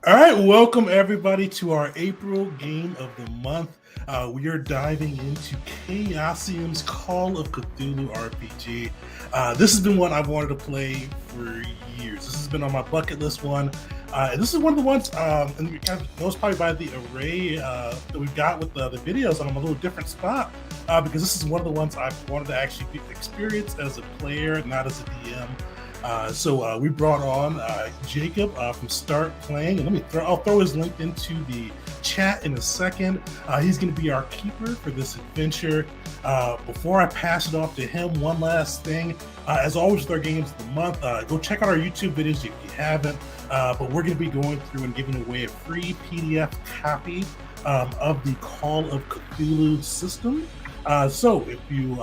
All right, welcome everybody to our April game of the month. We are diving into Chaosium's Call of Cthulhu RPG. This has been one I've wanted to play for years. This has been on my bucket list one. And this is one of the ones, and you kind of notice probably by the array that we've got with the videos on a little different spot, because this is one of the ones I've wanted to actually experience as a player, not as a DM. So we brought on Jacob from Start Playing, and I'll throw his link into the chat in a second. He's going to be our keeper for this adventure. Before I pass it off to him, one last thing. As always with our games of the month, go check out our YouTube videos if you haven't. But we're going to be going through and giving away a free PDF copy of the Call of Cthulhu system. So if you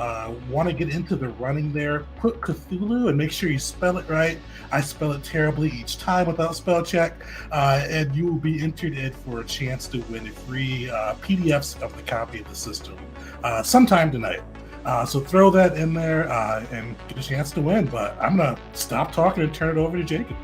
want to get into the running there, put Cthulhu and make sure you spell it right. I spell it terribly each time without spell check, and you will be entered in for a chance to win a free PDFs of the copy of the system sometime tonight. So throw that in there and get a chance to win. But I'm going to stop talking and turn it over to Jacob.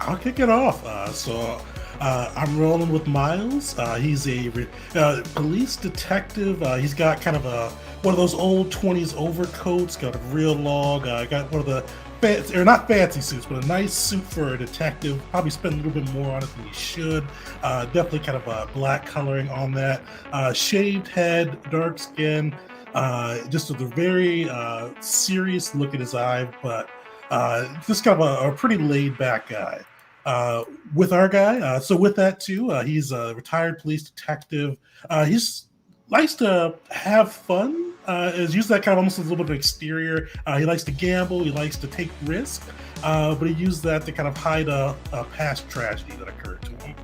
I'll kick it off. I'm rolling with Miles. He's a police detective. He's got kind of one of those old 20s overcoats, got a real long, got one of the not fancy suits, but a nice suit for a detective. Probably spend a little bit more on it than he should. Definitely kind of a black coloring on that. Shaved head, dark skin, just with a very serious look in his eye, but just kind of a pretty laid back guy. With our guy, so with that too, he's a retired police detective. He's likes to have fun. Is used that kind of almost as a little bit of exterior. He likes to gamble. He likes to take risks, but he used that to kind of hide a past tragedy that occurred to him.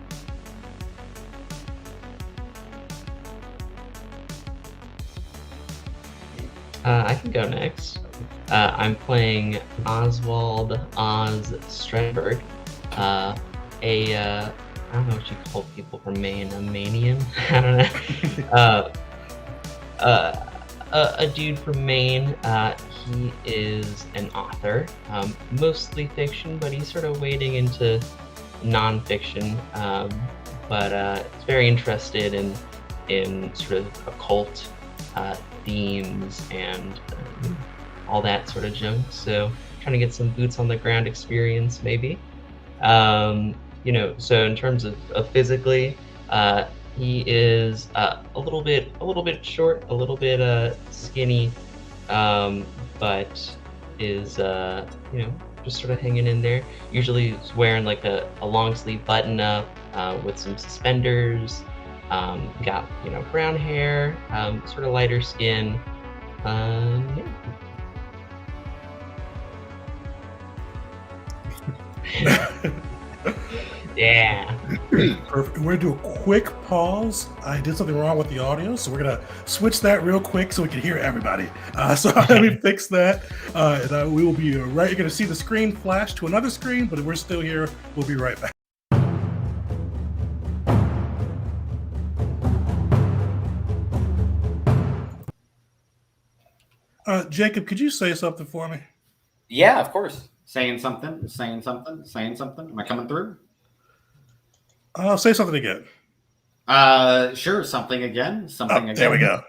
I can go next. I'm playing Oswald Oz Strenberg, I don't know what you call people from Maine, a Manian? I don't know. A dude from Maine. He is an author, mostly fiction, but he's sort of wading into nonfiction. But he's very interested in sort of occult themes and all that sort of junk. So trying to get some boots on the ground experience, maybe. So in terms of physically, he is a little bit short, a little bit skinny, but is just sort of hanging in there. Usually he's wearing like a long sleeve button up with some suspenders. Got brown hair, sort of lighter skin. Yeah. Perfect. We're gonna do a quick pause. I did something wrong with the audio, so we're gonna switch that real quick so we can hear everybody. So let me fix that, and we will be right. You're gonna see the screen flash to another screen, but we're still here. We'll be right back. Jacob, could you say something for me? Yeah, of course. Saying something. Am I coming through? Say something again. Sure. Something again. Again. There we go.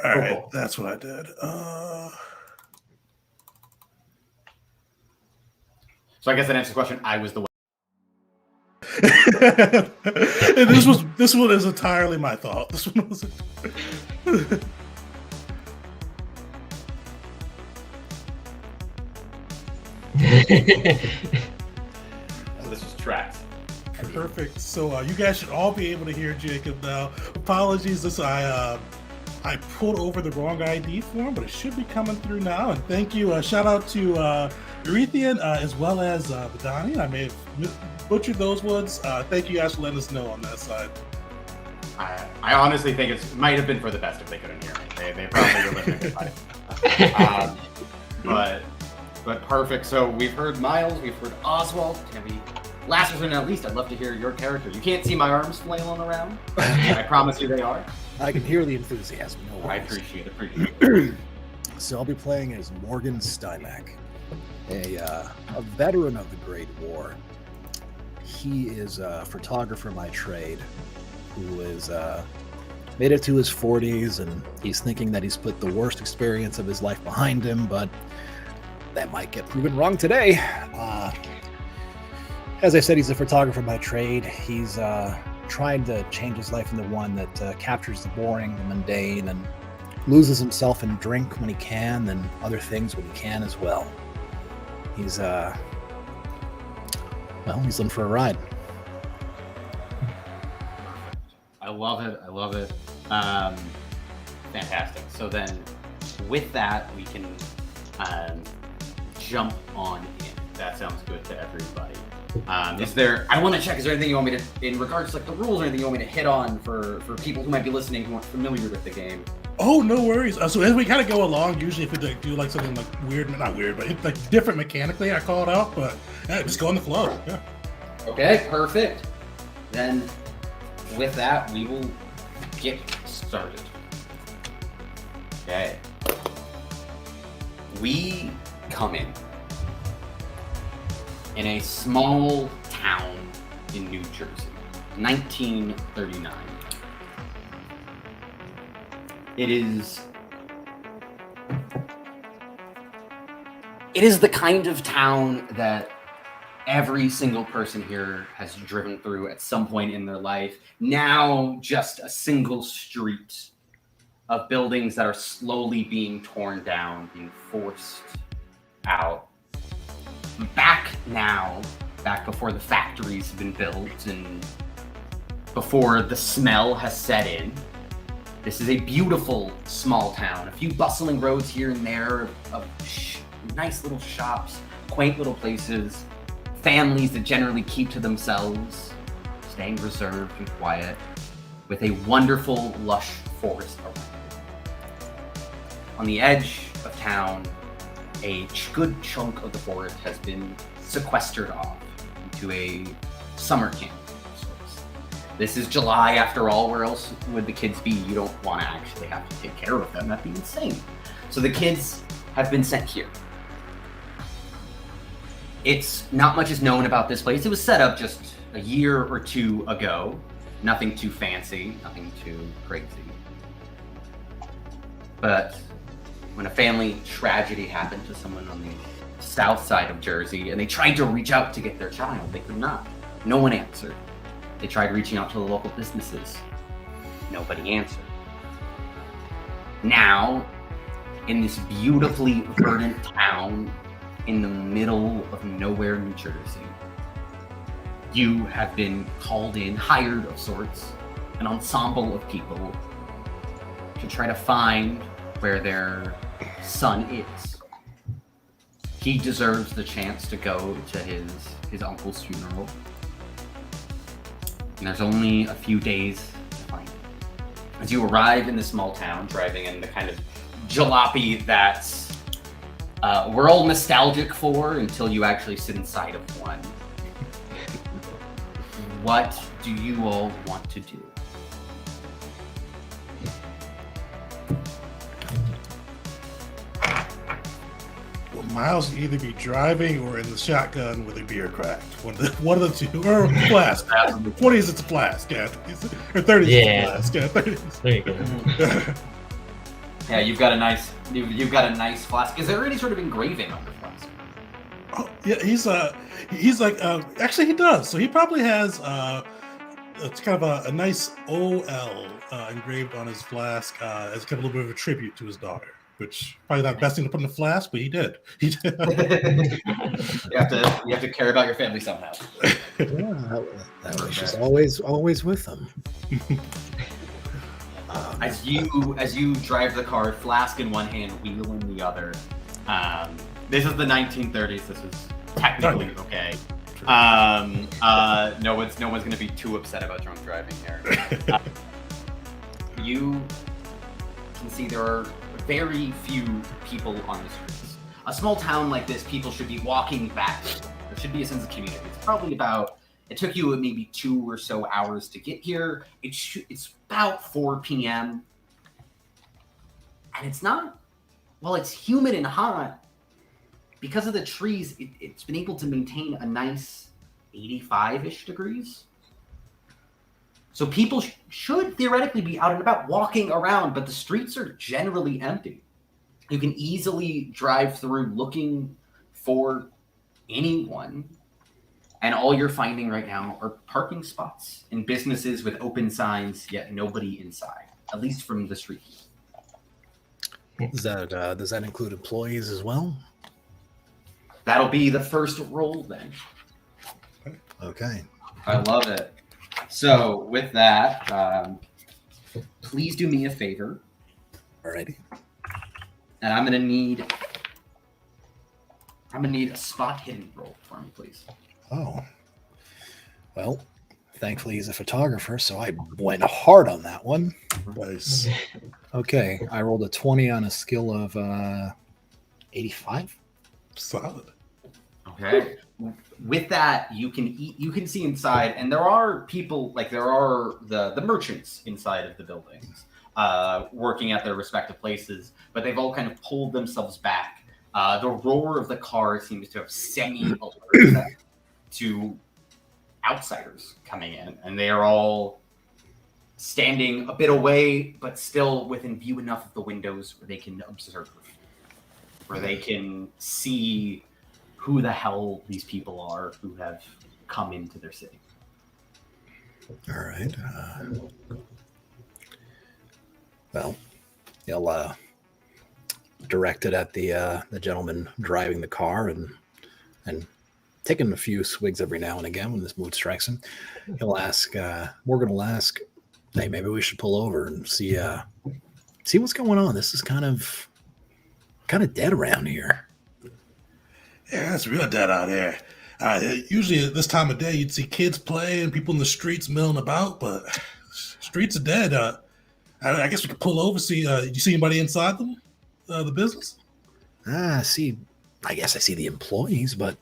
All right, cool. That's what I did. So I guess that answers the question. I was the one. And this one is entirely my thought. This one was. this was tracked. Perfect. So you guys should all be able to hear Jacob now. Apologies, I pulled over the wrong ID form, but it should be coming through now. And thank you. Shout out to Eurethian as well as Vidani. I may have butchered those words. Thank you guys for letting us know on that side. I honestly think it might have been for the best if they couldn't hear me. They probably were listening to it. But perfect. So we've heard Miles, we've heard Oswald. Last but not least, I'd love to hear your character. You can't see my arms flailing around. I promise you they are. I can hear the enthusiasm. No I worries. appreciate it. So I'll be playing as Morgan Stymack, a veteran of the Great War. He is a photographer by trade who is made it to his 40s, and he's thinking that he's put the worst experience of his life behind him, but that might get proven wrong today. As I said, he's a photographer by trade. He's trying to change his life into one that captures the boring, the mundane, and loses himself in drink when he can, and other things when he can as well. He's he's in for a ride. I love it. Fantastic. So then, with that, we can jump on in. That sounds good to everybody. I want to check, is there anything you want me to, in regards to like the rules, or anything you want me to hit on for people who might be listening who aren't familiar with the game? Oh, no worries. So as we kind of go along, usually if we do like something like weird, not weird, but it's like different mechanically, I call it out, but yeah, just go on the flow. Yeah. Okay, perfect. Then with that, we will get started. Okay. We come in a small town in New Jersey, 1939. It is the kind of town that every single person here has driven through at some point in their life. Now just a single street of buildings that are slowly being torn down, being forced out. Back before the factories have been built and before the smell has set in, this is a beautiful small town. A few bustling roads here and there of nice little shops, quaint little places, families that generally keep to themselves, staying reserved and quiet, with a wonderful, lush forest around it. On the edge of town, a good chunk of the forest has been sequestered off into a summer camp of sorts. This is July, after all. Where else would the kids be? You don't want to actually have to take care of them. That'd be insane. So the kids have been sent here. It's not much is known about this place. It was set up just a year or two ago. Nothing too fancy, nothing too crazy. But when a family tragedy happened to someone on the south side of Jersey, and they tried to reach out to get their child, they could not. No one answered. They tried reaching out to the local businesses. Nobody answered. Now, in this beautifully verdant town in the middle of nowhere, New Jersey, you have been called in, hired of sorts, an ensemble of people to try to find where their son is. He deserves the chance to go to his uncle's funeral. And there's only a few days to find him. As you arrive in this small town, driving in the kind of jalopy that we're all nostalgic for until you actually sit inside of one. What do you all want to do? Well, Miles will either be driving or in the shotgun with a beer cracked. One of the two. Or a flask. 20s it's a flask, yeah. Or 30s it's a flask, yeah. 30s. There you go. Yeah, you've got a nice flask. Is there any sort of engraving on the flask? Oh, yeah, he's like actually he does. So he probably has it's kind of a nice OL engraved on his flask as kind of a little bit of a tribute to his daughter. which probably not the best thing to put in a flask, but he did. He did. You have to care about your family somehow. That was just always with them. As you drive the car, flask in one hand, wheel in the other. This is the 1930s. This is technically okay. No one's going to be too upset about drunk driving here. You can see there are very few people on the streets. A small town like this, people should be walking back. There should be a sense of community. It's probably it took you maybe 2 or so hours to get here. It's about 4 p.m. And it's not, well, it's humid and hot. Because of the trees, it's been able to maintain a nice 85-ish degrees. So people should theoretically be out and about walking around, but the streets are generally empty. You can easily drive through looking for anyone. And all you're finding right now are parking spots in businesses with open signs, yet nobody inside, at least from the street. Does that include employees as well? That'll be the first roll then. Okay. I love it. So with that, please do me a favor. Alrighty. And I'm gonna need a spot hidden roll for me, please. Oh. Well, thankfully he's a photographer, so I went hard on that one. Nice. Okay, I rolled a 20 on a skill of 85. Solid. Okay. With that, you can see inside, and there are people, like there are the merchants inside of the buildings, working at their respective places, but they've all kind of pulled themselves back. The roar of the car seems to have semi-alerted them to outsiders coming in, and they are all standing a bit away, but still within view enough of the windows where they can observe, where they can see who the hell these people are who have come into their city. All right. Well, he'll direct it at the gentleman driving the car and taking a few swigs every now and again when this mood strikes him. He'll ask, Morgan will ask, hey, maybe we should pull over and see what's going on. This is kind of dead around here. Yeah, it's real dead out here. Usually at this time of day, you'd see kids playing, people in the streets milling about, but streets are dead. I guess we could pull over, see, you see anybody inside them, the business? I guess I see the employees, but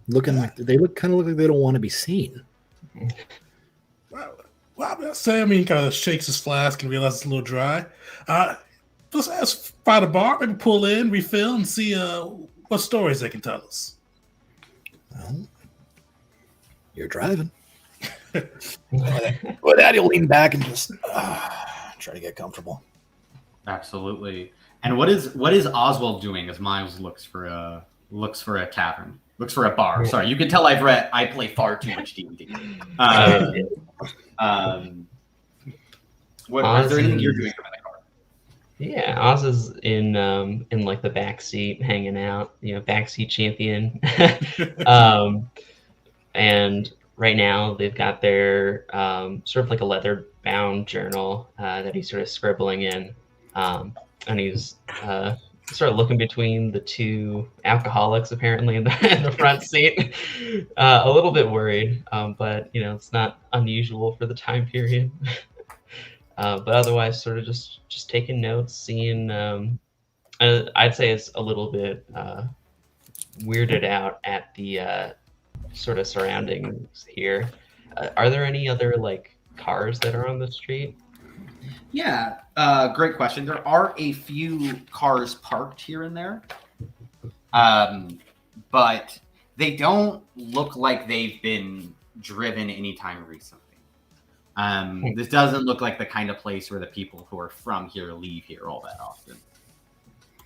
they look like they don't want to be seen. Well, Sam kind of shakes his flask and realizes it's a little dry. Let's ask by the bar, maybe pull in, refill, and see what stories they can tell us. Well, you're driving. With that, he'll lean back and just try to get comfortable. Absolutely. And what is Oswald doing as Miles looks for a tavern, looks for a bar? Sorry, you can tell I play far too much D&D. Is there anything you're doing from the car? Yeah, Oz is in like the back seat, hanging out, backseat champion. And right now they've got their sort of like a leather-bound journal that he's sort of scribbling in, and he's sort of looking between the two alcoholics apparently in the front seat, a little bit worried, but it's not unusual for the time period. But otherwise, sort of just taking notes, seeing. I'd say it's a little bit weirded out at the sort of surroundings here. Are there any other cars that are on the street? Yeah, great question. There are a few cars parked here and there, but they don't look like they've been driven anytime recently. This doesn't look like the kind of place where the people who are from here leave here all that often.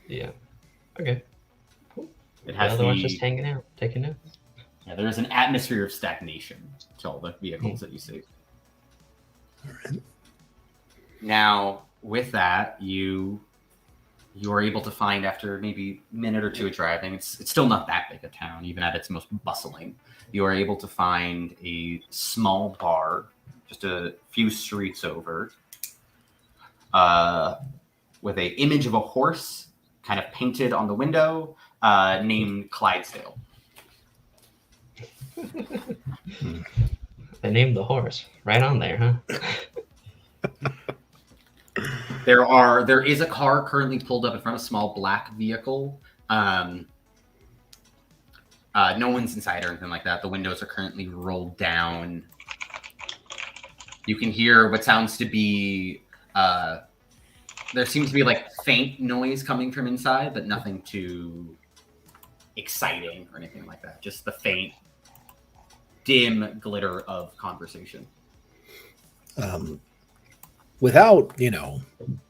Yeah. Okay. Cool. It has otherwise just hanging out, taking notes. Yeah, there is an atmosphere of stagnation to all the vehicles that you see. All right. Now, with that, you you are able to find, after maybe a minute or two of driving, it's still not that big a town, even at its most bustling. You are able to find a small bar just a few streets over, with a image of a horse kind of painted on the window, named Clydesdale. They named the horse right on there, huh? There is a car currently pulled up in front of a small black vehicle. No one's inside or anything like that. The windows are currently rolled down. You can hear what sounds to be there seems to be like faint noise coming from inside, but nothing too exciting or anything like that. Just the faint, dim glitter of conversation. Without,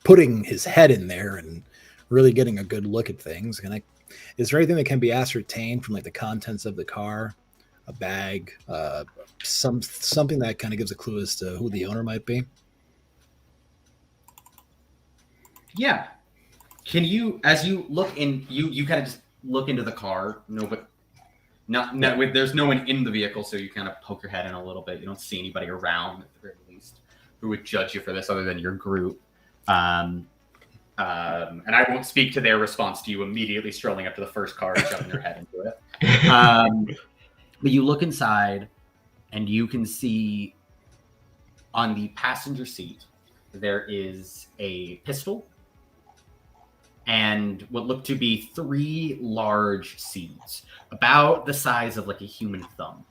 putting his head in there and really getting a good look at things, is there anything that can be ascertained from like the contents of the car, a bag, something that kind of gives a clue as to who the owner might be? Yeah. Can you, as you look in, you kind of just look into the car? No, but there's no one in the vehicle, so you kind of poke your head in a little bit. You don't see anybody around at the very least who would judge you for this, other than your group. And I won't speak to their response to you immediately strolling up to the first car and shoving your head into it. But you look inside, and you can see on the passenger seat there is a pistol and what look to be 3 large seeds, about the size of like a human thumb.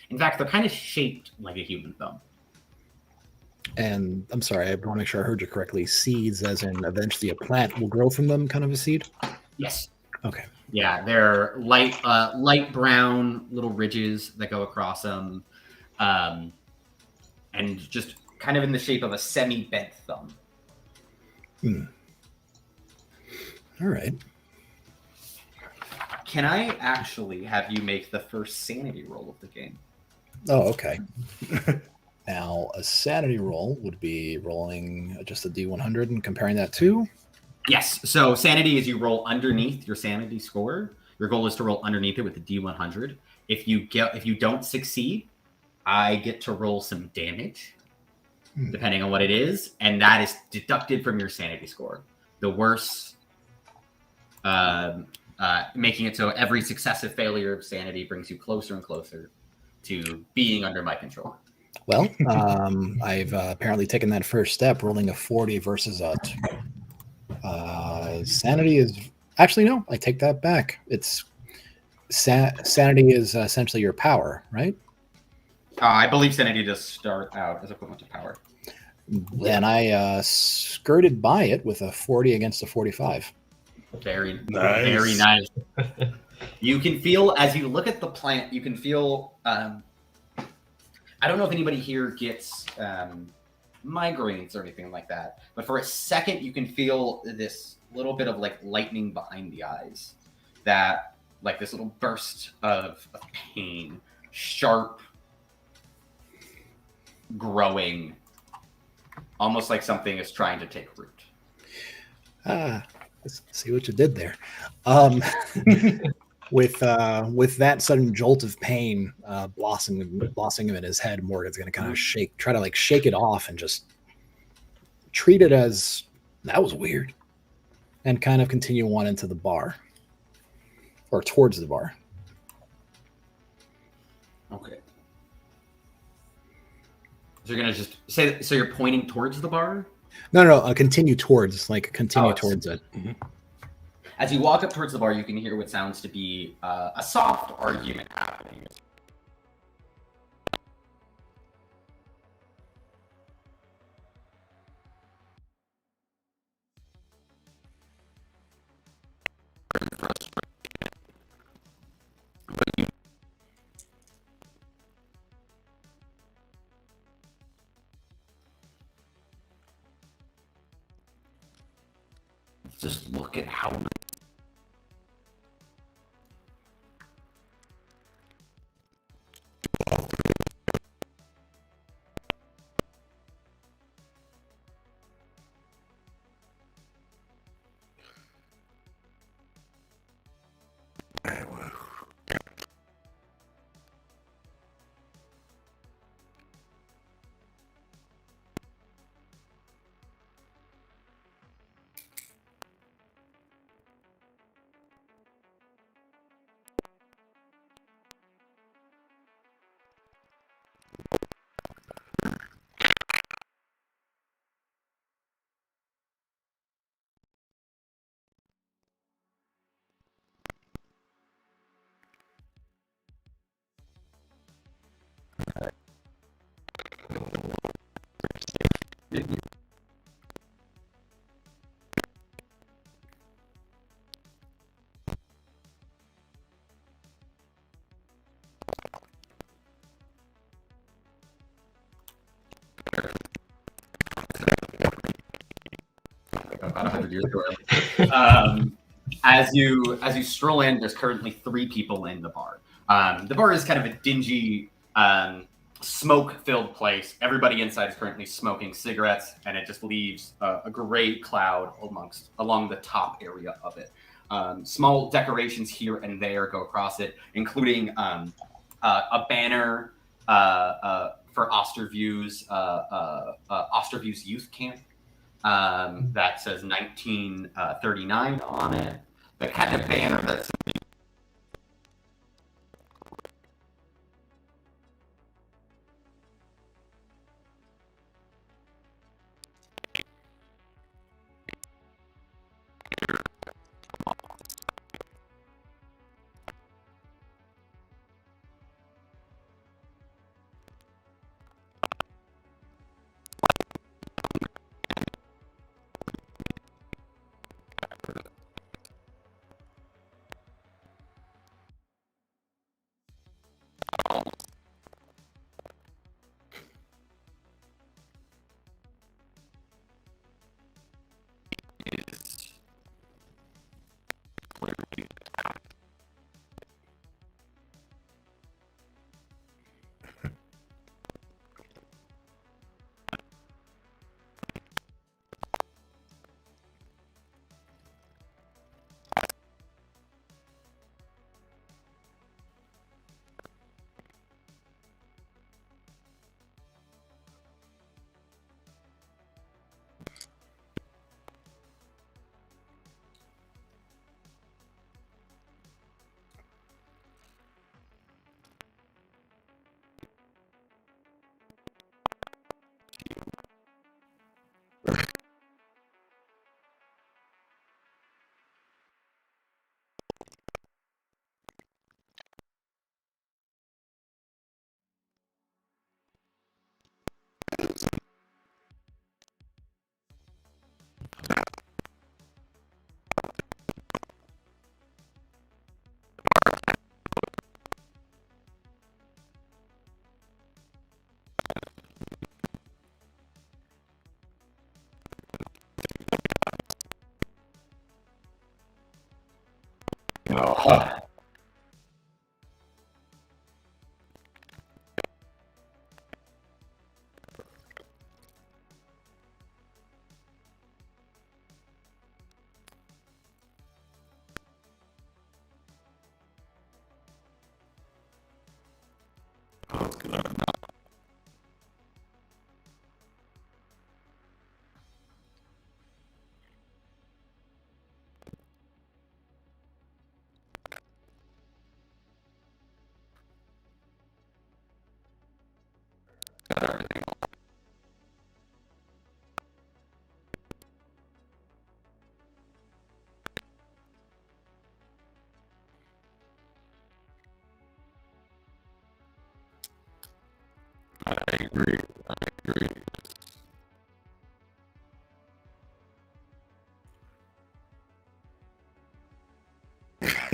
In fact, they're kind of shaped like a human thumb. And I'm sorry, I want to make sure I heard you correctly. Seeds, as in eventually a plant will grow from them, kind of a seed? Yes. Okay. Yeah, they're light brown little ridges that go across them, and just kind of in the shape of a semi-bent thumb. All right. Can I actually have you make the first sanity roll of the game? Oh, okay. Now, a sanity roll would be rolling just a D100 and comparing that to? Yes. So sanity is you roll underneath your sanity score. Your goal is to roll underneath it with the D100. If you don't succeed, I get to roll some damage, depending on what it is, and that is deducted from your sanity score. The worse, making it so every successive failure of sanity brings you closer and closer to being under my control. Well, I've apparently taken that first step, rolling a 40 versus a 2. Sanity is... Actually, no, I take that back. It's sanity is essentially your power, right? I believe sanity does start out as equivalent to power. Then I skirted by it with a 40 against a 45. Very nice. Very nice. You can feel, as you look at the plant, you can feel... I don't know if anybody here gets migraines or anything like that, but for a second you can feel this little bit of like lightning behind the eyes, that like this little burst of pain, sharp, growing, almost like something is trying to take root. Let's see what you did there. With that sudden jolt of pain blossoming in his head, Morgan's going to kind of try to shake it off and just treat it as, that was weird, and kind of continue on into the bar, or towards the bar. Okay. So you're going to just say, so you're pointing towards the bar? No, continue towards, towards it. Mm-hmm. As you walk up towards the bar, you can hear what sounds to be a soft argument happening. Just look at how... about 100 years ago. As you stroll in, there's currently 3 people in the bar. The bar is kind of a dingy, smoke-filled place. Everybody inside is currently smoking cigarettes, and it just leaves a gray cloud along the top area of it. Small decorations here and there go across it, including a banner for Osterview's youth camp that says 1939 on it. The kind of banner that's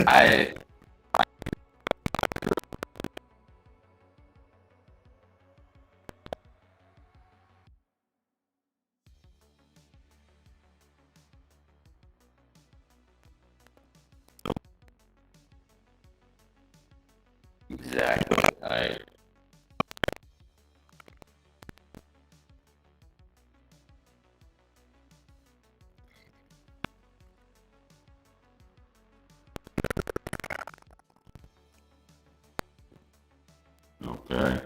I exactly. Okay.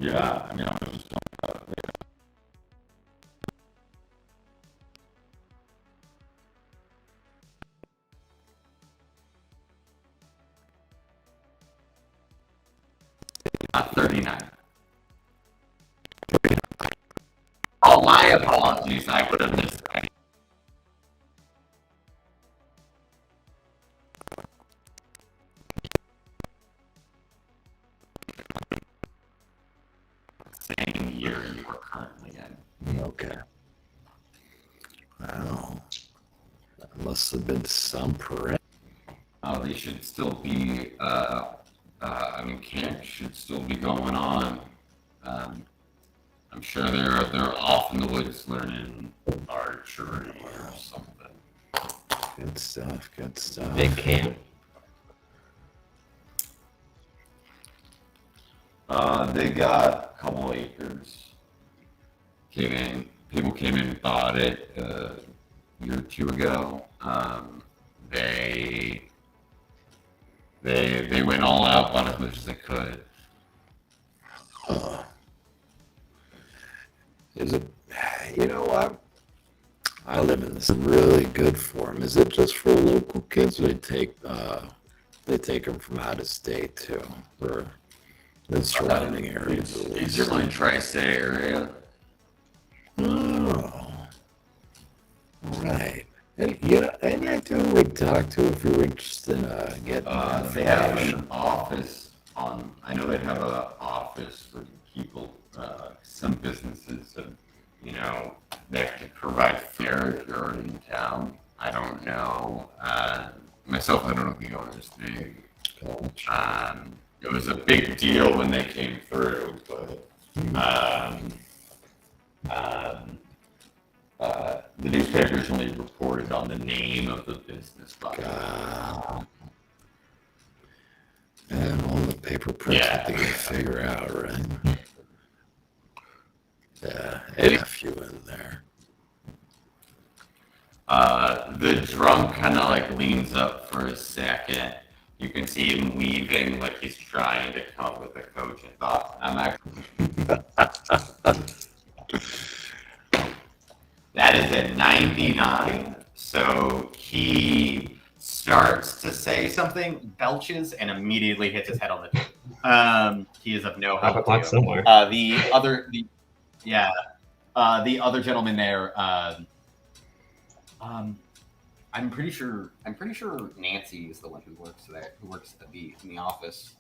Yeah, I mean, I'm just talking about it. Not 39. Oh, my apologies. I would have missed that. Same year you were currently in. Okay. Wow. That must have been some parade. Oh, they should still be, I mean, camp should still be going on. I'm sure they're off in the woods learning archery or something. Good stuff. Good stuff. Big camp. They got a couple acres. People came in and bought it a year or two ago. They went all out, bought as much as they could. Is it? You know, I live in this really good form. Is it just for local kids? Or they take them from out of state too, or the surrounding areas at It's least. generally tri-state area. Oh, right. And you know, any idea who we'd talk to if we were interested in getting They have an office on. I know they have an office for people. Some businesses, you know, they can provide fare if you're already in town. I don't know. Myself, I don't know the owner's name. It was a big deal when they came through, but the newspapers only reported on the name of the business. And all the paper prints that they Yeah. can figure out, right? Yeah, and a few in there. The drunk kind of like leans up for a second. You can see him leaving, like he's trying to come up with a cogent thought. I'm actually. That is at 99. So he starts to say something, belches, and immediately hits his head on the table. He is of no Have a help clock to you. somewhere. The other gentleman there. I'm pretty sure Nancy is the one who works there, who works at in the office.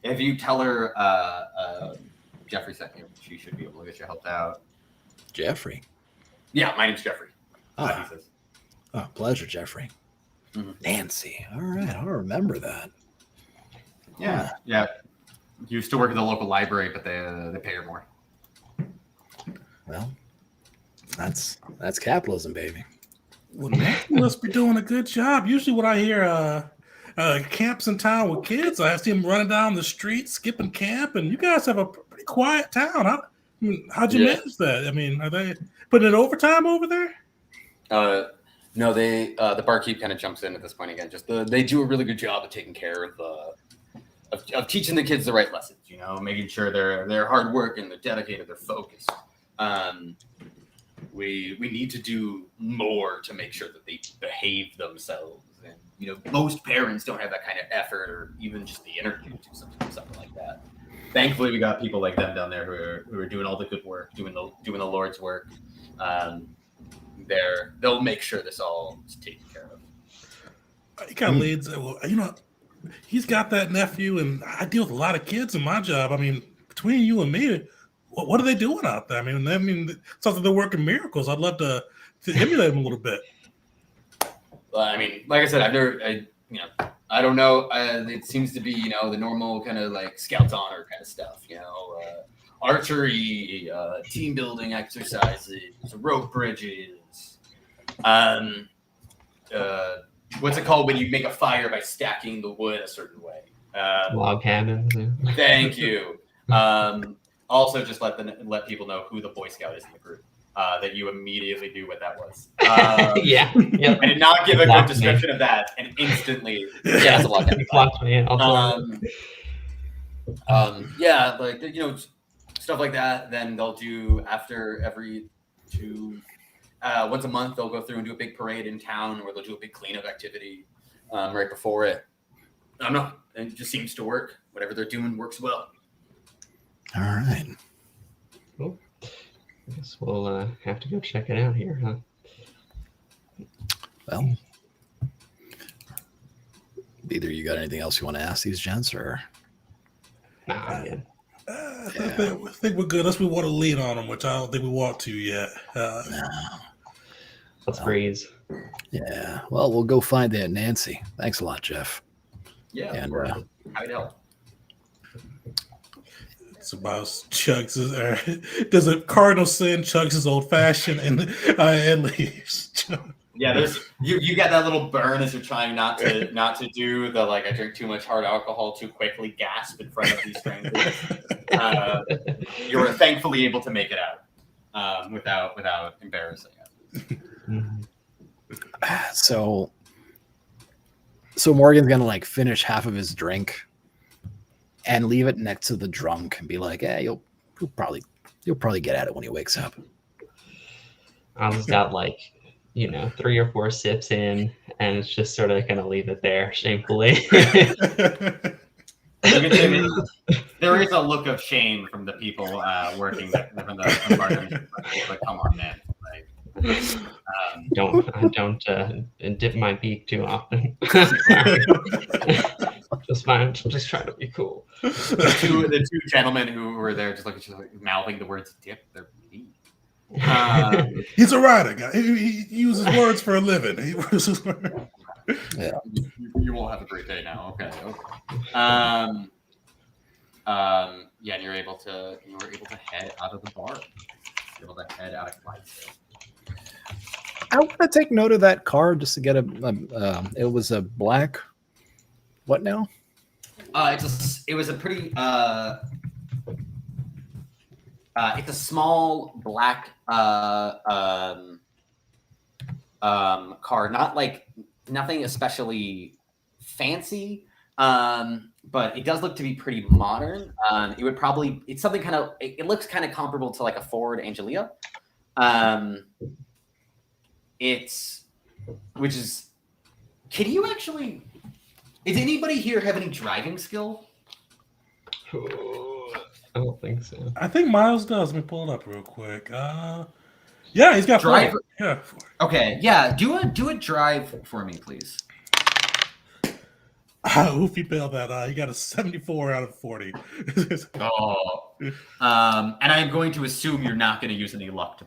If you tell her Jeffrey sent you, she should be able to get you helped out. Jeffrey. Yeah, my name's Jeffrey. He says. Oh, pleasure, Jeffrey. Mhm. Nancy. All right, I'll remember that. Yeah, yeah. Used to work at the local library, but they pay her more. Well, that's capitalism, baby. Well, Nancy must be doing a good job. Usually, when I hear camps in town with kids, I see them running down the street, skipping camp, and you guys have a pretty quiet town. How'd you manage that? I mean, are they putting in overtime over there? No, the barkeep kind of jumps in at this point again. They do a really good job of taking care of teaching the kids the right lessons. You know, making sure they're hard working, they're dedicated, they're focused. We need to do more to make sure that they behave themselves. And you know, most parents don't have that kind of effort or even just the energy to do something like that. Thankfully, we got people like them down there who are doing all the good work, doing the Lord's work. They'll make sure this all is taken care of. He kind of leads. Well, you know, he's got that nephew, and I deal with a lot of kids in my job. I mean, between you and me, what are they doing out there? I mean, it sounds like they're working miracles. I'd love to emulate them a little bit. Well, I mean, like I said, I don't know. It seems to be, you know, the normal kind of like Scouts honor kind of stuff. You know, archery, team building exercises, rope bridges. What's it called when you make a fire by stacking the wood a certain way? Log cabins. Yeah. Thank you. Also, just let people know who the Boy Scout is in the group. That you immediately knew what that was. Yeah. Yep. I did not give a good description of that, and instantly, yeah, it's a lot. Blocked me in. Yeah, like stuff like that. Then they'll do after every once a month they'll go through and do a big parade in town, where they'll do a big cleanup activity right before it. It just seems to work. Whatever they're doing works well. All right. Cool. I guess we'll have to go check it out here, huh? Well, either you got anything else you want to ask these gents, or? Nah, I'm good. I think we're good. Unless we want to lean on them, which I don't think we want to yet. No. Let's breeze. Yeah. Well, we'll go find Aunt Nancy. Thanks a lot, Jeff. Yeah, And happy to help. It's about chugs. Does a cardinal sin? Chugs his old fashioned and leaves. Yeah, there's you get that little burn as you're trying not to do the I drink too much hard alcohol too quickly gasp in front of these strangers. You were thankfully able to make it out without embarrassing it. So Morgan's gonna finish half of his drink and leave it next to the drunk and be like, "Hey, you'll probably get at it when he wakes up." I just got 3 or 4 sips in, and it's just sort of gonna leave it there shamefully. There is a look of shame from the people working from the bartenders. Like, come on, man! Don't dip my beak too often. Just fine. Just trying to be cool. The two gentlemen who were there just mouthing the words "dip" their beak. He's a writer, guy. He uses words for a living. Yeah. You will have a great day now. Okay. Yeah, and you were able to head out of the bar. You're able to head out of Clydesdale. I want to take note of that car just to get it was a black. What now? It was a pretty. It's a small black car, not nothing especially fancy, but it does look to be pretty modern. It's something it looks kind of comparable to a Ford Angelia. Does anybody here have any driving skill? I don't think so. I think Miles does. Let me pull it up real quick. Yeah, he's got drive. Yeah. Okay, yeah. Do a drive for me, please. Oof, he failed that. He got a 74 out of 40. Oh. And I'm going to assume you're not going to use any luck,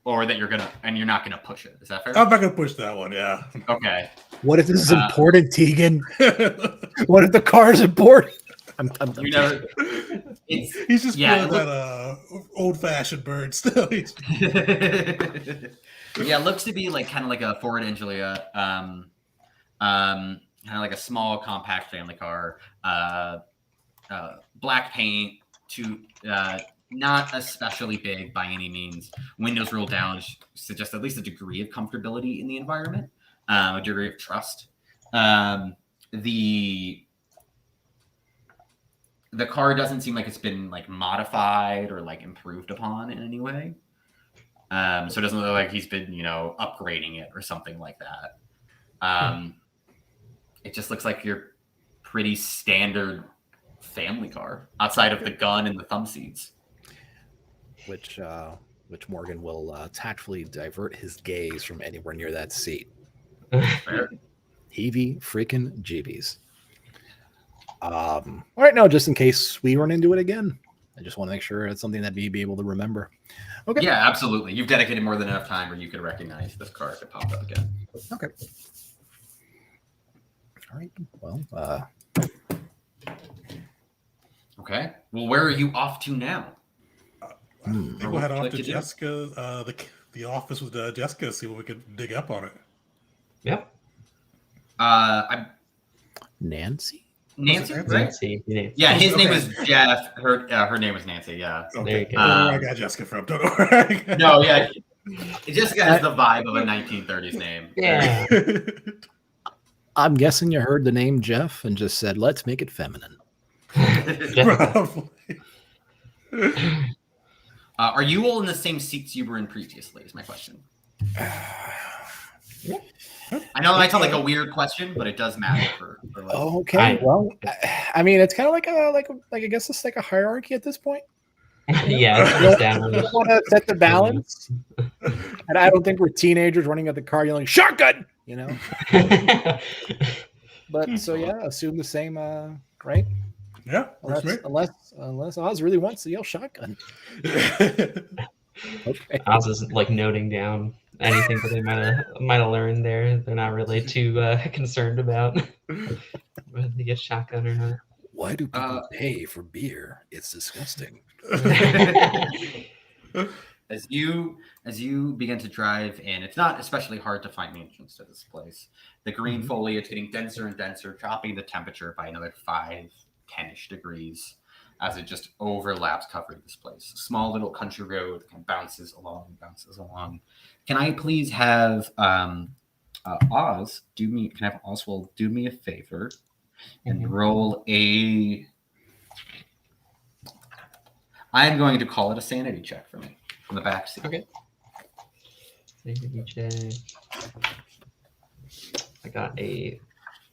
or that you're not going to push it. Is that fair? I'm not going to push that one. Yeah. Okay. What if this is important, Tegan? What if the car is important? He's just feeling that old-fashioned bird still. Yeah, it looks to be kind of like a Ford Angelia, kind of like a small, compact family car. Black paint, not especially big by any means. Windows rolled down suggest at least a degree of comfortability in the environment, a degree of trust. The car doesn't seem like it's been modified or improved upon in any way. So it doesn't look like he's been, upgrading it or something like that. It just looks like your pretty standard family car outside of the gun and the thumb seats. Which Morgan will tactfully divert his gaze from anywhere near that seat. Heavy freaking jeebies. All right, now just in case we run into it again, I just want to make sure it's something that we'd be able to remember. Okay. Yeah, absolutely. You've dedicated more than enough time where you could recognize this car if it popped up again. Okay. All right. Well. Okay. Well, where are you off to now? We'll head off to Jessica, the office with Jessica, see what we can dig up on it. Yep. Nancy? Nancy, right? Nancy. Yeah, his name was Jeff. Her name was Nancy. Yeah. Okay. There you go. Don't know where I got Jessica from. Don't know where I got. No, yeah. Jessica has the vibe of a 1930s name. Yeah. I'm guessing you heard the name Jeff and just said, "Let's make it feminine." Probably. Are you all in the same seats you were in previously? Is my question. I know that might sound like a weird question, but it does matter for like, Okay, well, I mean, it's kind of like I guess it's like a hierarchy at this point. Yeah, it's You established. want to set the balance, and I don't think we're teenagers running at the car yelling "shotgun," you know. But so yeah, assume the same, right? Yeah, works me. Unless Oz really wants to yell "shotgun." Okay. Oz is like noting down anything that they might have learned there. They're not really too concerned about whether they get shotgun or not. Why do people pay for beer? It's disgusting. As you begin to drive in, it's not especially hard to find the entrance to this place. The green foliage getting denser and denser, dropping the temperature by another 5-10ish degrees as it just overlaps covering this place. A small little country road kind of bounces along. Can I please have Oz Oswald do me a favor and roll a... I'm going to call it a sanity check for me from the back seat. Okay. Sanity check. I got a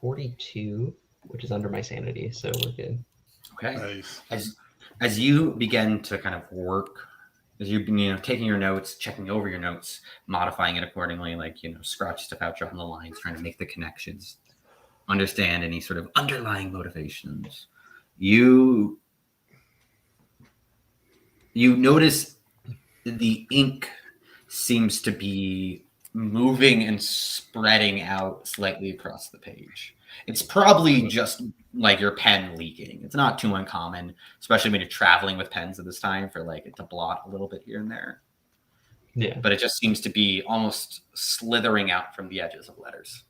42, which is under my sanity, so we're good. Okay. Nice. As you begin to kind of work, as you taking your notes, checking over your notes, modifying it accordingly, like scratch stuff out, drawing the lines, trying to make the connections, understand any sort of underlying motivations. You notice the ink seems to be moving and spreading out slightly across the page. It's probably just like your pen leaking. It's not too uncommon, especially when you're traveling with pens at this time, for like it to blot a little bit here and there. Yeah. But it just seems to be almost slithering out from the edges of letters.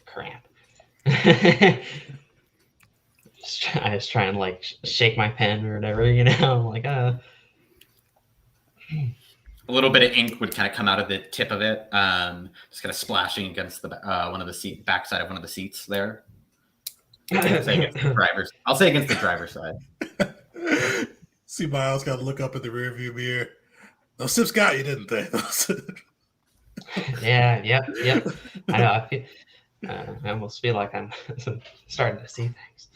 Crap. I just try and like shake my pen or whatever, I'm like, A little bit of ink would kind of come out of the tip of it, just kind of splashing against the backside of one of the seats there. I'll say against the driver's side. See, Miles got to look up at the rearview mirror. Those sips got you, didn't they? Yeah, yep. I know. I almost feel like I'm starting to see things.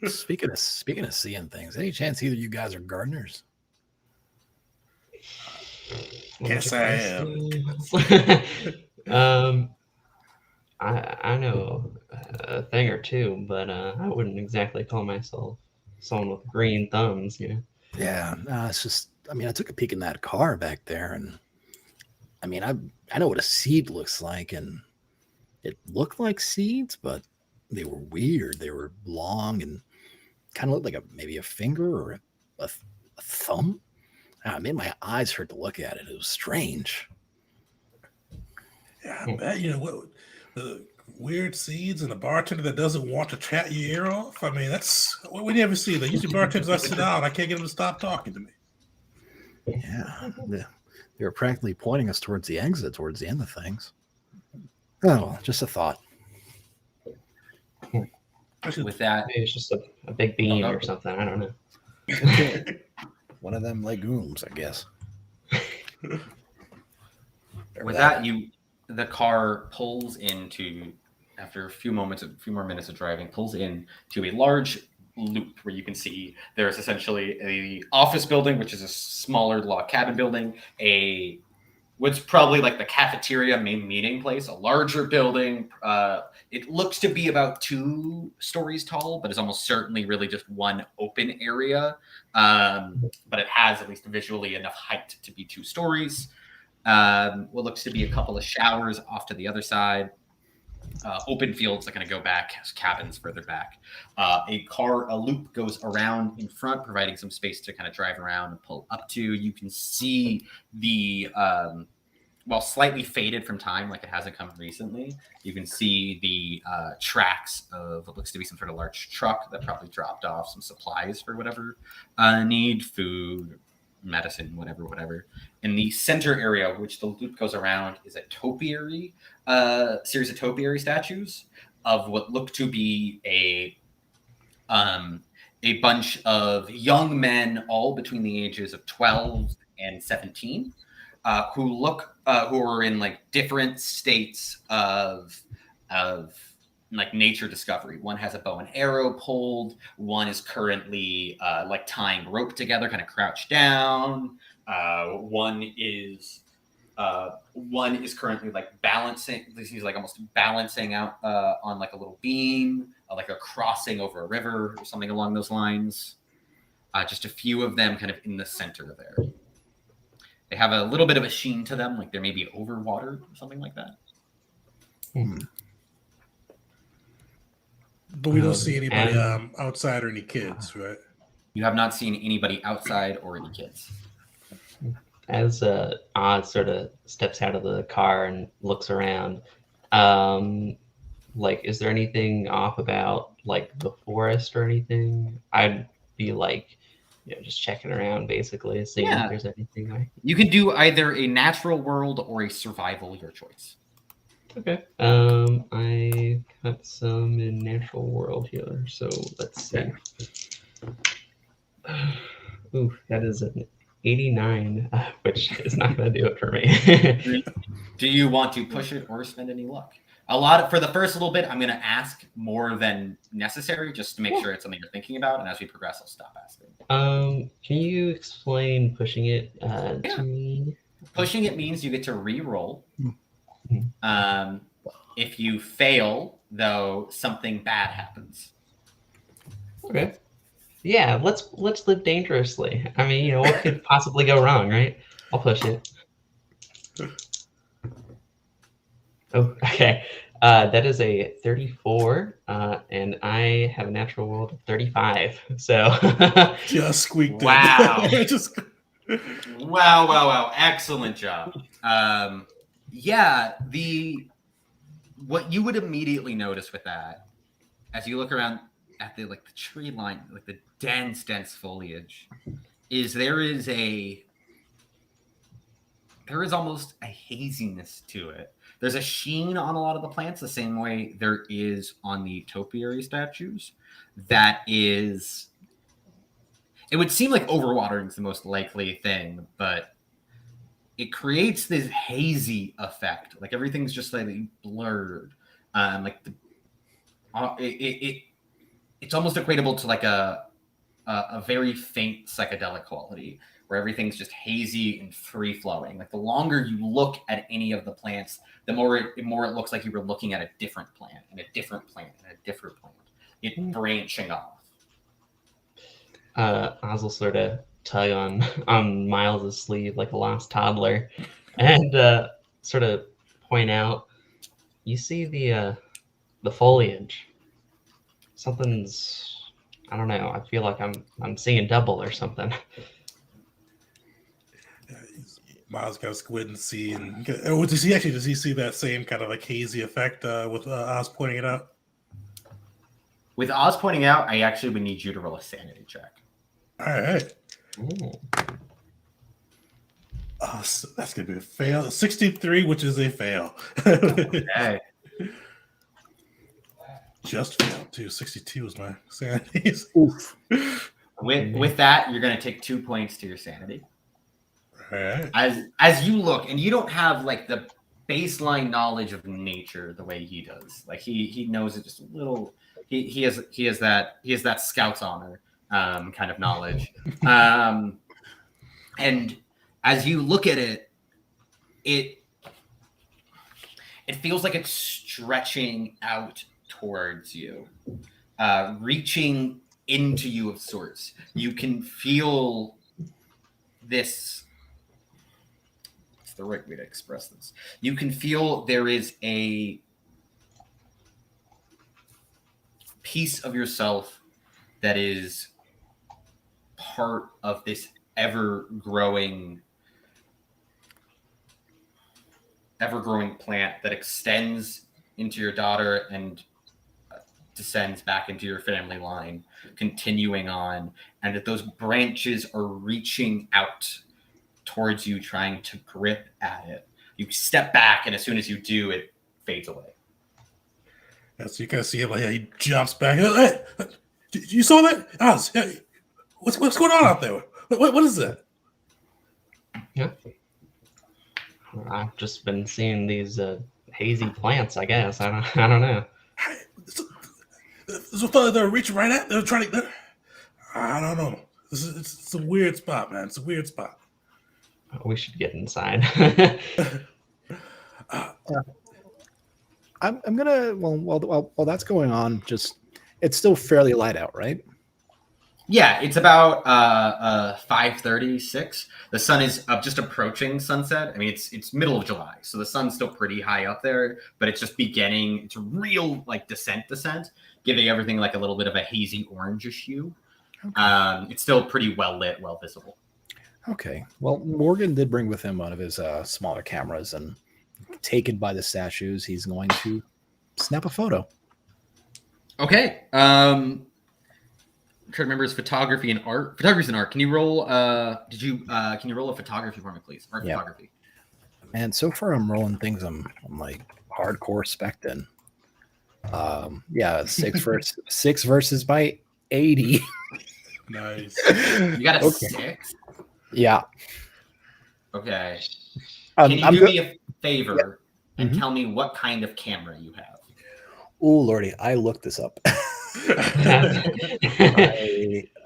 Speaking of seeing things, any chance either you guys are gardeners? Yes, I am. I know a thing or two, but I wouldn't exactly call myself someone with green thumbs, Yeah, it's just, I took a peek in that car back there, and I know what a seed looks like, and it looked like seeds, but they were weird. They were long and kind of looked like maybe a finger or a thumb. It made my eyes hurt to look at it. It was strange. Yeah, I bet what the weird seeds and a bartender that doesn't want to chat your ear off. That's what we never see. They usually bartenders I sit down. I can't get them to stop talking to me. Yeah, they were practically pointing us towards the exit, towards the end of things. Oh, just a thought. With that, maybe it's just a big bean or something. I don't know. One of them legumes, I guess. With that, the car pulls into, after a few more minutes of driving, pulls in to a large loop where you can see there's essentially a office building, which is a smaller log cabin building, what's probably like the cafeteria main meeting place, a larger building. It looks to be about 2 stories tall, but it's almost certainly really just one open area. But it has at least visually enough height to be 2 stories. What looks to be a couple of showers off to the other side. Open fields that are going to go back, cabins further back. A loop goes around in front, providing some space to kind of drive around and pull up to. You can see the, while slightly faded from time, like it hasn't come recently, you can see the tracks of what looks to be some sort of large truck that probably dropped off some supplies for whatever need, food, medicine, whatever. In the center area, which the loop goes around, is a topiary, series of topiary statues. of what look to be a bunch of young men, all between the ages of 12 and 17, who are in like different states of like nature discovery. One has a bow and arrow pulled. One is currently like tying rope together, kind of crouched down. One is currently like balancing. He's like almost balancing out on like a little beam, like a crossing over a river or something along those lines. Just a few of them kind of in the center there. They have a little bit of a sheen to them, like they're maybe over water or something like that. But we don't see anybody outside or any kids, right? You have not seen anybody outside or any kids. As Oz sort of steps out of the car and looks around, like, is there anything off about like the forest or anything? I'd be like, just checking around, basically, seeing if there's anything. You can do either a natural world or a survival, your choice. Okay. I got some in natural world here, so let's see. Ooh, that is an 89, which is not going to do it for me. Do you want to push it or spend any luck? For the first little bit, I'm going to ask more than necessary just to make sure it's something you're thinking about. And as we progress, I'll stop asking. Can you explain pushing it to me? Pushing it means you get to re-roll. If you fail, though, something bad happens. Okay. Yeah, let's live dangerously. I mean, what could possibly go wrong, right? I'll push it. Oh, okay. That is a 34, and I have a natural world of 35. So just squeaked it. Wow. Wow. Excellent job. What you would immediately notice with that, as you look around at the tree line, like the dense foliage, is there is almost a haziness to it. There's a sheen on a lot of the plants, the same way there is on the topiary statues. It would seem like overwatering is the most likely thing, but it creates this hazy effect. Like everything's just slightly blurred. It's almost equatable to like a very faint psychedelic quality, where everything's just hazy and free flowing. Like the longer you look at any of the plants, the more it looks like you were looking at a different plant and a different plant and a different plant. It branching off. Oz will sort of tug on Miles' sleeve like a lost toddler, and sort of point out, you see the foliage. Something's, I don't know. I feel like I'm seeing double or something. Miles got to squint and see. And does he see that same kind of like hazy effect with Oz pointing it out? With Oz pointing out, I actually would need you to roll a sanity check. All right. Ooh. So that's going to be a fail. 63, which is a fail. Okay. Just failed, too. 62 was my sanity. Oof. With that, you're going to take 2 points to your sanity. All right. As you look, and you don't have like the baseline knowledge of nature the way he does. Like he knows it just a little. He has that scout's honor kind of knowledge. And as you look at it, it feels like it's stretching out towards you, reaching into you of sorts. You can feel this. What's the right way to express this? You can feel there is a piece of yourself that is part of this ever-growing plant that extends into your daughter and descends back into your family line, continuing on, and that those branches are reaching out towards you, trying to grip at it. You step back, and as soon as you do, it fades away. And so you kind of see him like he jumps back. Hey, you saw that? Oz, hey, what's going on out there? What is that? Yeah. I've just been seeing these hazy plants. I guess I don't know. There's a fella they're reaching right at. They're trying to. I don't know. It's a weird spot, man. It's a weird spot. We should get inside. I'm gonna while that's going on, just it's still fairly light out, right? Yeah, it's about 5:36. The sun is just approaching sunset. I mean, it's middle of July, so the sun's still pretty high up there, but it's just beginning. It's a real like descent, giving everything like a little bit of a hazy orangish hue. Okay. It's still pretty well lit, well visible. Okay. Well, Morgan did bring with him one of his smaller cameras, and taken by the statues, he's going to snap a photo. Okay. I'm trying to remember his photography and art. Photography and art. Can you roll? Can you roll a photography for me, please? Art photography. And so far, I'm rolling things. I'm like hardcore spectin. Yeah, 6 verses by 80. Nice. You got a 6. Yeah. Okay. Can you do me a favor and tell me what kind of camera you have? Oh, Lordy, I looked this up.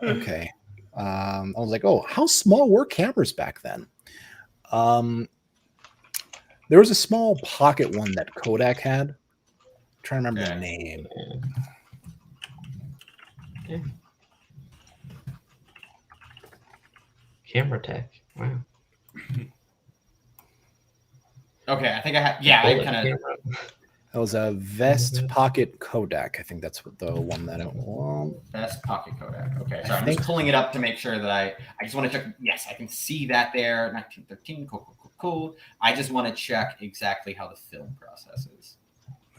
Okay. I was like, oh, how small were cameras back then? There was a small pocket one that Kodak had. I'm trying to remember the name. Okay. Camera tech. Wow. Okay, I think I have. Yeah, I kind of. That was a Vest Pocket Kodak. I think that's what the one that it was. Vest Pocket Kodak. Okay, so I'm just pulling it up to make sure that I just want to check. Yes, I can see that there. 1913. Cool. I just want to check exactly how the film process is.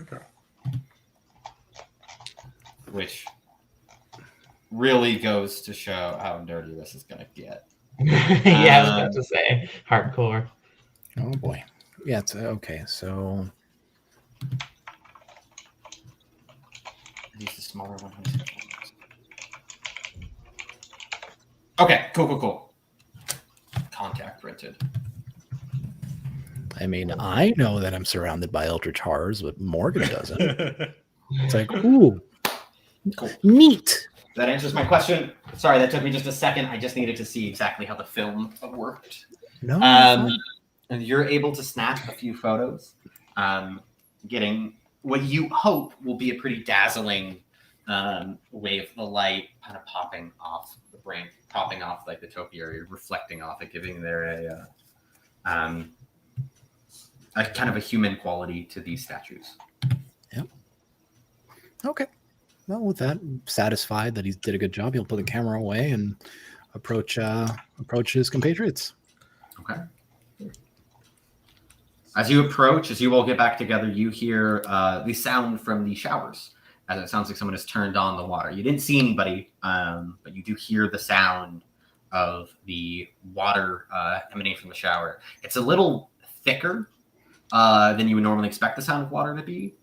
Okay. Which really goes to show how dirty this is going to get. Yeah, I was about to say hardcore. Oh boy. Yeah, it's okay. So use the smaller one. Okay, cool. Contact printed. I mean, I know that I'm surrounded by eldritch horrors, but Morgan doesn't. It's like, ooh, cool. Neat. That answers my question. Sorry, that took me just a second. I just needed to see exactly how the film worked. No. And you're able to snap a few photos, getting what you hope will be a pretty dazzling wave of the light kind of popping off the brain, popping off like the topiary, reflecting off it, giving there a kind of a human quality to these statues. Yep. Okay. Well, with that, satisfied that he did a good job, he'll put the camera away and approach his compatriots. Okay. As you all get back together, you hear the sound from the showers, as it sounds like someone has turned on the water. You didn't see anybody, but you do hear the sound of the water emanating from the shower. It's a little thicker than you would normally expect the sound of water to be.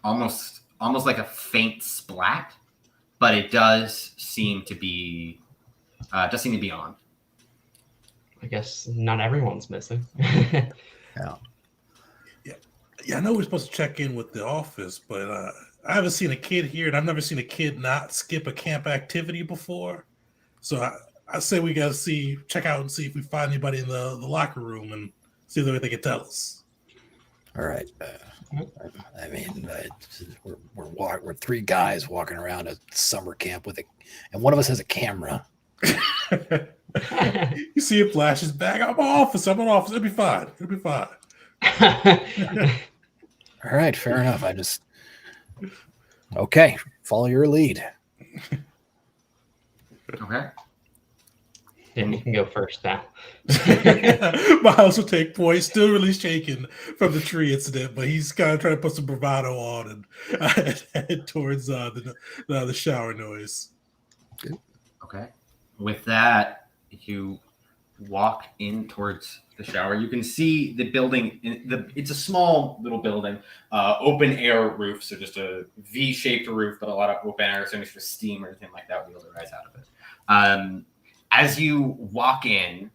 Almost like a faint splat, but it does seem to be on. I guess not everyone's missing. Yeah. I know we're supposed to check in with the office, but I haven't seen a kid here, and I've never seen a kid not skip a camp activity before. So I say we got to check out and see if we find anybody in the locker room and see if they can tell us. All right. I mean, we're 3 guys walking around a summer camp and one of us has a camera. You see it flashes back. I'm an officer. It'll be fine. All right, fair enough. Okay, follow your lead. Okay. Yeah, you can go first now. Miles will take point. Still really shaken from the tree incident, but he's kind of trying to put some bravado on and head towards the shower noise. Okay. With that, you walk in towards the shower, you can see the building. It's a small little building, open air roof, so just a V-shaped roof, but a lot of open air, so any sort of steam or anything like that would be able to rise out of it. As you walk in,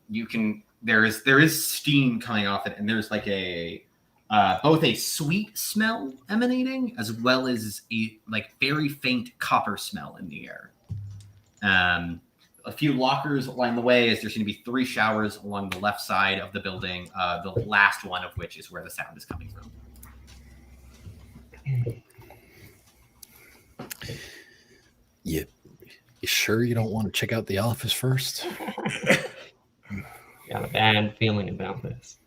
you can there is steam coming off it, and there's like a both a sweet smell emanating as well as a like very faint copper smell in the air. A few lockers line the way, as there seem to be 3 showers along the left side of the building, the last one of which is where the sound is coming from. You sure you don't want to check out the office first? Got a bad feeling about this.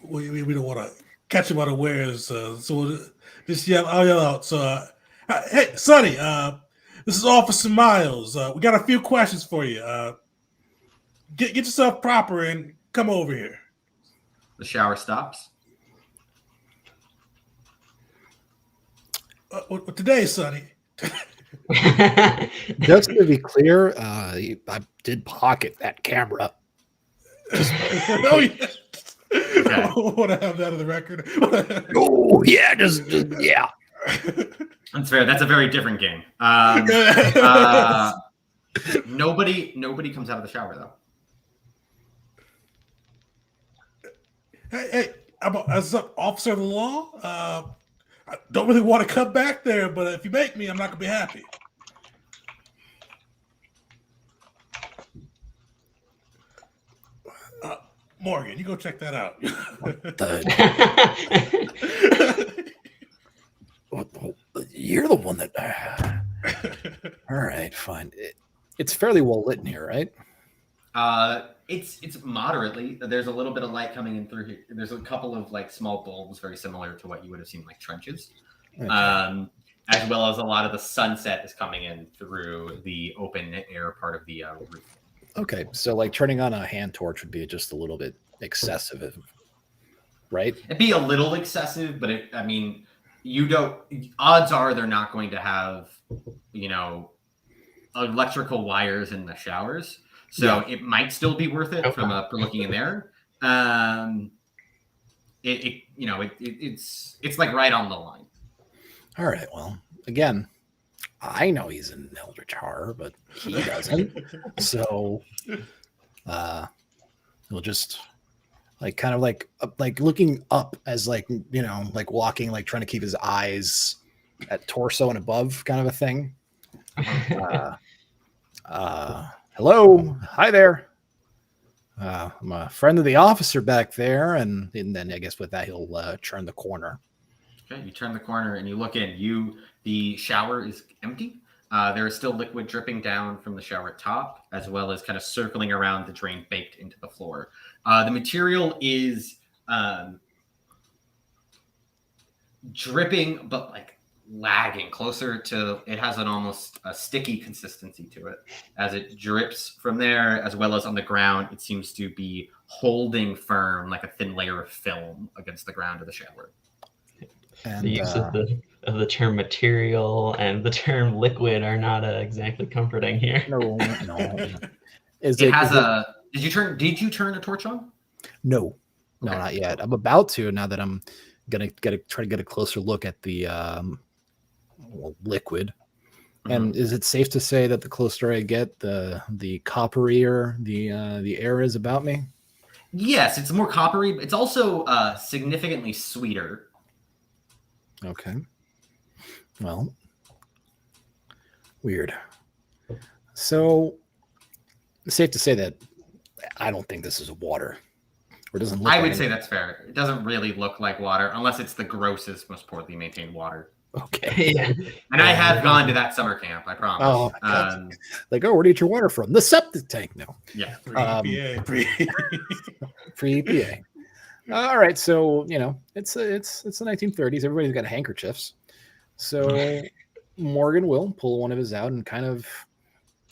We don't want to catch him unawares, so just I'll yell out. So, hey, Sonny, this is Officer Miles. We got a few questions for you. Get yourself proper and come over here. The shower stops. What today, Sonny? Just to be clear, I did pocket that camera. Oh, yeah. Okay. I want to have that on the record. Oh yeah, just yeah. That's fair. That's a very different game. Nobody comes out of the shower though. Hey, as an officer of the law, I don't really want to come back there, but if you make me, I'm not gonna be happy. Morgan, you go check that out. You're the one that. All right, fine. It's fairly well lit in here, right? It's moderately. There's a little bit of light coming in through here. There's a couple of like small bulbs, very similar to what you would have seen like trenches, Okay. as well as a lot of the sunset is coming in through the open air part of the roof. Okay, so like turning on a hand torch would be just a little bit excessive, right? It'd be a little excessive, but you don't. Odds are they're not going to have, electrical wires in the showers, so it might still be worth it from looking in there. It's like right on the line. All right. Well, again, I know he's in Eldritch Horror, but he doesn't. So, he'll just kind of like looking up as like walking, like trying to keep his eyes at torso and above, kind of a thing. Hello, hi there. I'm a friend of the officer back there, and then I guess with that he'll turn the corner. Okay, you turn the corner and you look in. The shower is empty. There is still liquid dripping down from the shower top, as well as kind of circling around the drain baked into the floor. The material is dripping, but like lagging closer to, it has an almost a sticky consistency to it as it drips from there, as well as on the ground. It seems to be holding firm like a thin layer of film against the ground of the shower. And The use of the term material and the term liquid are not exactly comforting here. no. Did you turn a torch on? No, Okay. not yet. I'm about to, now that I'm gonna try to get a closer look at the liquid. Mm-hmm. And is it safe to say that the closer I get, the copperier the air is about me? Yes, it's more coppery. But it's also significantly sweeter. Okay. Well, weird. So, it's safe to say that I don't think this is water. Or it doesn't look I like would say that's fair. It doesn't really look like water, unless it's the grossest, most poorly maintained water. Okay. Yeah. And I have gone to that summer camp, I promise. Oh, my God. Like, where do you get your water from? The septic tank. No. Yeah. Free Free EPA. All right, so it's the 1930s. Everybody's got handkerchiefs. So Morgan will pull one of his out and kind of,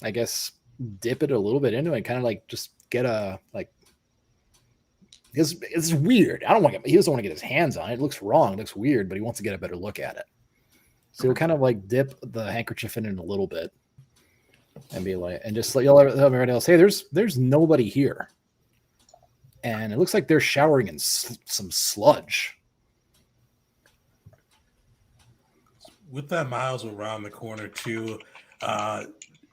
I guess, dip it a little bit into it, and kind of like just get a like. It's weird. He doesn't want to get his hands on it. It looks wrong. It looks weird, but he wants to get a better look at it. So he'll kind of like dip the handkerchief in it a little bit, and be like, and just yell at everybody else, hey, there's nobody here. And it looks like they're showering in some sludge. With that Miles around the corner too,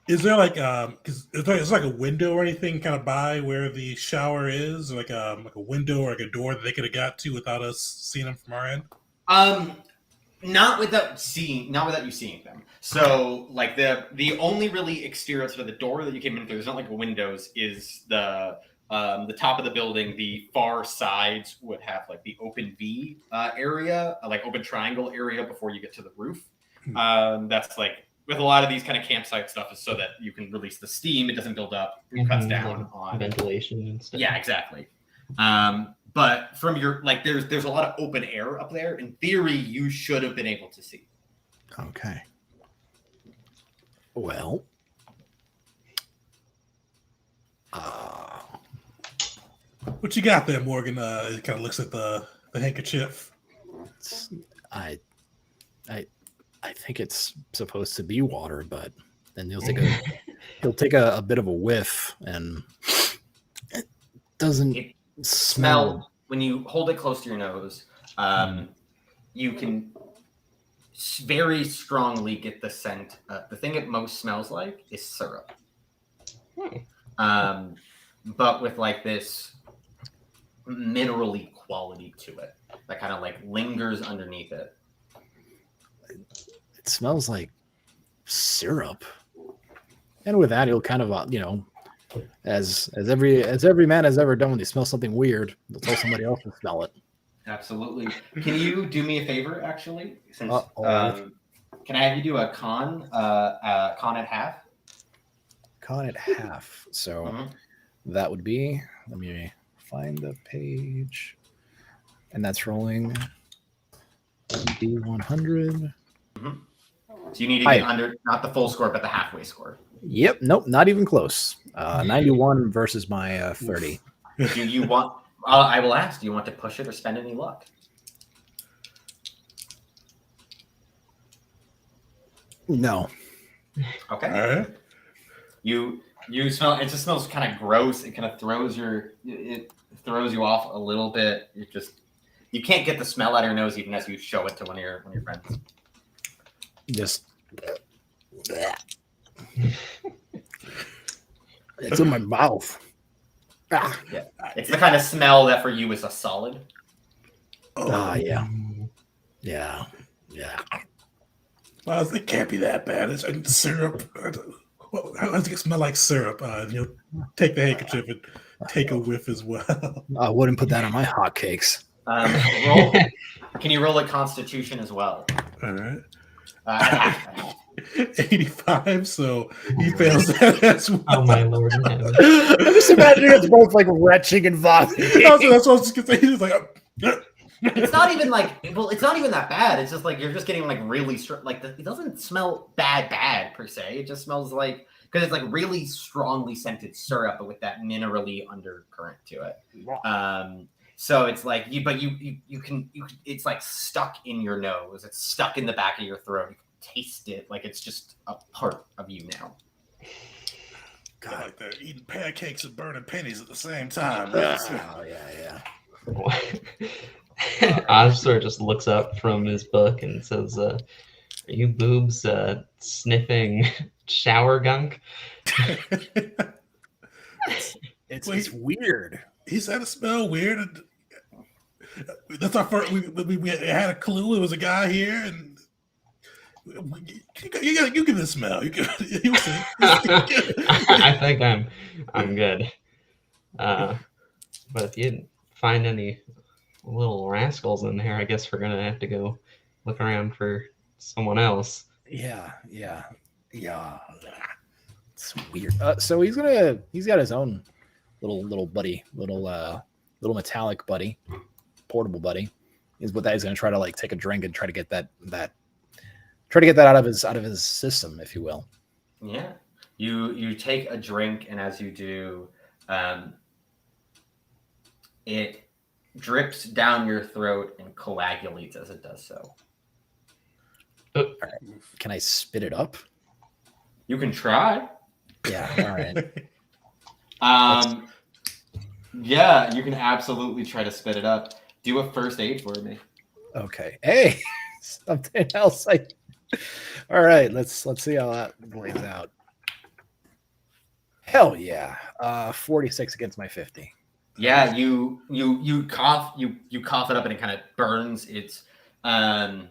is there like because it's like a window or anything kind of by where the shower is, like a window or like a door that they could have got to without us seeing them from our end? Not without you seeing them. So like the only really exterior sort of the door that you came in through, there's not like windows, is the top of the building. The far sides would have like the open V area, like open triangle area before you get to the roof. That's like with a lot of these kind of campsite stuff is so that you can release the steam. It doesn't build up. It cuts down on ventilation and stuff. Yeah, exactly. But from your there's a lot of open air up there. In theory, you should have been able to see. Okay. Well. What you got there, Morgan? It kind of looks at the handkerchief. I think it's supposed to be water, but then he'll take a bit of a whiff, and it doesn't smell. When you hold it close to your nose, you can very strongly get the scent. The thing it most smells like is syrup. But with like this minerally quality to it that kind of like lingers underneath it. It smells like syrup, and with that, he'll kind of as every man has ever done when they smell something weird, they'll tell somebody else to smell it. Absolutely. Can you do me a favor, actually? Since can I have you do a con at half? Con at half. So that would be. Let me find the page, and that's rolling D100. So you need to get under not the full score, but the halfway score. Yep. Nope. Not even close. 91 versus my 30. Do you want? I will ask. Do you want to push it or spend any luck? No. Okay. All right. You smell. It just smells kind of gross. It kind of throws you off a little bit. You can't get the smell out of your nose even as you show it to one of your friends. Just. It's in my mouth. Yeah, it's the kind of smell that for you is a solid. Yeah. Well, it can't be that bad. It's syrup. How does it smell like syrup? Take the handkerchief and take a whiff as well. I wouldn't put that on my hotcakes. Can you roll a Constitution as well? All right. 85, so he fails that as well. Oh my lord in heaven. I'm just imagining it's both like retching and vomiting. That's what I was just gonna say. He's like, it's not even it's not even that bad. It's just like you're just getting like really it doesn't smell bad per se. It just smells like because it's like really strongly scented syrup, but with that minerally undercurrent to it. So it's like you can it's like stuck in your nose. It's stuck in the back of your throat. You can taste it like it's just a part of you now. God, like they're eating pancakes and burning pennies at the same time. Oh yeah. Oscar just looks up from his book and says, "Are you boobs sniffing shower gunk?" It's weird. He said it smelled weird. That's our first. We had a clue. It was a guy here, and you give it a smell. You see. I think I'm good. But if you didn't find any little rascals in here, I guess we're gonna have to go look around for someone else. Yeah. It's weird. So he's got his own little buddy, little metallic buddy, portable buddy. Is what that he's gonna try to like take a drink and try to get that out of his system, if you will. Yeah. You take a drink, and as you do, it drips down your throat and coagulates as it does so. All right. Can I spit it up? You can try. Yeah. All right. Yeah, you can absolutely try to spit it up. Do a first aid for me. Okay. Hey, something else. All right. Let's see how that plays out. Hell yeah. 46 against my 50. Yeah, you cough you cough it up and it kind of burns. It's the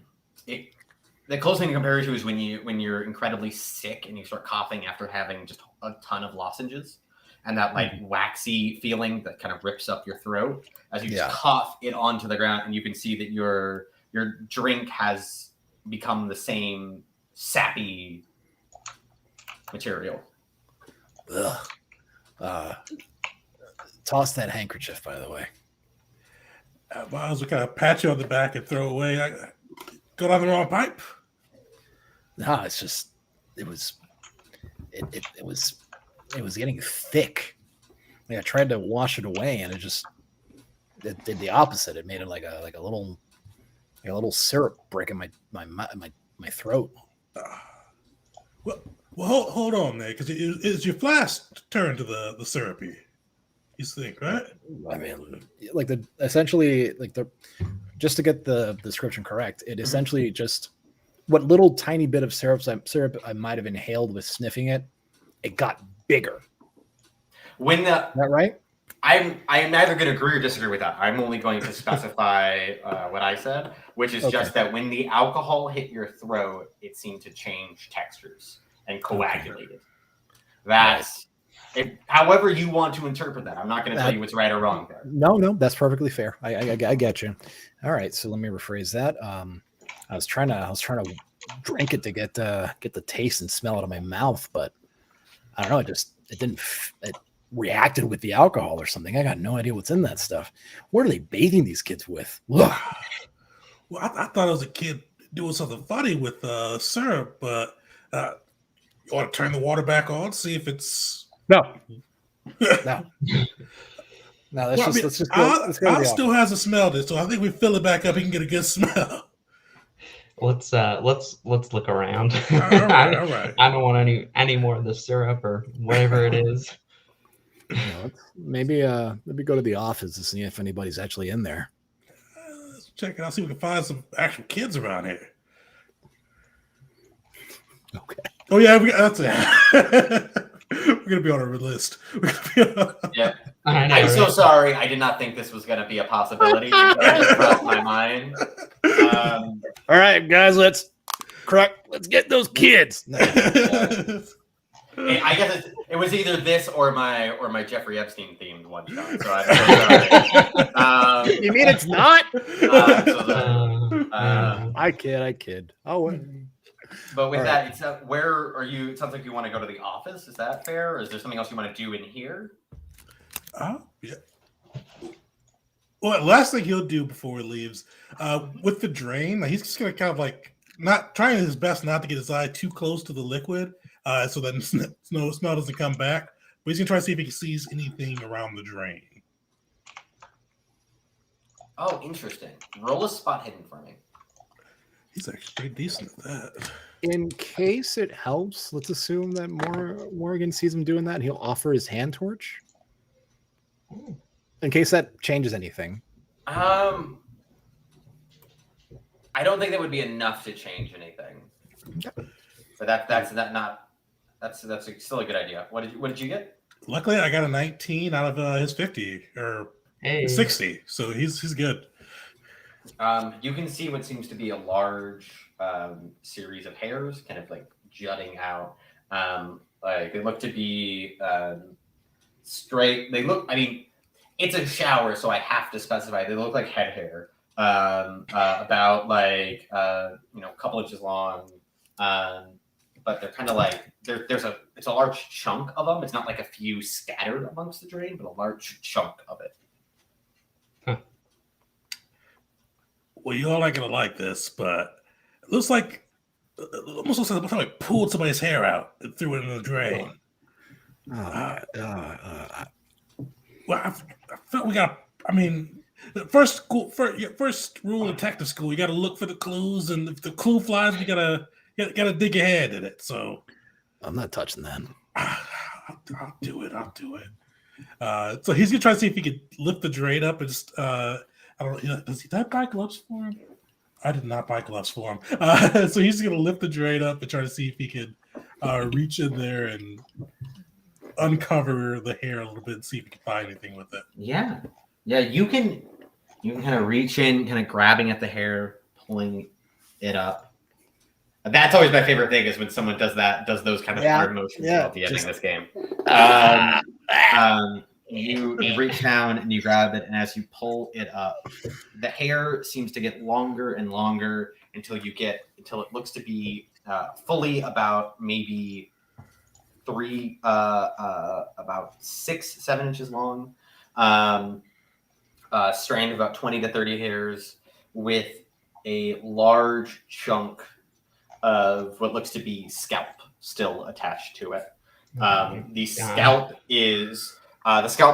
closest thing to compare it to is when you're incredibly sick and you start coughing after having just a ton of lozenges, and that like waxy feeling that kind of rips up your throat as you just cough it onto the ground, and you can see that your drink has become the same sappy material. Ugh. Toss that handkerchief, by the way. Miles will kind of pat you on the back and throw away. Go down the wrong pipe. No, it's just it was getting thick. Like I tried to wash it away, and it did the opposite. It made it like a little syrup breaking my throat. Well, hold on there, because it's your flask turned to the syrupy. You think, right? I mean, just to get the description correct, it essentially just what little tiny bit of syrup I might have inhaled with sniffing it, it got bigger. Is that right? I am neither going to agree or disagree with that. I'm only going to specify what I said, which is just that when the alcohol hit your throat, it seemed to change textures and coagulated. That's however you want to interpret that. I'm not going to tell you what's right or wrong there. No, that's perfectly fair. I get you. All right, so let me rephrase that. I was trying to drink it to get the taste and smell out of my mouth, but I don't know. It reacted with the alcohol or something. I got no idea what's in that stuff. What are they bathing these kids with? Ugh. Well, I thought it was a kid doing something funny with syrup, but you ought to turn the water back on, see if it's no. Let's just go. Al still hasn't smelled it, so I think we fill it back up. He can get a good smell. Let's look around. All right. I don't want any more of the syrup or whatever it is. Maybe go to the office to see if anybody's actually in there. Let's check it out. See if we can find some actual kids around here. Okay. Oh yeah, that's it. We're gonna be on our list. Yeah. I'm so sorry. I did not think this was going to be a possibility. It just crossed my mind. All right, guys, let's get those kids. I guess it was either this or my Jeffrey Epstein themed one shot. So I'm so sorry. You mean it's not? I kid. Oh. But with that, it's where are you? It sounds like you want to go to the office. Is that fair? Or is there something else you want to do in here? Yeah. Well, last thing he'll do before he leaves, with the drain, he's just gonna kind of like not trying his best not to get his eye too close to the liquid, so that smell doesn't come back. But he's gonna try to see if he sees anything around the drain. Oh, interesting. Roll a spot hidden for me. He's actually pretty decent at that. In case it helps, let's assume that Morgan sees him doing that, and he'll offer his hand torch. In case that changes anything. I don't think that would be enough to change anything. But that's still a good idea. What did you get? Luckily, I got a 19 out of his 50 or 60, so he's good. You can see what seems to be a large series of hairs, kind of like jutting out. Like they look to be straight. It's a shower, so I have to specify. They look like head hair, about like a couple inches long. But they're kind of like it's a large chunk of them. It's not like a few scattered amongst the drain, but a large chunk of it. Well, you all aren't gonna like this, but it looks like almost looks like somebody pulled somebody's hair out and threw it in the drain. Well, I felt we got. I mean, the first rule of detective school, you got to look for the clues, and if the clue flies, you gotta dig your head in it. So, I'm not touching that. I'll do it. So he's gonna try to see if he could lift the drain up and just I don't know. Did I buy gloves for him? I did not buy gloves for him. So he's gonna lift the drain up and try to see if he can reach in there and uncover the hair a little bit and see if he can find anything with it. Yeah. You can kind of reach in, kind of grabbing at the hair, pulling it up. That's always my favorite thing is when someone does those kind of hard motions at the ending of this game. You reach down and you grab it, and as you pull it up, the hair seems to get longer and longer until it looks to be fully about maybe about 6-7 inches long. Strand of about 20 to 30 hairs with a large chunk of what looks to be scalp still attached to it. The scalp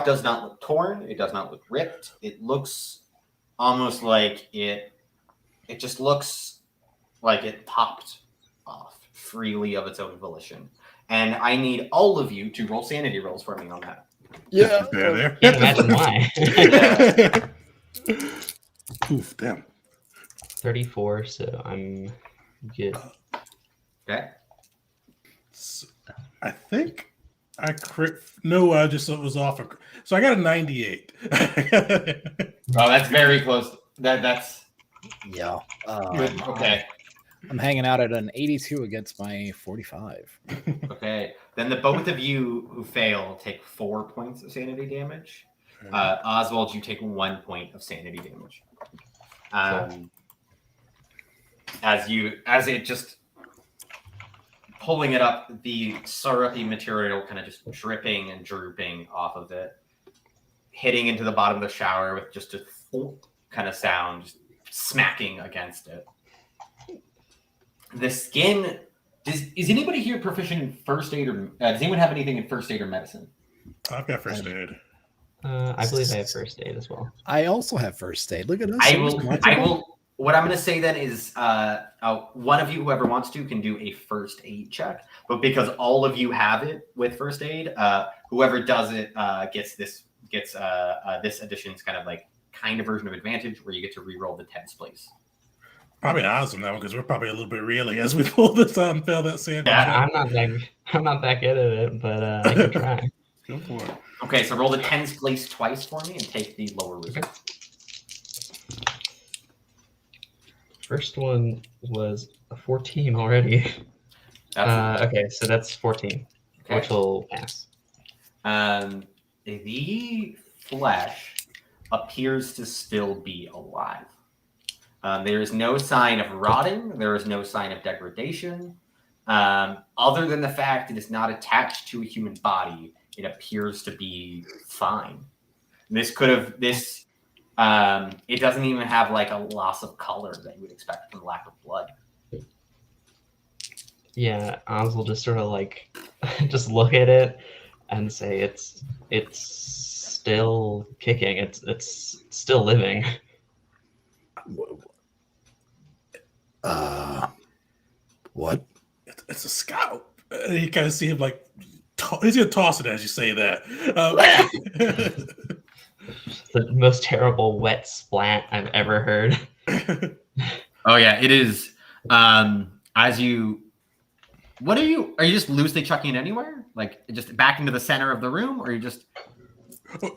does not look torn. It does not look ripped. It looks almost like it just looks like it popped off freely of its own volition. And I need all of you to roll sanity rolls for me on that. Yeah. There. Can't imagine why. Oof, damn. 34, so I'm good. Okay. So I think I crit. No, I just was off. So I got a 98. Oh, that's very close. That's Yeah. good. Okay. I'm hanging out at an 82 against my 45. Okay. Then the both of you who fail take 4 points of sanity damage. Oswald, you take 1 point of sanity damage. As it just pulling it up, the syrupy material kind of just dripping and drooping off of it, hitting into the bottom of the shower with just a thump kind of sound, just smacking against it. The skin. Is anybody here proficient in first aid, or does anyone have anything in first aid or medicine? I've got first aid. I believe I have first aid as well. I also have first aid. Look at us. I will. What I'm going to say then is, one of you, whoever wants to, can do a first aid check. But because all of you have it with first aid, whoever does it gets this edition's kind of version of advantage where you get to re-roll the 10s, please. Probably Oz on that one because we're probably a little bit reeling as we pull this out and fail that sand. Yeah, I'm not that good at it, but I can try. Go for it. Okay, so roll the 10s place twice for me and take the lower result. Okay. First one was a 14 already. Okay, so that's 14, Okay. which will pass. The flesh appears to still be alive. There is no sign of rotting. There is no sign of degradation. Other than the fact it is not attached to a human body, it appears to be fine. It doesn't even have a loss of color that you would expect from lack of blood. Yeah, Oz will just sort of just look at it and say it's still kicking. It's still living. What? It's a scalp. And you kind of see him he's gonna toss it as you say that. The most terrible wet splat I've ever heard. Oh yeah, it is. Are you just loosely chucking it anywhere? Just back into the center of the room, or you just?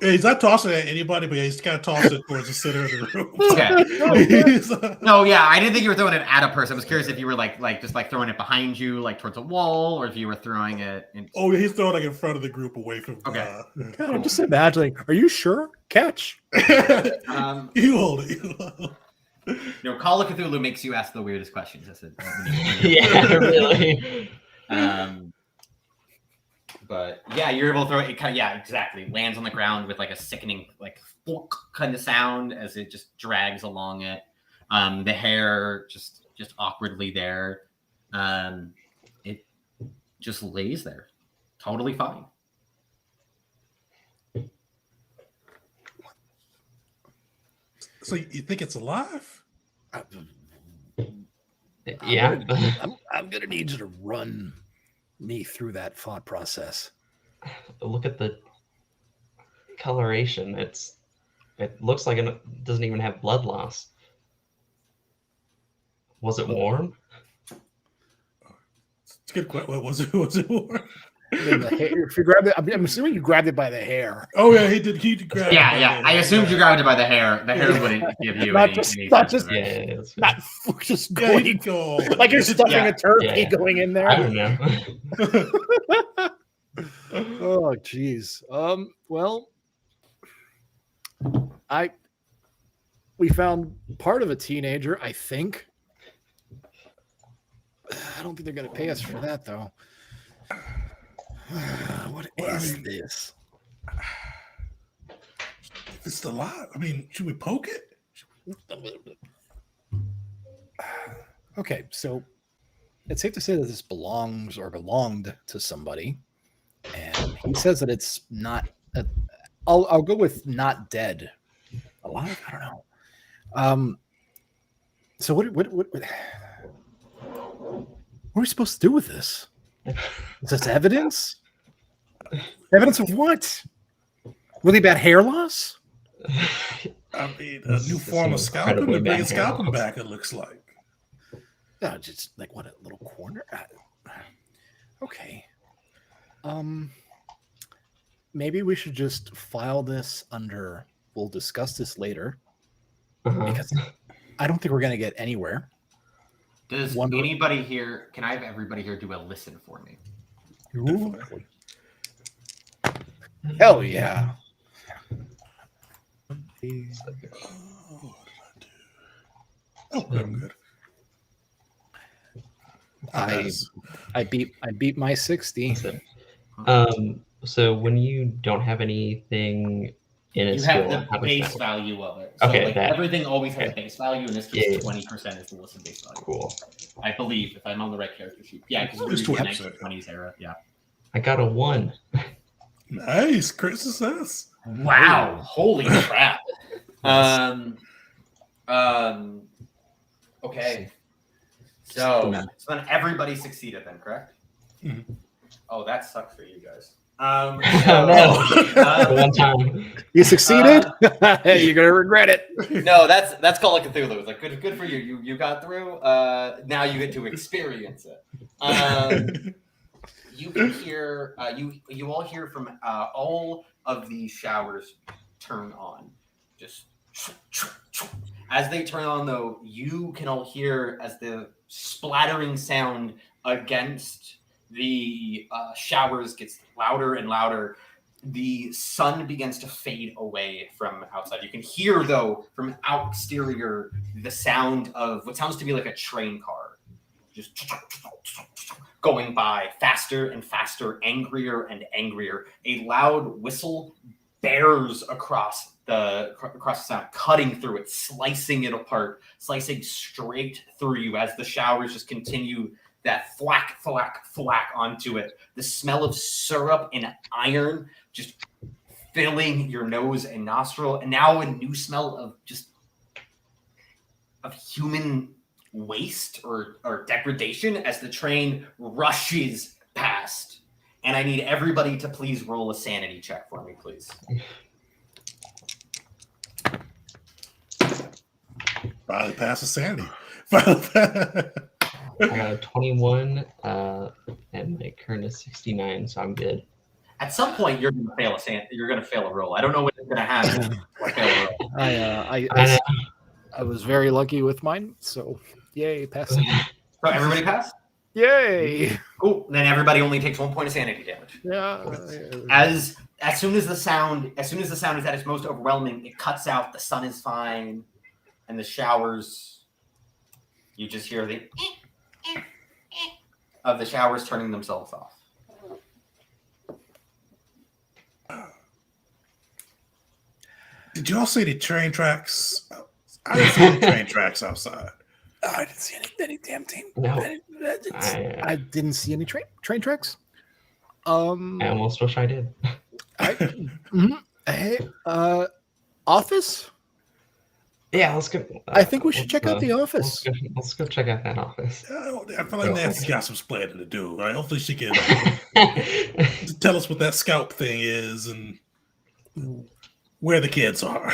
He's not tossing it at anybody, but he's kind of tossing it towards the center of the room. Okay. No, yeah, I didn't think you were throwing it at a person. I was curious if you were just throwing it behind you, towards a wall, or if you were throwing it. Oh, he's throwing in front of the group, away from. Okay. God, I'm just imagining. Are you sure? Catch. You hold it. Call of Cthulhu makes you ask the weirdest questions. Yeah, really. But yeah, you're able to throw it. It exactly lands on the ground with a sickening kind of sound as it just drags along it. The hair just awkwardly there. It just lays there, totally fine. So you think it's alive? Yeah. I'm gonna need you to run me through that thought process. look at the coloration. It looks like it doesn't even have blood loss. Was it warm? It's a good question. What was it? Was it warm? I mean, the hair, if you grab it, I'm assuming you grabbed it by the hair. Oh yeah, he did. He did grab. it by Yeah. the I hair. assumed you grabbed it by the hair. The hair wouldn't give you Not any. just- any not sense just- of it. Yeah, that's fair. Not just Yeah, he going did go. like you're stuffing Yeah. a turkey Yeah. going in there. I don't know. Oh, jeez. Well, we found part of a teenager, I think. I don't think they're going to pay us for that, though. What is this? It's a lot. I mean, should we poke it? Okay, so it's safe to say that this belongs or belonged to somebody, and he says that it's not. I'll go with not dead, alive. I don't know. So what are we supposed to do with this? Is this evidence? Evidence of what? Really bad hair loss? I mean, a new This form of is scalping. incredibly They're bringing bad hair scalping loss. back. It looks like. No, just like what, a little corner. Okay. Maybe we should just file this under. We'll discuss this later Uh-huh. because I don't think we're gonna get anywhere. Does Wonder- anybody here? Can I have everybody here do a listen for me? Ooh. Hell yeah. Oh, what did I do? Oh, good, I'm good. I beat my 60. That's it. So when you don't have anything in a You skill, have the how does base that work? value of it. So Okay, like that- everything always has a okay. base value. In this Yeah, case, yeah. 20% is the listen base value. Cool. I believe if I'm on the right character sheet. Yeah, because we're It's using 20%. 1920s era. Yeah. I got a 1. Nice, crit success. Wow! Holy crap! Okay. So then everybody succeeded then, correct? Mhm. Oh, that sucks for you guys. Oh, no. One time. You succeeded? You're gonna regret it. No, that's Call of Cthulhu. It's like good for you. You got through. Now you get to experience it. You can hear. You all hear from all of the showers turn on. Just as they turn on, though, you can all hear as the splattering sound against the showers gets louder and louder. The sun begins to fade away from outside. You can hear, though, from exterior, the sound of what sounds to be like a train car, just going by faster and faster, angrier and angrier. A loud whistle bears across the sound, cutting through it, slicing it apart, slicing straight through you as the showers just continue that thwack, thwack, thwack onto it. The smell of syrup and iron just filling your nose and nostril, and now a new smell of human waste or degradation as the train rushes past. And I need everybody to please roll a sanity check for me, please. Finally passed the sanity. I got a 21, and my current is 69, so I'm good. At some point, you're going to fail you're going to fail a roll. I don't know when it's going to happen. Or fail a roll. I was very lucky with mine, so yay, passing. So everybody pass? Yay! Cool. Then everybody only takes 1 point of sanity damage. Yeah. As soon as the sound is at its most overwhelming, it cuts out. The sun is fine, and the showers. You just hear the of the showers turning themselves off. Did y'all see the train tracks? I didn't see any train tracks outside. I didn't see any damn team. No. I didn't see any train tracks. I almost wish I did. Hey, office. Yeah, let's go. I think we should check out the office. Let's go check out that office. I feel like Nancy's got some splaining to do. Right? Hopefully, she can tell us what that scalp thing is and where the kids are.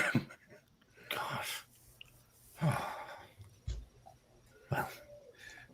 Gosh. Well,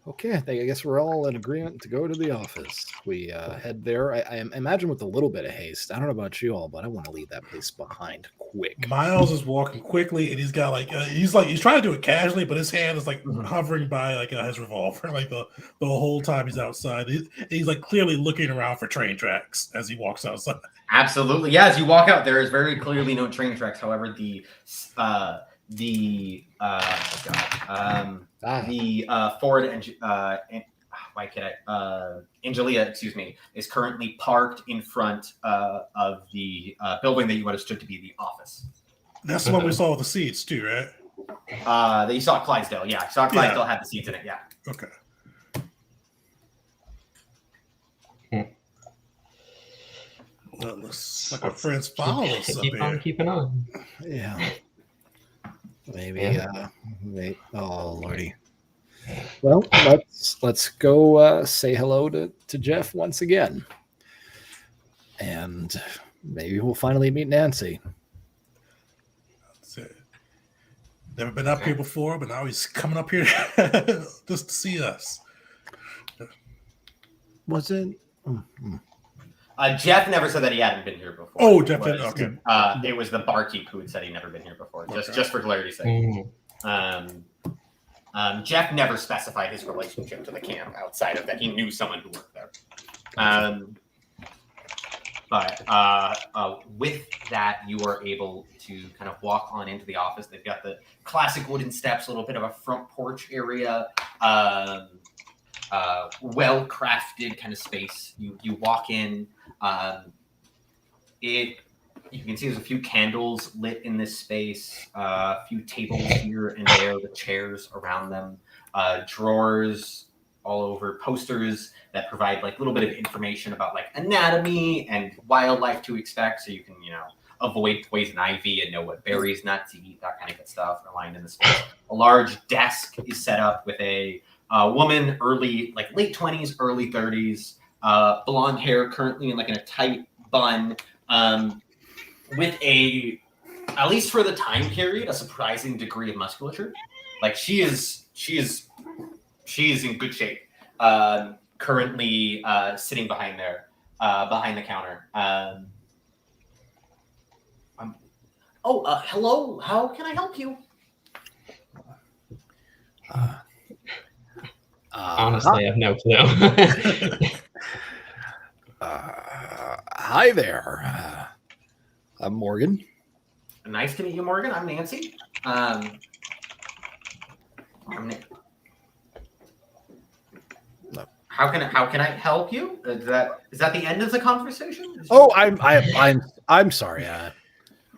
okay. I guess we're all in agreement to go to the office. We head there. I imagine with a little bit of haste. I don't know about you all, but I want to leave that place behind quick. Miles is walking quickly, and he's got he's trying to do it casually, but his hand is hovering by his revolver, the whole time he's outside. He's like clearly looking around for train tracks as he walks outside. Absolutely, yeah. As you walk out, there is very clearly no train tracks. However, the Ford and Angelia, excuse me, is currently parked in front of the building that you understood to be the office. That's the one we saw with the seats too, right? That you saw at Clydesdale, yeah. You saw Clydesdale had the seats in it, yeah. Okay. Well, looks like our friends follow us up here. Keeping on. Yeah. Maybe. Oh lordy. Well, let's go say hello to Jeff once again, and maybe we'll finally meet Nancy. That's it. Never been up here before, but now he's coming up here just to see us. Was it? Jeff never said that he hadn't been here before. Oh, Jeff didn't. Okay. It was the barkeep who had said he'd never been here before. Just for clarity's sake. Jeff never specified his relationship to the camp outside of that he knew someone who worked there. But with that, you are able to kind of walk on into the office. They've got the classic wooden steps, a little bit of a front porch area, well-crafted kind of space. You walk in. You can see there's a few candles lit in this space, a few tables here and there, the chairs around them, drawers all over, posters that provide like a little bit of information about like anatomy and wildlife to expect, so you can avoid poison ivy and know what berries not to eat, that kind of good stuff aligned in the space. A large desk is set up with a woman, late 20s, early 30s, blonde hair, currently in a tight bun. With at least for the time period, a surprising degree of musculature. Like she is in good shape. Currently sitting behind the counter. Hello. How can I help you? Honestly, I have no clue. Hi there. I'm Morgan. Nice to meet you, Morgan. I'm Nancy. How can I help you? Is that the end of the conversation? Oh, I'm sorry. I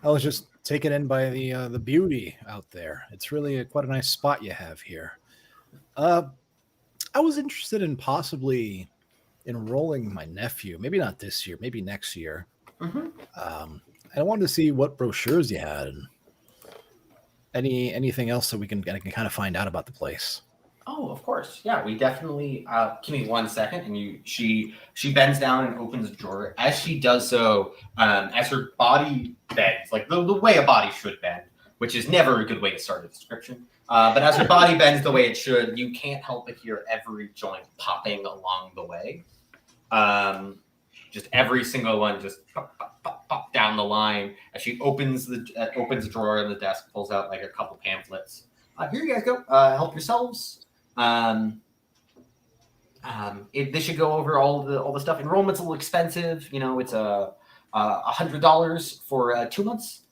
was just taken in by the beauty out there. It's really quite a nice spot you have here. I was interested in possibly enrolling my nephew. Maybe not this year. Maybe next year. Mm-hmm. I wanted to see what brochures you had and anything else that I can kind of find out about the place. Oh, of course. Yeah, we definitely. Give me 1 second, and she bends down and opens a drawer. As she does so, as her body bends, like the way a body should bend, which is never a good way to start a description. But as her body bends the way it should, you can't help but hear every joint popping along the way. Just every single one, just pop, pop, pop, pop down the line. As she opens the drawer in the desk, pulls out like a couple pamphlets. Here you guys go. Help yourselves. They should go over all the stuff. Enrollment's a little expensive. It's $100 for 2 months,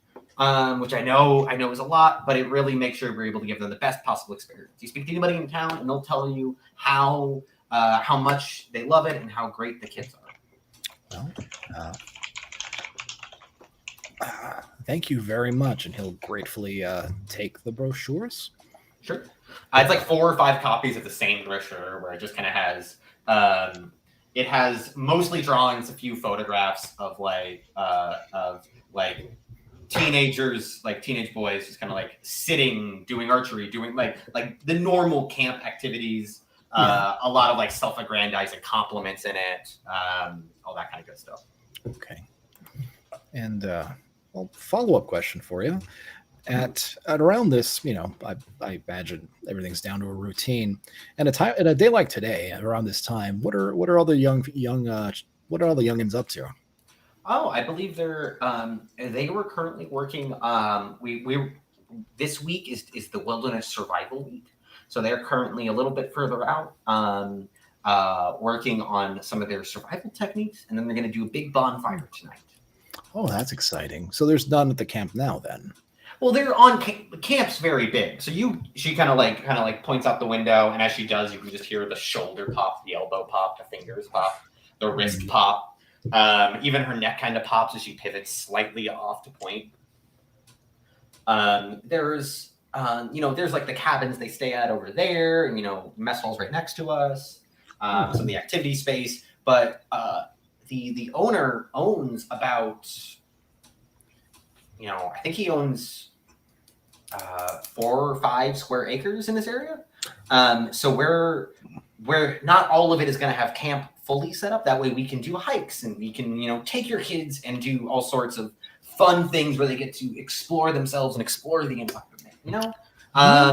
which I know is a lot, but it really makes sure we're able to give them the best possible experience. You speak to anybody in town, and they'll tell you how much they love it and how great the kids are. Well, thank you very much, and he'll gratefully take the brochures. Sure. It's like 4 or 5 copies of the same brochure where it just kind of has it has mostly drawings, a few photographs of teenagers, like teenage boys, just kind of like sitting, doing archery, doing like the normal camp activities. A lot of like self-aggrandizing compliments in it, all that kind of good stuff. Okay. And follow-up question for you. At around this, I imagine everything's down to a routine. And at a day like today, around this time, what are all the what are all the youngins up to? Oh, I believe they were currently working. We this week is the Wilderness Survival Week, so they're currently a little bit further out, working on some of their survival techniques, and then they're going to do a big bonfire tonight. Oh, that's exciting. So there's none at the camp now, then. Well, they're on camp's very big, so she kind of like points out the window, and as she does, you can just hear the shoulder pop, the elbow pop, the fingers pop, the wrist pop. Even her neck kind of pops as she pivots slightly off to point. There's like the cabins they stay at over there, and mess hall's right next to us. Some of the activity space, but the owner owns about, I think he owns 4 or 5 square acres in this area. So we're not all of it is going to have camp fully set up. That way we can do hikes and we can, take your kids and do all sorts of fun things where they get to explore themselves and explore the environment.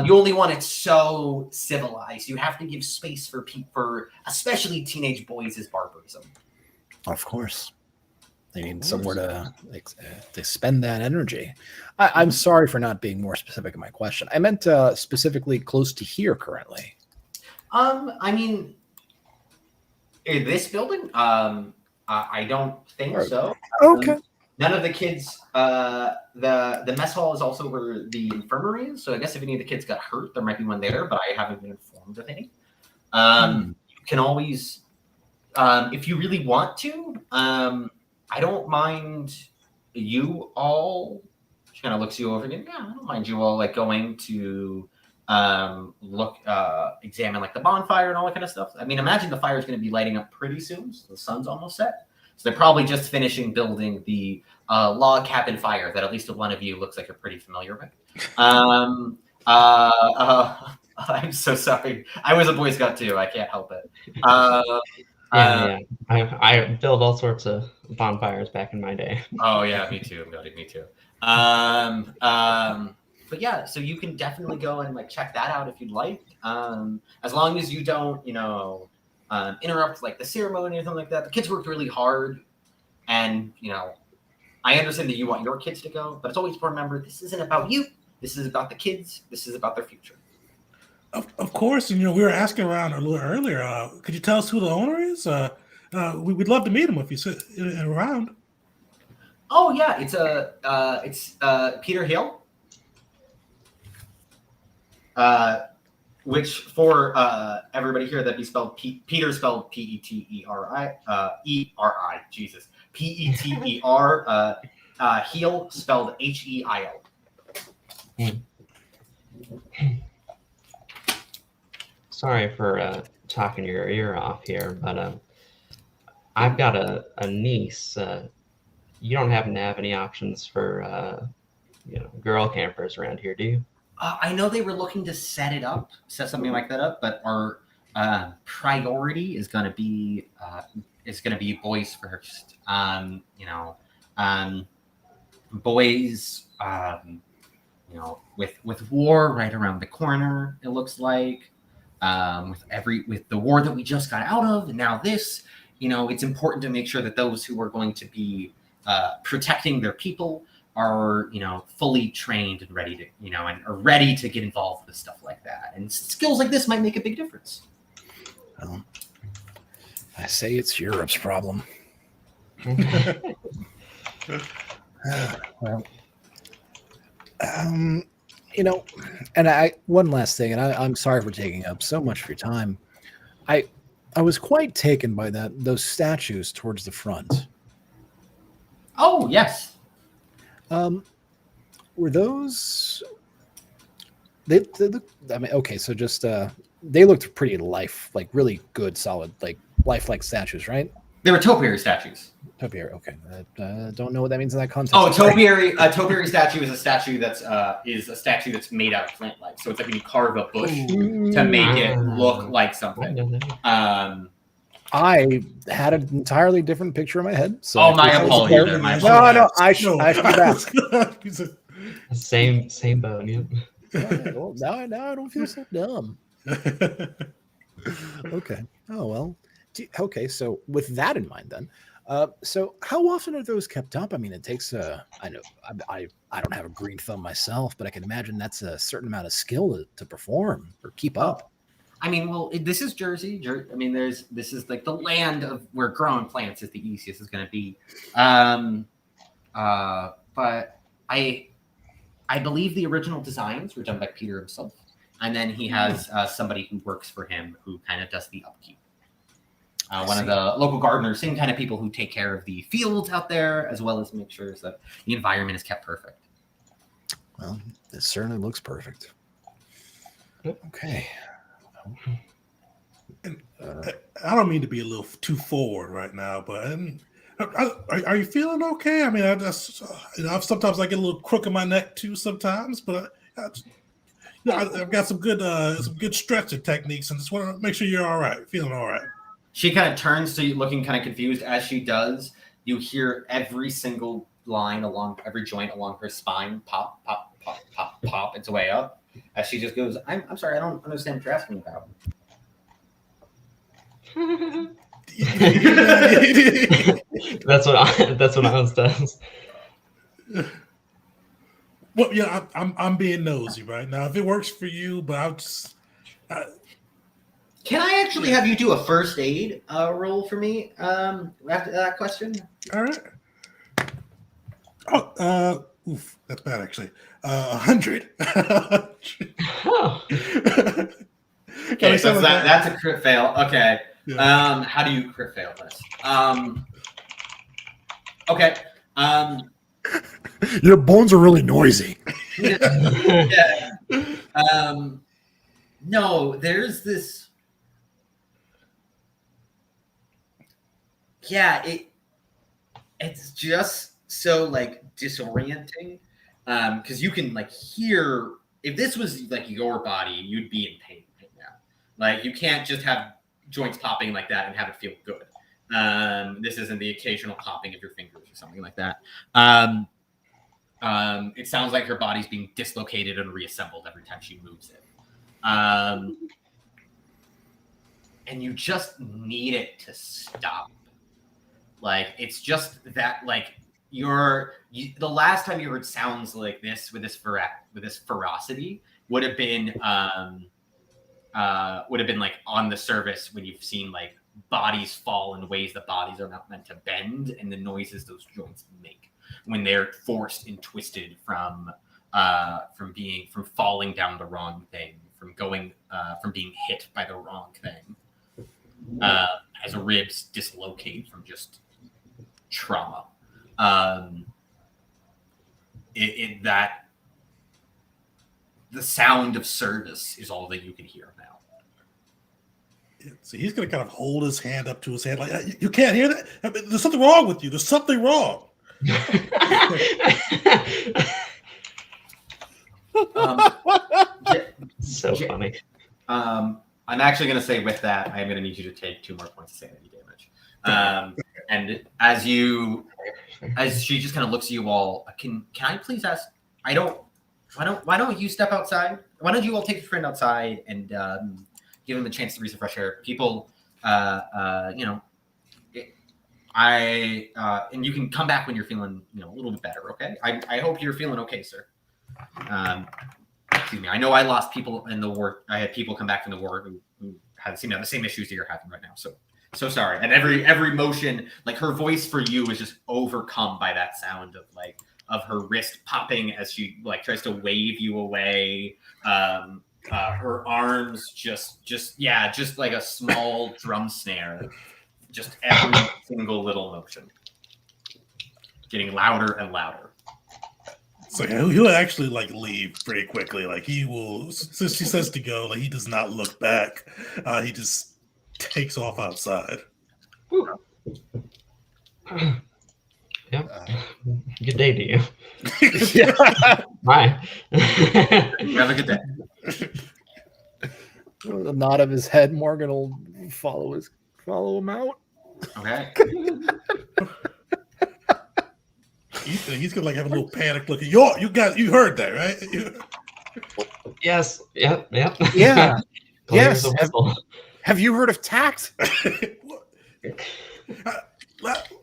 You only want it so civilized. You have to give space for especially teenage boys' barbarism. Of course. They need somewhere to spend that energy. I'm sorry for not being more specific in my question. I meant specifically close to here currently. I mean, in this building, I don't think so. Okay. None of the kids. The mess hall is also where the infirmary is. So I guess if any of the kids got hurt, there might be one there, but I haven't been informed of any. You can always, if you really want to. I don't mind you all. She kind of looks you over again. Yeah, I don't mind you all like going to examine like the bonfire and all that kind of stuff. I mean, imagine the fire is going to be lighting up pretty soon. So the sun's almost set. So they're probably just finishing building the log cabin fire that at least one of you looks like you're pretty familiar with. I'm so sorry. I was a Boy Scout too. I can't help it. Yeah. I built all sorts of bonfires back in my day. Oh yeah, me too, buddy. Me too. But yeah, so you can definitely go and like check that out if you'd like. As long as you don't, interrupt like the ceremony or something like that. The kids worked really hard, and I understand that you want your kids to go, but it's always to remember this isn't about you. This is about the kids. This is about their future. Of course, we were asking around a little earlier. Could you tell us who the owner is? We'd love to meet him if he's around. Oh yeah, it's Peter Hill. Which for everybody here, that'd be spelled Peter spelled Peteri. Jesus, Peter. Heel spelled Heil. Sorry for talking your ear off here, but I've got a niece. You don't happen to have any options for girl campers around here, do you? I know they were looking to set something like that up, but our priority is going to be boys first. Boys, with war right around the corner, it looks like. With the war that we just got out of, and now this, it's important to make sure that those who are going to be protecting their people are, fully trained and ready to, and are ready to get involved with stuff like that. And skills like this might make a big difference. Well, I say it's Europe's problem. And one last thing, and I'm sorry for taking up so much of your time. I was quite taken by those statues towards the front. Oh yes. Were those? They I mean, okay, so just they looked pretty like really good, solid, like lifelike statues, right? They were topiary statues. Topiary. Okay. Don't know what that means in that context. Oh, topiary. A topiary statue is a statue that's made out of plant life. So it's like when you carve a bush to make it look like something. I had an entirely different picture in my head. So my apologies. No, I should ask. Same boat. Yep. Well, now I don't feel so dumb. Okay. Oh well. Okay. So with that in mind, then, so how often are those kept up? I mean, it takes I know I don't have a green thumb myself, but I can imagine that's a certain amount of skill to perform or keep up. I mean, well, this is Jersey. I mean, this is like the land of where growing plants is the easiest it's going to be. But I believe the original designs were done by Peter himself, and then he has somebody who works for him who kind of does the upkeep. One of the local gardeners, same kind of people who take care of the fields out there, as well as make sure that the environment is kept perfect. Well, it certainly looks perfect. Okay. And I don't mean to be a little too forward right now, but are you feeling okay? I mean, sometimes I get a little crook in my neck too sometimes, but I've got some good stretching techniques, and just want to make sure you're all right, feeling all right. She kind of turns to you, looking kind of confused. As she does, you hear every single line along every joint along her spine pop, pop, pop, pop, pop its way up. As she just goes, I'm sorry, I don't understand what you're asking about. That's what Oz does. Well, yeah, I'm being nosy right now. If it works for you, but I'll just. Can I actually have you do a first aid roll for me after that question? All right. Oh, that's bad actually. 100. Oh. Okay, so that's a crit fail. Okay. Yeah. How do you crit fail this? Okay. Your bones are really noisy. Yeah. No, there's this. Yeah, it's just so like disorienting. Because you can like hear, if this was like your body, you'd be in pain right now. Like you can't just have joints popping like that and have it feel good. This isn't the occasional popping of your fingers or something like that. It sounds like her body's being dislocated and reassembled every time she moves it. And you just need it to stop. Like it's just that like the last time you heard sounds like this with this ferocity would have been like on the surface when you've seen like bodies fall in ways that bodies are not meant to bend, and the noises those joints make when they're forced and twisted from falling down the wrong thing, from being hit by the wrong thing, as ribs dislocate from just trauma. The sound of service is all that you can hear now. So he's going to kind of hold his hand up to his head like, you can't hear that? I mean, there's something wrong with you. There's something wrong. So funny. I'm actually going to say with that, I am going to need you to take 2 more points of sanity damage. And as she just kind of looks at you all, can I please ask? Why don't you step outside? Why don't you all take your friend outside and give him a chance to breathe some fresh air? People, and you can come back when you're feeling, a little bit better. Okay. I hope you're feeling okay, sir. Excuse me. I know I lost people in the war. I had people come back from the war who seem to have the same issues that you're having right now. So sorry. And every motion, like her voice for you is just overcome by that sound of her wrist popping as she like tries to wave you away. Her arms just like a small drum snare. Just every single little motion. Getting louder and louder. So he'll actually like leave pretty quickly. Like he will, since she says to go, like he does not look back. He just takes off outside. Yep. Good day to you. Yeah. Bye. Have a good day. With a nod of his head, Morgan will follow him out. Okay. He's gonna like have a little panic look. You heard that, right? Yes. Yep. Yep. Yeah. Clear Yes. as a whistle. Have you heard of tact?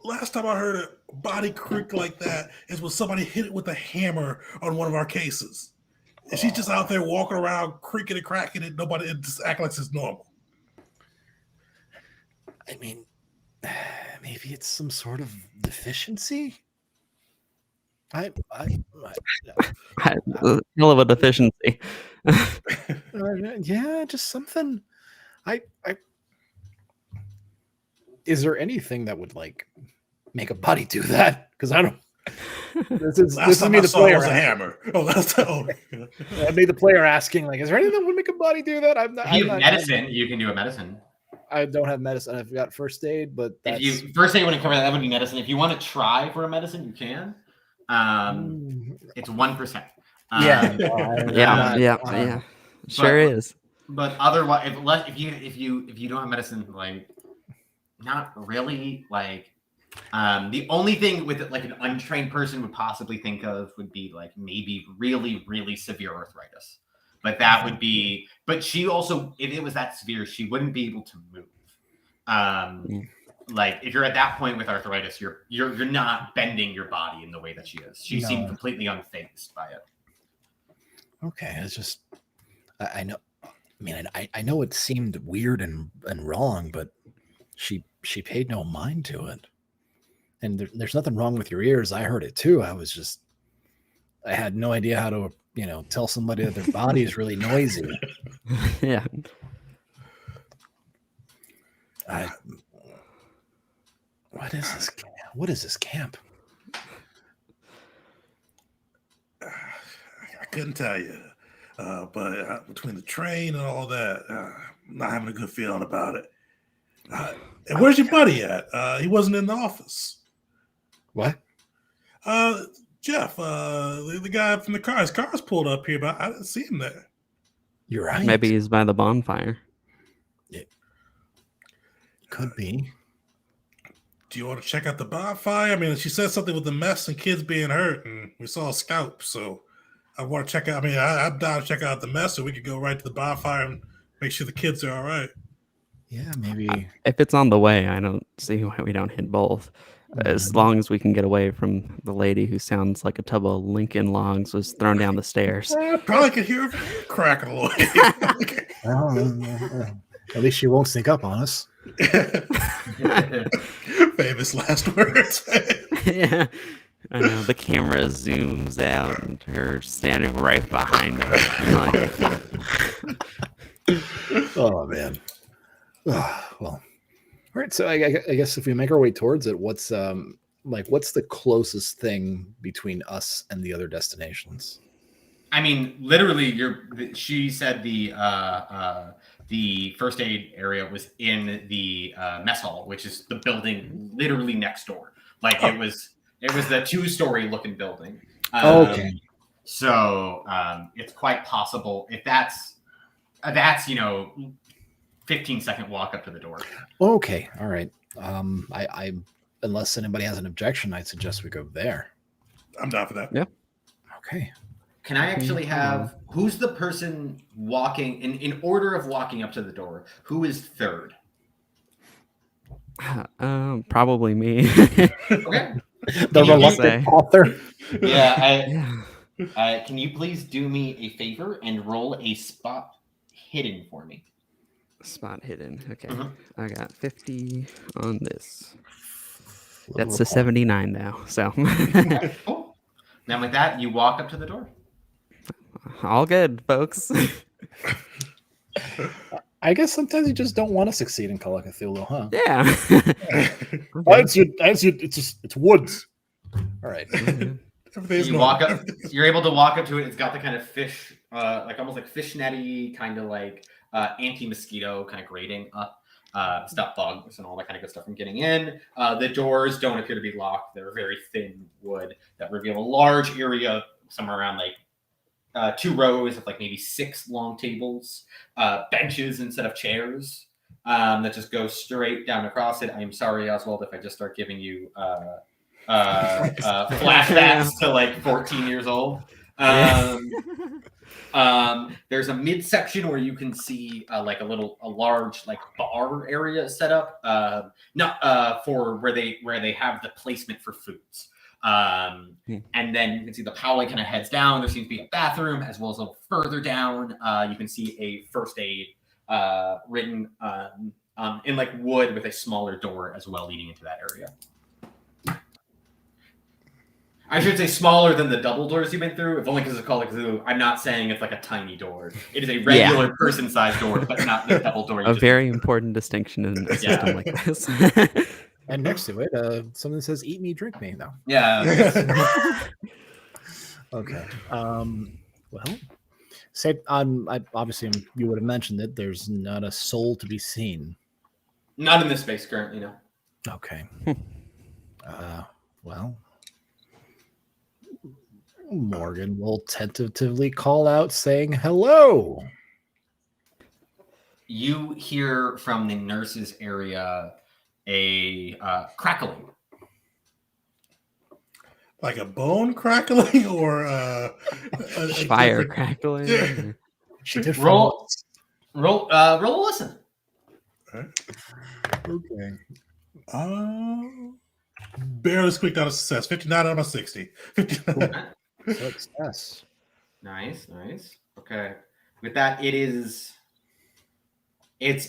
Last time I heard a body creak like that is when somebody hit it with a hammer on one of our cases. And she's just out there walking around creaking and cracking it. Nobody it just act like it's normal. I mean, maybe it's some sort of deficiency. Hell of a deficiency. Yeah, just something. I is there anything that would like make a body do that? Because I don't. This is me, the player. Was a hammer. Oh, that's I made the player asking, like, is there anything that would make a body do that? If you have medicine, you can do a medicine. I don't have medicine. I've got first aid, but that's... If you first aid wouldn't cover that, would be medicine. If you want to try for a medicine, you can. It's 1%. Yeah. Sure is. But otherwise, if you don't have medicine, like, not really. Like, the only thing with it, like an untrained person would possibly think of would be like maybe really, really severe arthritis. But that would be. But she also, if it was that severe, she wouldn't be able to move. Like if you're at that point with arthritis, you're not bending your body in the way that she is. She seemed completely unfazed by it. Okay, it's just I know. I mean, I know it seemed weird and wrong, but she paid no mind to it. And there's nothing wrong with your ears. I heard it too. I had no idea how to tell somebody that their body is really noisy. Yeah. What is this? What is this camp? I couldn't tell you, but between the train and all that, I'm not having a good feeling about it. And where's your buddy at? He wasn't in the office. What? Jeff, the guy from the car. His car's pulled up here, but I didn't see him there. You're right. Maybe he's by the bonfire. It could be. Do you want to check out the bonfire? I mean, she said something with the mess and kids being hurt, and we saw a scalp. So I want to check out. I mean, I'm down to check out the mess, so we could go right to the bonfire and make sure the kids are all right. Yeah, maybe. If it's on the way, I don't see why we don't hit both. As long as we can get away from the lady who sounds like a tub of Lincoln logs was thrown down the stairs. Probably could hear her cracking a little. At least she won't sneak up on us. Famous last words. Yeah. I know. The camera zooms out and her standing right behind her. Oh, man. Well, all right. So I guess if we make our way towards it, what's the closest thing between us and the other destinations? I mean, literally, she said the first aid area was in the mess hall, which is the building literally next door. Like it was the 2-story looking building. Okay. So it's quite possible if that's 15-second walk up to the door. Okay. All right. I unless anybody has an objection, I'd suggest we go there. I'm down for that. Yeah. Okay. Can I actually have who's the person walking in order of walking up to the door? Who is third? Probably me. Okay. The reluctant author. Yeah. Can you please do me a favor and roll a spot hidden for me? Spot hidden. Okay. Mhm. I got 50 on this. That's a 79 now. So Okay, cool. Now with that, you walk up to the door. all good, folks. I guess sometimes you just don't want to succeed in Call of Cthulhu, huh? Yeah. It's woods. All right. You walk up. You're able to walk up to it. It's got the kind of fish, like almost like fishnetty kind of like anti-mosquito kind of grating up. stop bugs and all that kind of good stuff from getting in. The doors don't appear to be locked. They're very thin wood that reveal a large area, somewhere around like 2 rows of like maybe 6 long tables, benches instead of chairs that just go straight down across it. I'm sorry, Oswald, if I just start giving you flashbacks to like 14 years old. There's a midsection where you can see like a large like bar area set up, not for where they have the placement for foods. And then you can see the hallway kind of heads down. There seems to be a bathroom, as well as a little further down. You can see a first aid written in like wood with a smaller door as well leading into that area. I should say smaller than the double doors you've been through, if only because it's Call of Cthulhu. I'm not saying it's like a tiny door. It is a regular person-sized door, but not the double door. A very important distinction in a system like this. And next to it, something says "Eat me, drink me." Though. Yeah. Okay. Well, say obviously you would have mentioned that there's not a soul to be seen. Not in this space currently, no. Okay. Well, Morgan will tentatively call out, saying hello. You hear from the nurses area a crackling. Like a bone crackling or a fire crackling? Yeah. She did roll a listen. Okay. Barely squeaked out a success. 59 out of 60. 59. Success. Nice. Okay. With that, it's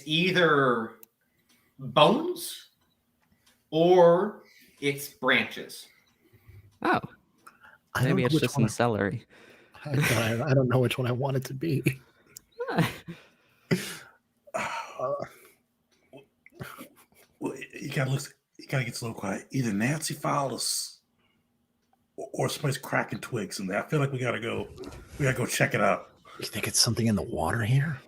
either bones or it's branches. Oh. Maybe it's just some celery. I don't know which one I want it to be. Well, you gotta get a little quiet. Either Nancy followed us or somebody's cracking twigs in there. I feel like we gotta go check it out. You think it's something in the water here?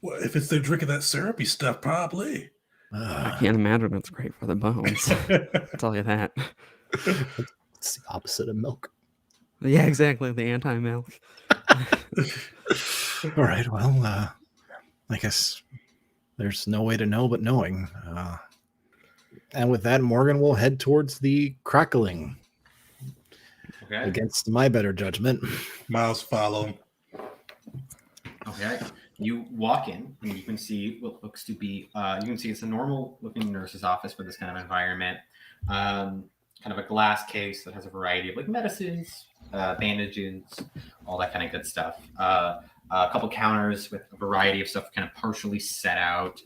Well, if they're drinking that syrupy stuff, probably. I can't imagine it's great for the bones. I'll tell you that. It's the opposite of milk. Yeah, exactly. The anti-milk. All right. Well, I guess there's no way to know but knowing. And with that, Morgan will head towards the crackling. Okay. Against my better judgment. Miles follow. Okay. You walk in and you can see what looks to be, it's a normal looking nurse's office for this kind of environment. Kind of a glass case that has a variety of like medicines, bandages, all that kind of good stuff. A couple counters with a variety of stuff kind of partially set out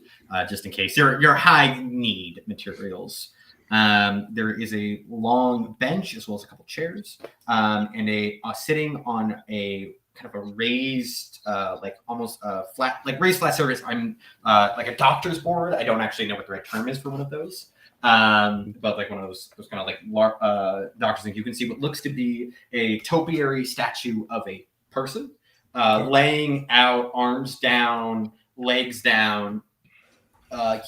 just in case your high need materials. There is a long bench as well as a couple chairs and a sitting on a kind of a raised, like almost flat, like raised flat surface. I'm like a doctor's board. I don't actually know what the right term is for one of those. But like one of those kind of like doctor's things. You can see what looks to be a topiary statue of a person laying out, arms down, legs down,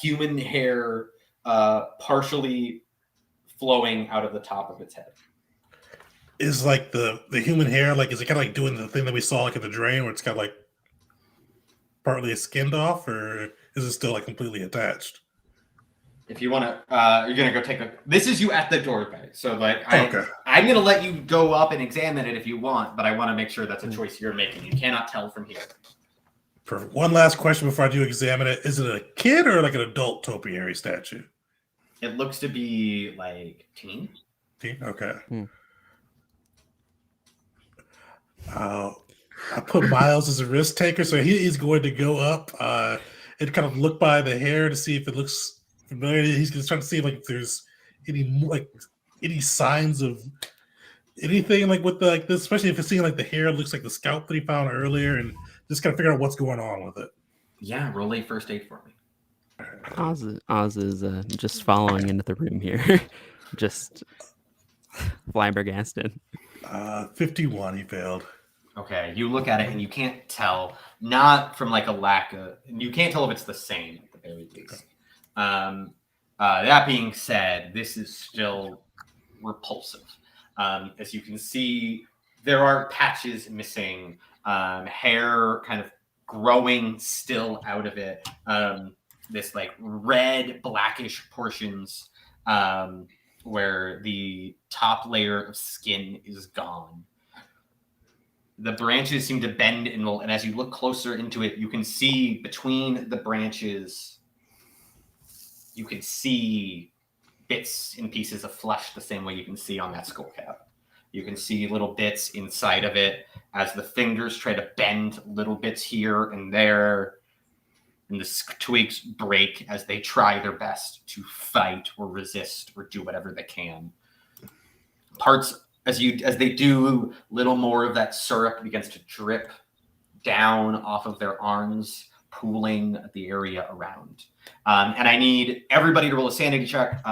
human hair partially flowing out of the top of its head. Is like the human hair, like, is it kind of like doing the thing that we saw like at the drain where it's got like partly skinned off, or is it still like completely attached? If you want to, you're going to go take this is you at the doorway. So like, I'm going to let you go up and examine it if you want, but I want to make sure that's a choice you're making. You cannot tell from here. Perfect. One last question before I do examine it. Is it a kid or like an adult topiary statue? It looks to be like teen. Teen? Okay. I put Miles as a risk taker, so he's going to go up and kind of look by the hair to see if it looks familiar. He's going to try to see like if there's any signs of anything like with this, especially if it's seeing like the hair looks like the scalp that he found earlier, and just kind of figure out what's going on with it. Yeah, roll a first aid for me. Oz is just following into the room here, just flabbergasted. 51, he failed. Okay, you look at it and you can't tell, not from like a lack of, you can't tell if it's the same at the very least. That being said, this is still repulsive. As you can see, there are patches missing, hair kind of growing still out of it. This like red, blackish portions where the top layer of skin is gone. The branches seem to bend and roll, and as you look closer into it, you can see between the branches, you can see bits and pieces of flesh the same way you can see on that skull cap. You can see little bits inside of it as the fingers try to bend little bits here and there, and the twigs break as they try their best to fight or resist or do whatever they can. Parts, as they do, little more of that syrup begins to drip down off of their arms, pooling the area around. And I need everybody to roll a sanity check.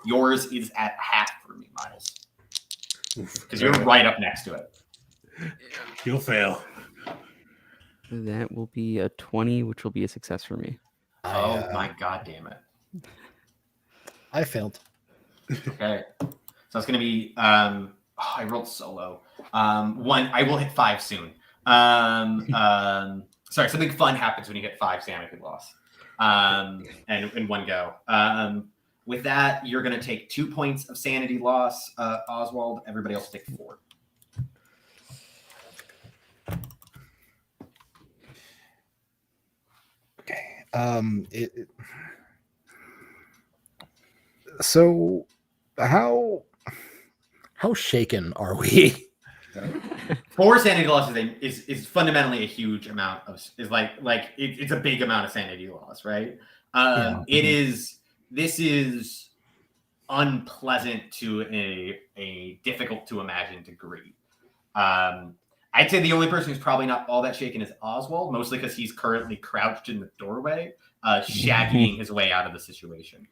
Yours is at half for me, Miles, because you're right up next to it. You'll fail. That will be a 20, which will be a success for me. Oh my god damn it. I failed. Okay. So it's going to be, I rolled so low. I will hit 5 soon. Sorry, something fun happens when you hit 5 sanity loss. And in one go. With that, you're going to take 2 points of sanity loss, Oswald. Everybody else will take 4. Okay. So how shaken are we? 4 sanity loss is fundamentally a huge amount of it's a big amount of sanity loss, right? This is unpleasant to a difficult to imagine degree. I'd say the only person who's probably not all that shaken is Oswald, mostly because he's currently crouched in the doorway, shaggying his way out of the situation.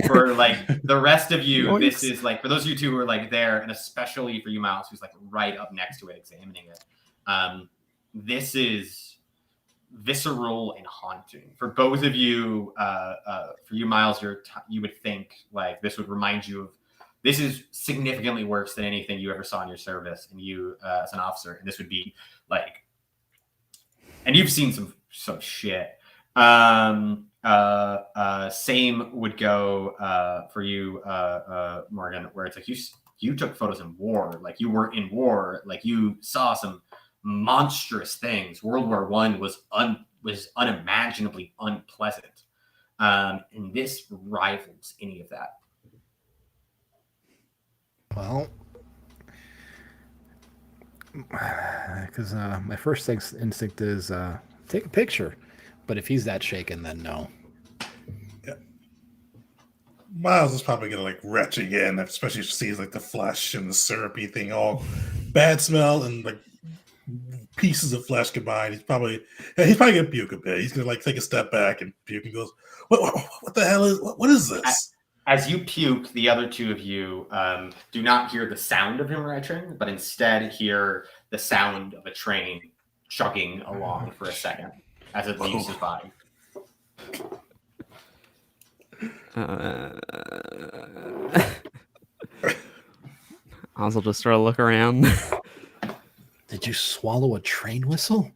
For like the rest of you, this is like for those of you two who are like there, and especially for you, Miles, who's like right up next to it, examining it. This is visceral and haunting for both of you. For you, Miles, you would think like this would remind you of. This is significantly worse than anything you ever saw in your service, and you as an officer. And this would be like, and you've seen some shit. Same would go for you, Morgan, where it's like you took photos in war, like you were in war, like you saw some monstrous things. World War I was unimaginably unpleasant, and this rivals any of that. Well, because my first instinct is take a picture, but if he's that shaken, then no. Yeah. Miles is probably gonna like retch again, especially if he sees like the flesh and the syrupy thing, all bad smell and like pieces of flesh combined. He's probably gonna puke a bit. He's gonna like take a step back and puke and goes, "What the hell is? What is this?" As you puke, the other two of you do not hear the sound of him retching, but instead hear the sound of a train chugging along for a second as it leaves his body. Oz will just sort of look around. Did you swallow a train whistle?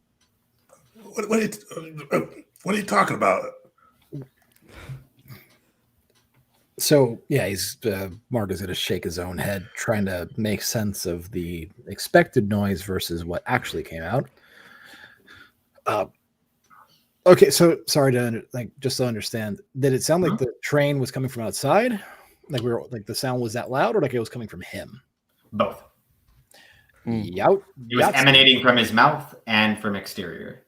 What are you talking about? So yeah, he's Mark is going to shake his own head, trying to make sense of the expected noise versus what actually came out. Okay, so sorry to just to understand. Did it sound like the train was coming from outside? Like the sound was that loud, or like it was coming from him? Both. Yout. It was emanating from his mouth and from exterior.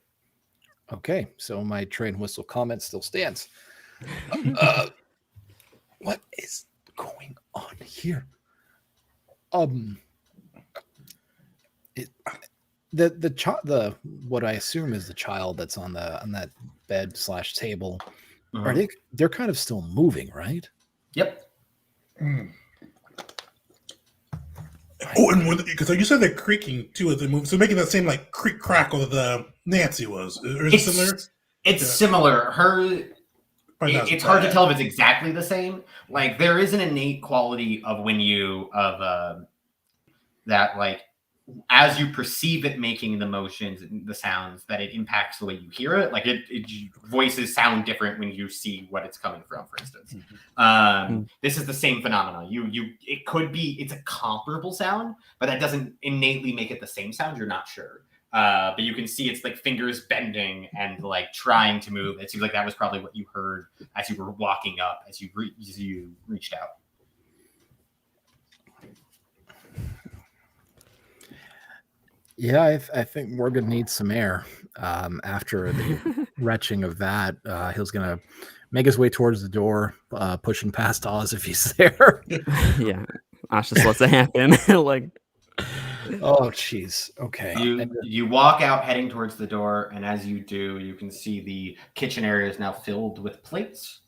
Okay, so my train whistle comment still stands. What is going on here? The what I assume is the child that's on that bed / table. Mm-hmm. They're kind of still moving, right? Yep. Oh, and because you said they're creaking too as they move, so making that same like creak crackle that Nancy was. Or is it similar? It's similar. Probably not as It's hard to bad. tell if it's exactly the same. Like there is an innate quality of when you that like as you perceive it making the motions and the sounds that it impacts the way you hear it. Like voices sound different when you see what it's coming from, for instance. This is the same phenomenon. It could be, it's a comparable sound, but that doesn't innately make it the same sound. You're not sure. But you can see it's like fingers bending and like trying to move. It seems like that was probably what you heard as you were walking up, as you reached out. Yeah, I think Morgan needs some air. After the retching of that, he's gonna make his way towards the door, pushing past Oz if he's there. Yeah, Ash just lets it happen. Like, oh, jeez. Okay. You walk out heading towards the door, and as you do, you can see the kitchen area is now filled with plates.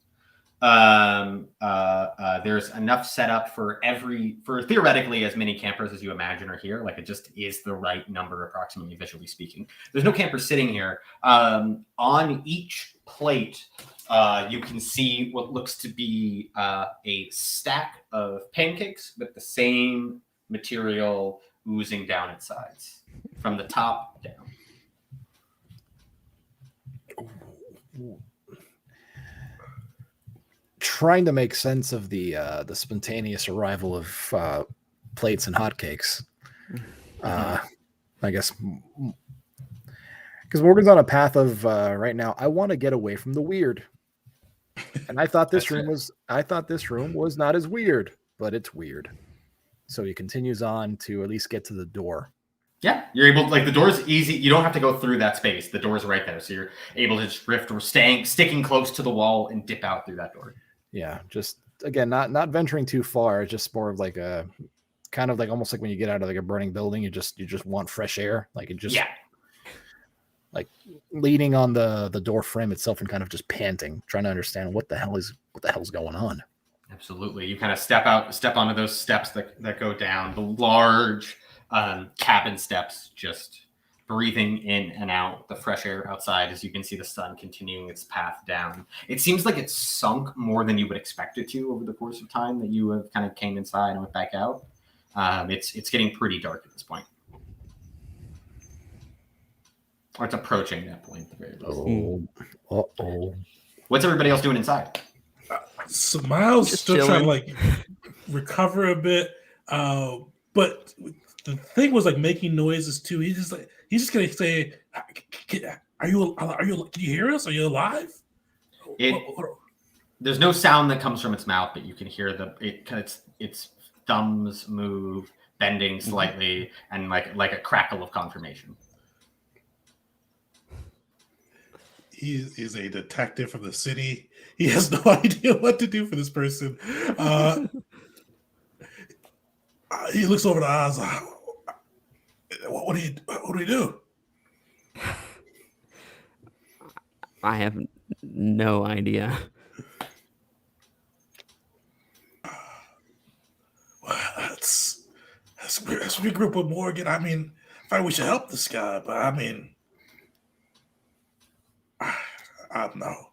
There's enough set up for theoretically as many campers as you imagine are here. Like it just is the right number, approximately visually speaking. There's no campers sitting here. On each plate, you can see what looks to be a stack of pancakes with the same material oozing down its sides from the top down. Trying to make sense of the spontaneous arrival of plates and hotcakes. I guess because Morgan's on a path of right now. I want to get away from the weird, and I thought this room was not as weird, but it's weird. So he continues on to at least get to the door. Yeah, you're able to, like, the door's easy. You don't have to go through that space. The door's right there. So you're able to just drift or sticking close to the wall and dip out through that door. Yeah, just again, not venturing too far. It's just more of like a kind of like almost like when you get out of like a burning building, you just want fresh air. Like it just like leaning on the door frame itself and kind of just panting, trying to understand what the hell's going on. Absolutely. You kind of step onto those steps that go down, the large cabin steps, just breathing in and out the fresh air outside as you can see the sun continuing its path down. It seems like it's sunk more than you would expect it to over the course of time that you have kind of came inside and went back out. It's getting pretty dark at this point. Or it's approaching that point at the very least. What's everybody else doing inside? So Miles Just still trying to chilling. like recover a bit, but the thing was like making noises too. He's just gonna say, "Are you? Can you hear us? Are you alive?" There's no sound that comes from its mouth, but you can hear its thumbs move, bending slightly, and like a crackle of confirmation. He is a detective from the city. He has no idea what to do for this person. He looks over to Oz. What do we do? I have no idea. Well, let's regroup with Morgan. I mean, I find we should help this guy, but I mean, I don't know.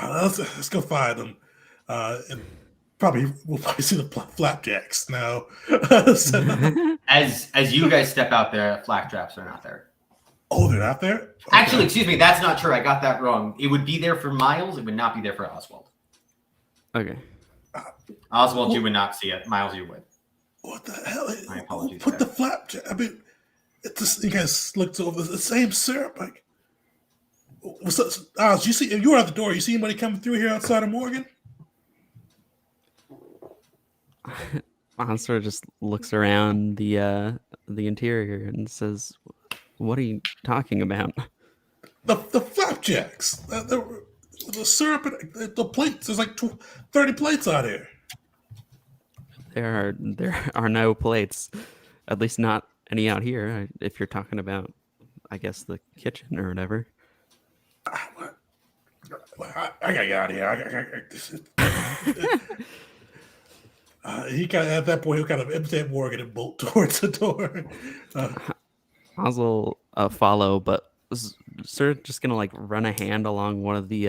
Let's go find him. And we'll probably see the flapjacks now. As you guys step out there, flapjacks are not there. Oh, they're not there? Okay. Actually, excuse me, that's not true. I got that wrong. It would be there for Miles. It would not be there for Oswald. Okay. Oswald, you would not see it. Miles, you would. What the hell? My apologies. Put the flapjack. I mean, it's just, you guys looked over the same syrup. Like, Oz, you see? If you were at the door, you see anybody coming through here outside of Morgan? Oz sort of just looks around the interior and says, "What are you talking about?" The flapjacks, the syrup, and the plates. There's like 30 plates out here. There are no plates, at least not any out here. If you're talking about, I guess, the kitchen or whatever. I gotta get out of here. He kind of, at that point, he'll kind of imitate Morgan and bolt towards the door. Oz will follow, but sort of just gonna like run a hand along one of the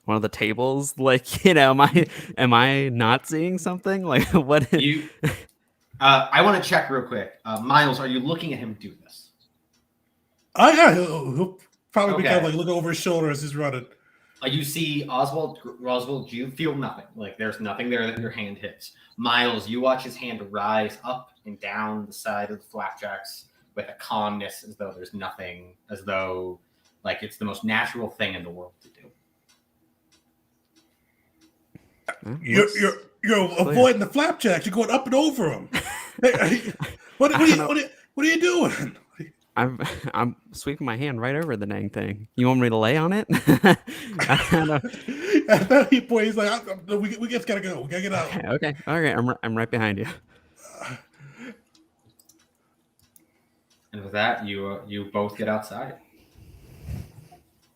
one of the tables? Like, am I not seeing something? Like, what? You, I want to check real quick. Miles, are you looking at him do this? Yeah, he'll probably be kind of Okay. like looking over his shoulder as he's running. You see Oswald, you feel nothing. Like there's nothing there that your hand hits. Miles, you watch his hand rise up and down the side of the flapjacks with a calmness as though there's nothing, as though like it's the most natural thing in the world to do. You're avoiding the flapjacks. You're going up and over them. What are you doing? I'm sweeping my hand right over the dang thing. You want me to lay on it? I don't know. At that point, he's like, "We just gotta go. We gotta get out." Okay. All right. I'm right behind you. And with that, you both get outside,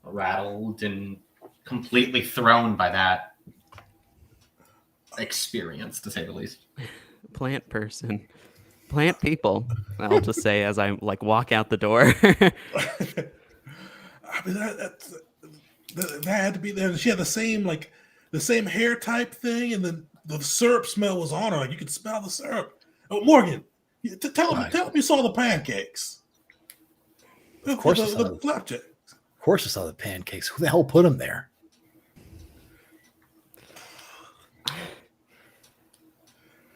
rattled and completely thrown by that experience, to say the least. Plant people. I'll just say as I like walk out the door. I mean, that had to be there. She had the same hair type thing, and then the syrup smell was on her. Like you could smell the syrup. Oh, Morgan, tell him you saw the pancakes. Of course, the flapjack. Of course, I saw the pancakes. Who the hell put them there?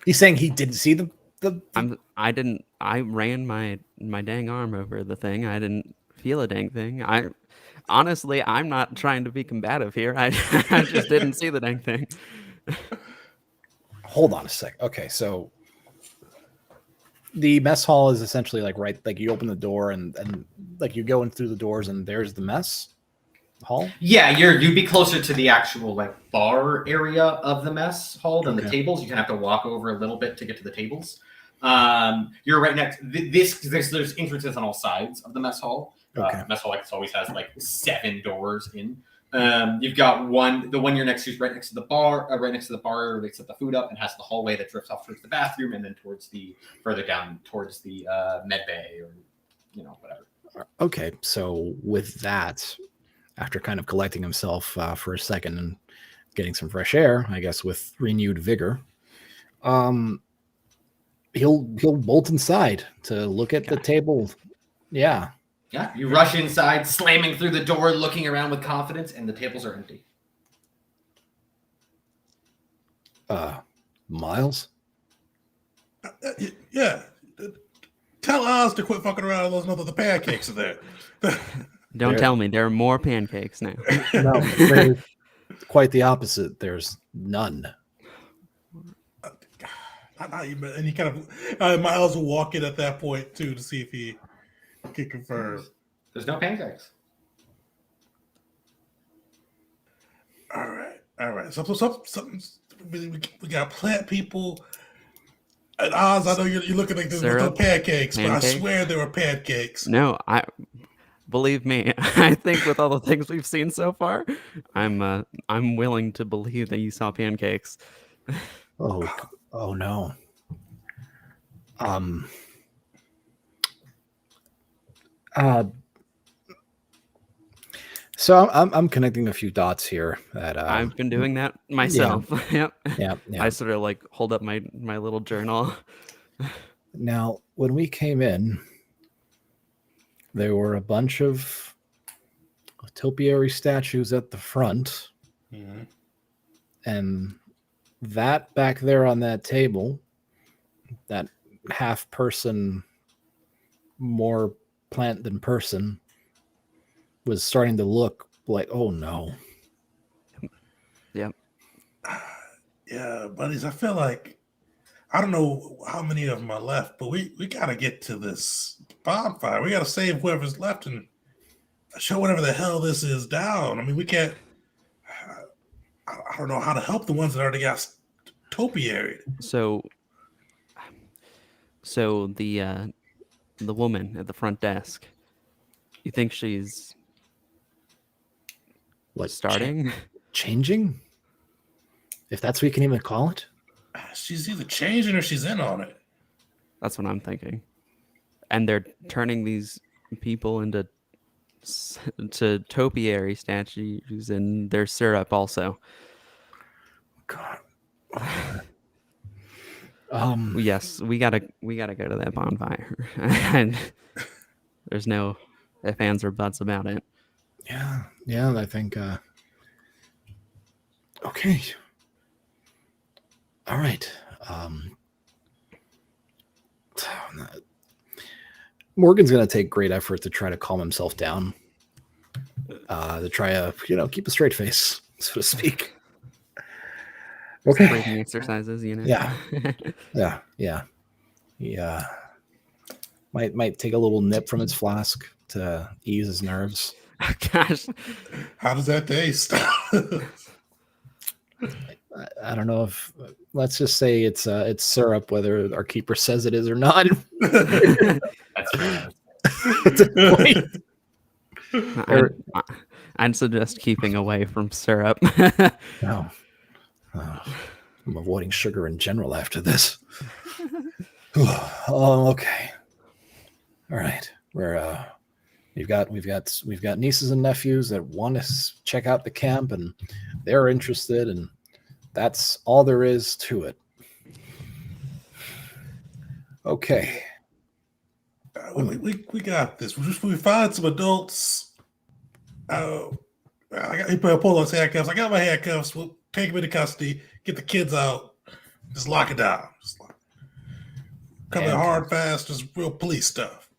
He's saying he didn't see them. I didn't. I ran my dang arm over the thing. I didn't feel a dang thing. Honestly, I'm not trying to be combative here. I just didn't see the dang thing. Hold on a sec. Okay, so the mess hall is essentially like you open the door and like you go in through the doors and there's the mess hall. Yeah, you'd be closer to the actual like bar area of the mess hall than the tables. You kind of have to walk over a little bit to get to the tables. You're right next. There's entrances on all sides of the mess hall. Mess hall like this always has like 7 doors in. You've got the one you're next to is right next to the bar, they set the food up and has the hallway that drifts off towards the bathroom and then further down towards the med bay or whatever. Okay, so with that, after kind of collecting himself for a second and getting some fresh air, I guess with renewed vigor, he'll bolt inside to look at the table. Yeah, you rush inside, slamming through the door, looking around with confidence, and the tables are empty. Miles? Yeah. Tell Oz to quit fucking around and let us know that the pancakes are there. Don't tell me. There are more pancakes now. No, quite the opposite. There's none. And he kind of Miles will walk in at that point too to see if he can confirm. There's no pancakes. All right. So we got plant people. And Oz, I know you're looking like there's no pancakes, but I swear there were pancakes. No, believe me. I think with all the things we've seen so far, I'm willing to believe that you saw pancakes. Oh no. So I'm connecting a few dots here. That I've been doing that myself. Yeah. Yep. Yeah. I sort of like hold up my little journal. Now, when we came in, there were a bunch of topiary statues at the front, and that back there on that table, that half person, more plant than person, was starting to look like, oh no. Yep. Yeah, buddies, I feel like I don't know how many of them are left, but we gotta get to this bonfire. We gotta save whoever's left and show whatever the hell this is down. I mean, we can't. I don't know how to help the ones that already got topiary. So the woman at the front desk, you think she's starting? Changing? If that's what you can even call it? She's either changing or she's in on it. That's what I'm thinking. And they're turning these people into to topiary statues, and there's syrup also. God. Yes, we gotta go to that bonfire. And there's no ifs, ands, or buts about it. Yeah, I think okay. All right. Morgan's gonna take great effort to try to calm himself down. To try to, keep a straight face, so to speak. Okay. Breathing exercises, Yeah. Yeah. Might take a little nip from his flask to ease his nerves. Oh, gosh. How does that taste? I don't know if, let's just say it's syrup, whether our keeper says it is or not. That's fair. It's a point. I'd suggest keeping away from syrup. No. I'm avoiding sugar in general after this. Okay. All right. We've got nieces and nephews that want to check out the camp, and they're interested, and that's all there is to it. Okay. We got this. We find some adults. He pulled on his handcuffs. I got my handcuffs. We'll take him into custody. Get the kids out. Just lock it down. Come in hard, fast. Just real police stuff.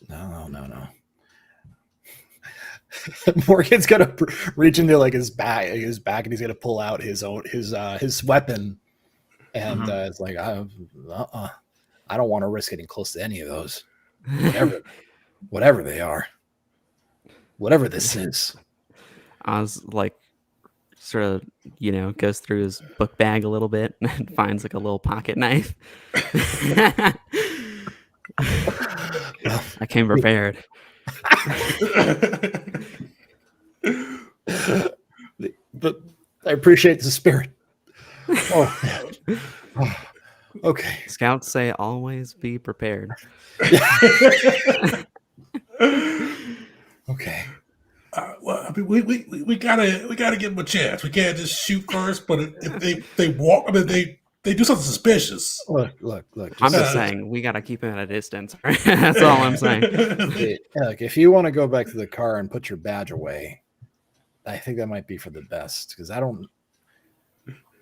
No. Morgan's gonna reach into like his back, and he's gonna pull out his weapon, and it's like, I don't want to risk getting close to any of those, whatever they are, whatever this is. Oz sort of goes through his book bag a little bit and finds like a little pocket knife. I came prepared. But I appreciate the spirit. Oh, okay. Scouts say always be prepared. Okay. Well, I mean, we gotta give them a chance. We can't just shoot first. But if they walk, I mean, they do something suspicious. Look. I'm just saying we gotta keep him at a distance. Right? That's all I'm saying. Look, if you want to go back to the car and put your badge away, I think that might be for the best, because I don't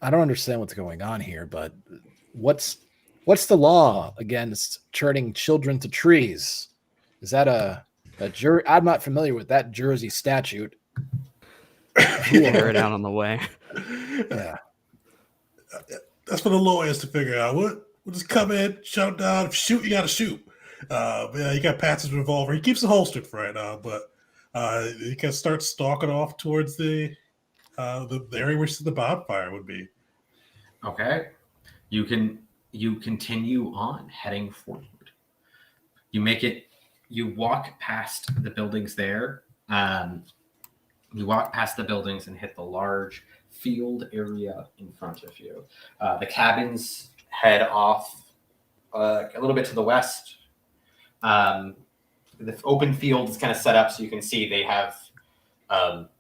understand what's going on here. But what's the law against turning children to trees? Is that a I'm not familiar with that Jersey statute. Figure it out on the way. Yeah. That's for the lawyers to figure out. We'll just come in, shut them down. If you shoot, you got to shoot. You got Pat's revolver. He keeps it holstered for right now, but you can start stalking off towards the area where the bonfire would be. Okay. You continue on heading forward. You walk past the buildings there. You walk past the buildings and hit the large field area in front of you. The cabins head off a little bit to the west. The open field is kind of set up so you can see they have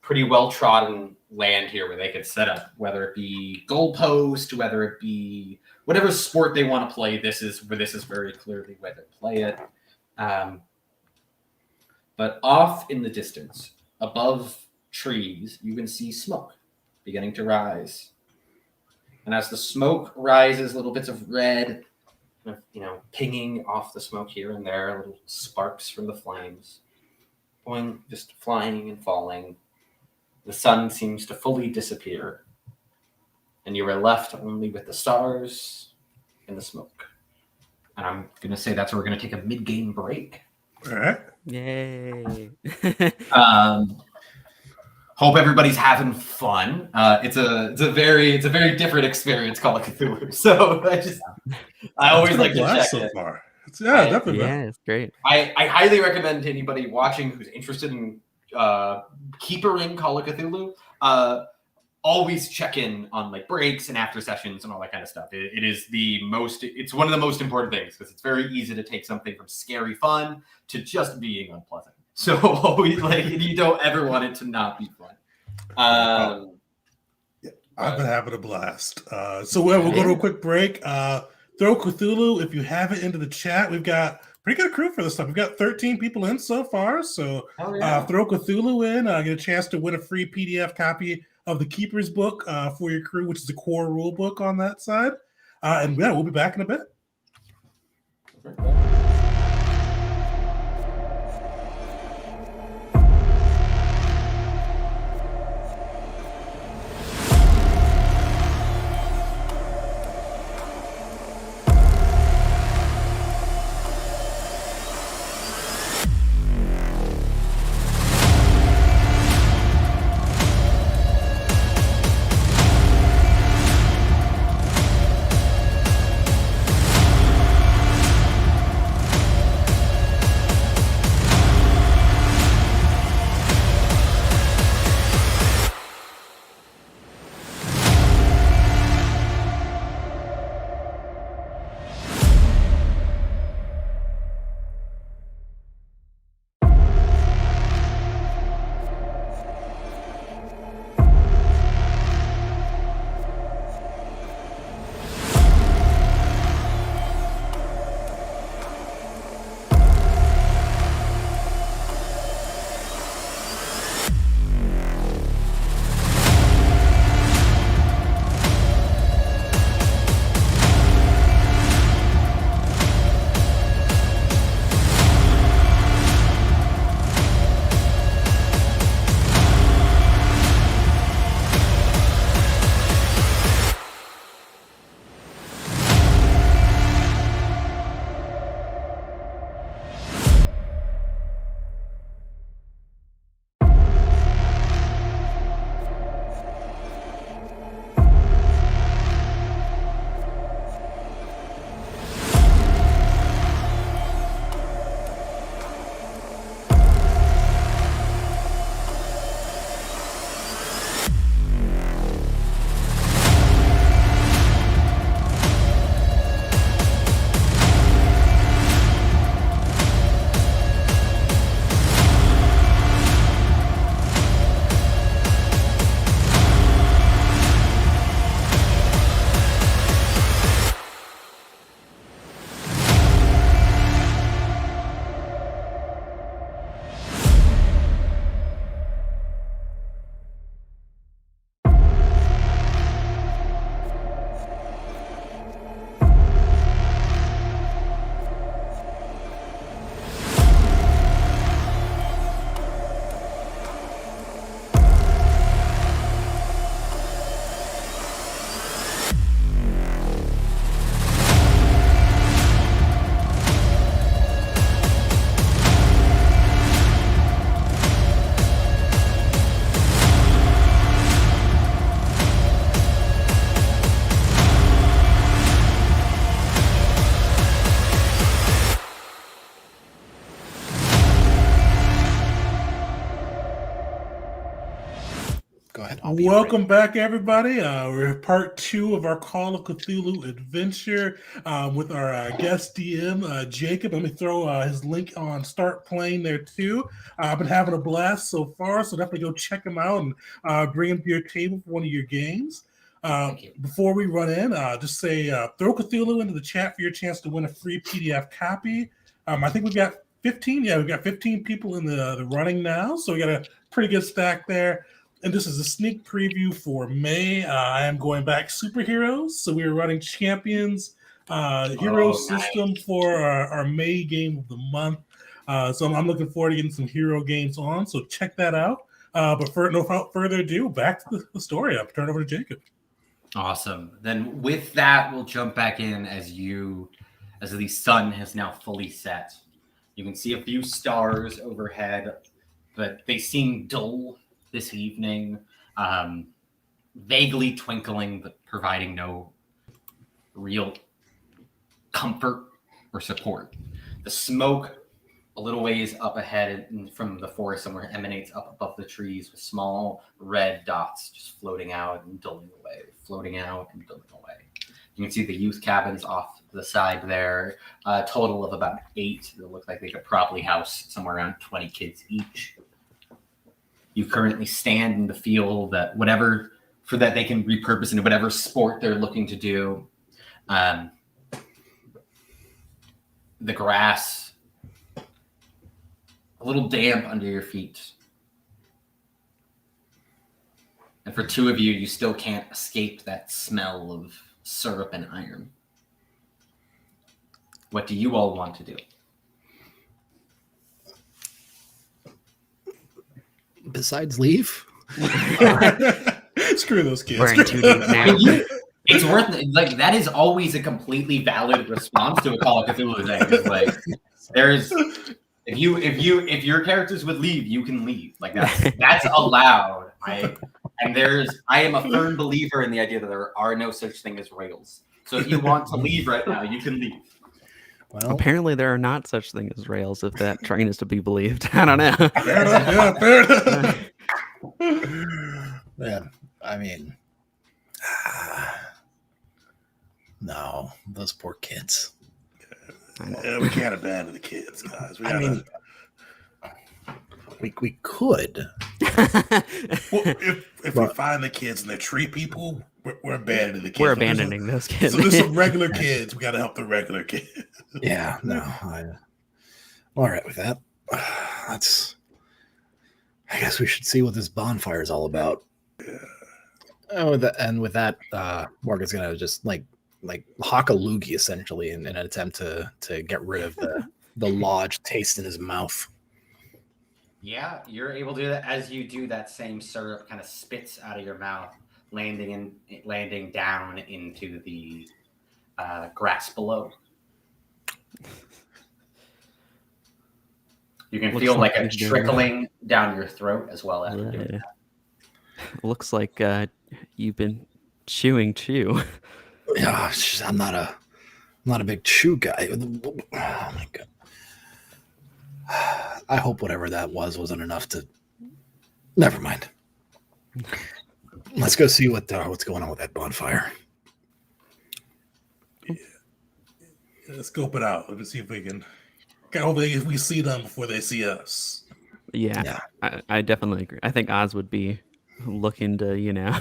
pretty well-trodden land here where they could set up, whether it be goalpost, whether it be whatever sport they want to play. This is very clearly where they play it. But off in the distance, above trees, you can see smoke beginning to rise. And as the smoke rises, little bits of red, pinging off the smoke here and there, little sparks from the flames, just flying and falling. The sun seems to fully disappear, and you are left only with the stars and the smoke. And I'm going to say that's where we're going to take a mid-game break. All right. Yay. Hope everybody's having fun. It's a very different experience, Call of Cthulhu. So I always like to check so it. far. Definitely. Yeah, it's great. I highly recommend to anybody watching who's interested in keepering Call of Cthulhu, always check in on like breaks and after sessions and all that kind of stuff. It's one of the most important things, because it's very easy to take something from scary fun to just being unpleasant. So always like you don't ever want it to not be fun. I've been having a blast. So we'll go to a quick break. Throw Cthulhu, if you have it, into the chat. We've got pretty good crew for this stuff. We've got 13 people in so far. So throw Cthulhu in. Get a chance to win a free PDF copy of the Keeper's Book for your crew, which is the core rule book on that side. And yeah, we'll be back in a bit. Go ahead. Welcome back, everybody. We're in part 2 of our Call of Cthulhu adventure with our guest DM, Jacob. Let me throw his link on Start Playing there, too. I've been having a blast so far, so definitely go check him out and bring him to your table for one of your games. Before we run in, just say throw Cthulhu into the chat for your chance to win a free PDF copy. I think we've got 15. Yeah, we've got 15 people in the running now, so we got a pretty good stack there. And this is a sneak preview for May. I am going back superheroes. So we are running champions hero system for our May game of the month. So I'm looking forward to getting some hero games on. So check that out. But without further ado, back to the story. I'll turn it over to Jacob. Awesome. Then with that, we'll jump back in as the sun has now fully set. You can see a few stars overhead, but they seem dull this evening, vaguely twinkling, but providing no real comfort or support. The smoke a little ways up ahead from the forest somewhere emanates up above the trees with small red dots just floating out and dulling away, floating out and dulling away. You can see the youth cabins off to the side there. A total of about 8. It look like they could probably house somewhere around 20 kids each. You currently stand in the field that whatever for that they can repurpose into whatever sport they're looking to do. The grass, a little damp under your feet. And for 2 of you, you still can't escape that smell of syrup and iron. What do you all want to do? Besides leave? Screw those kids. We're in too deep now. It's worth like that is always a completely valid response to a Call of Cthulhu thing. It's like there's if your characters would leave, you can leave. Like that's allowed. I am a firm believer in the idea that there are no such thing as rails. So if you want to leave right now, you can leave. Well, Apparently, there are not such things as rails. If that train is to be believed, I don't know. Fair enough. Yeah, fair enough. yeah, I mean, no, those poor kids. Yeah, we can't abandon the kids, guys. I mean, we could. well, if we find the kids and they treat people, we're abandoning the kids. We're abandoning those kids. So there's some regular kids. We got to help the regular kids. Yeah, no, I'm all right with that. I guess we should see what this bonfire is all about. Yeah. With that, Morgan's gonna just like hawk a loogie essentially in an attempt to get rid of the lodge taste in his mouth. Yeah, you're able to do that. As you do, that same syrup kind of spits out of your mouth, landing down into the grass below. You can feel like a trickling down your throat as well after doing that. Looks like you've been chewing chew. Yeah, I'm not a big chew guy. Oh my god. I hope whatever that wasn't enough to. Never mind. Let's go see what's going on with that bonfire. Yeah. Let's scope it out. Let's see if we can. Hopefully, if we see them before they see us. Yeah. I definitely agree. I think Oz would be looking to,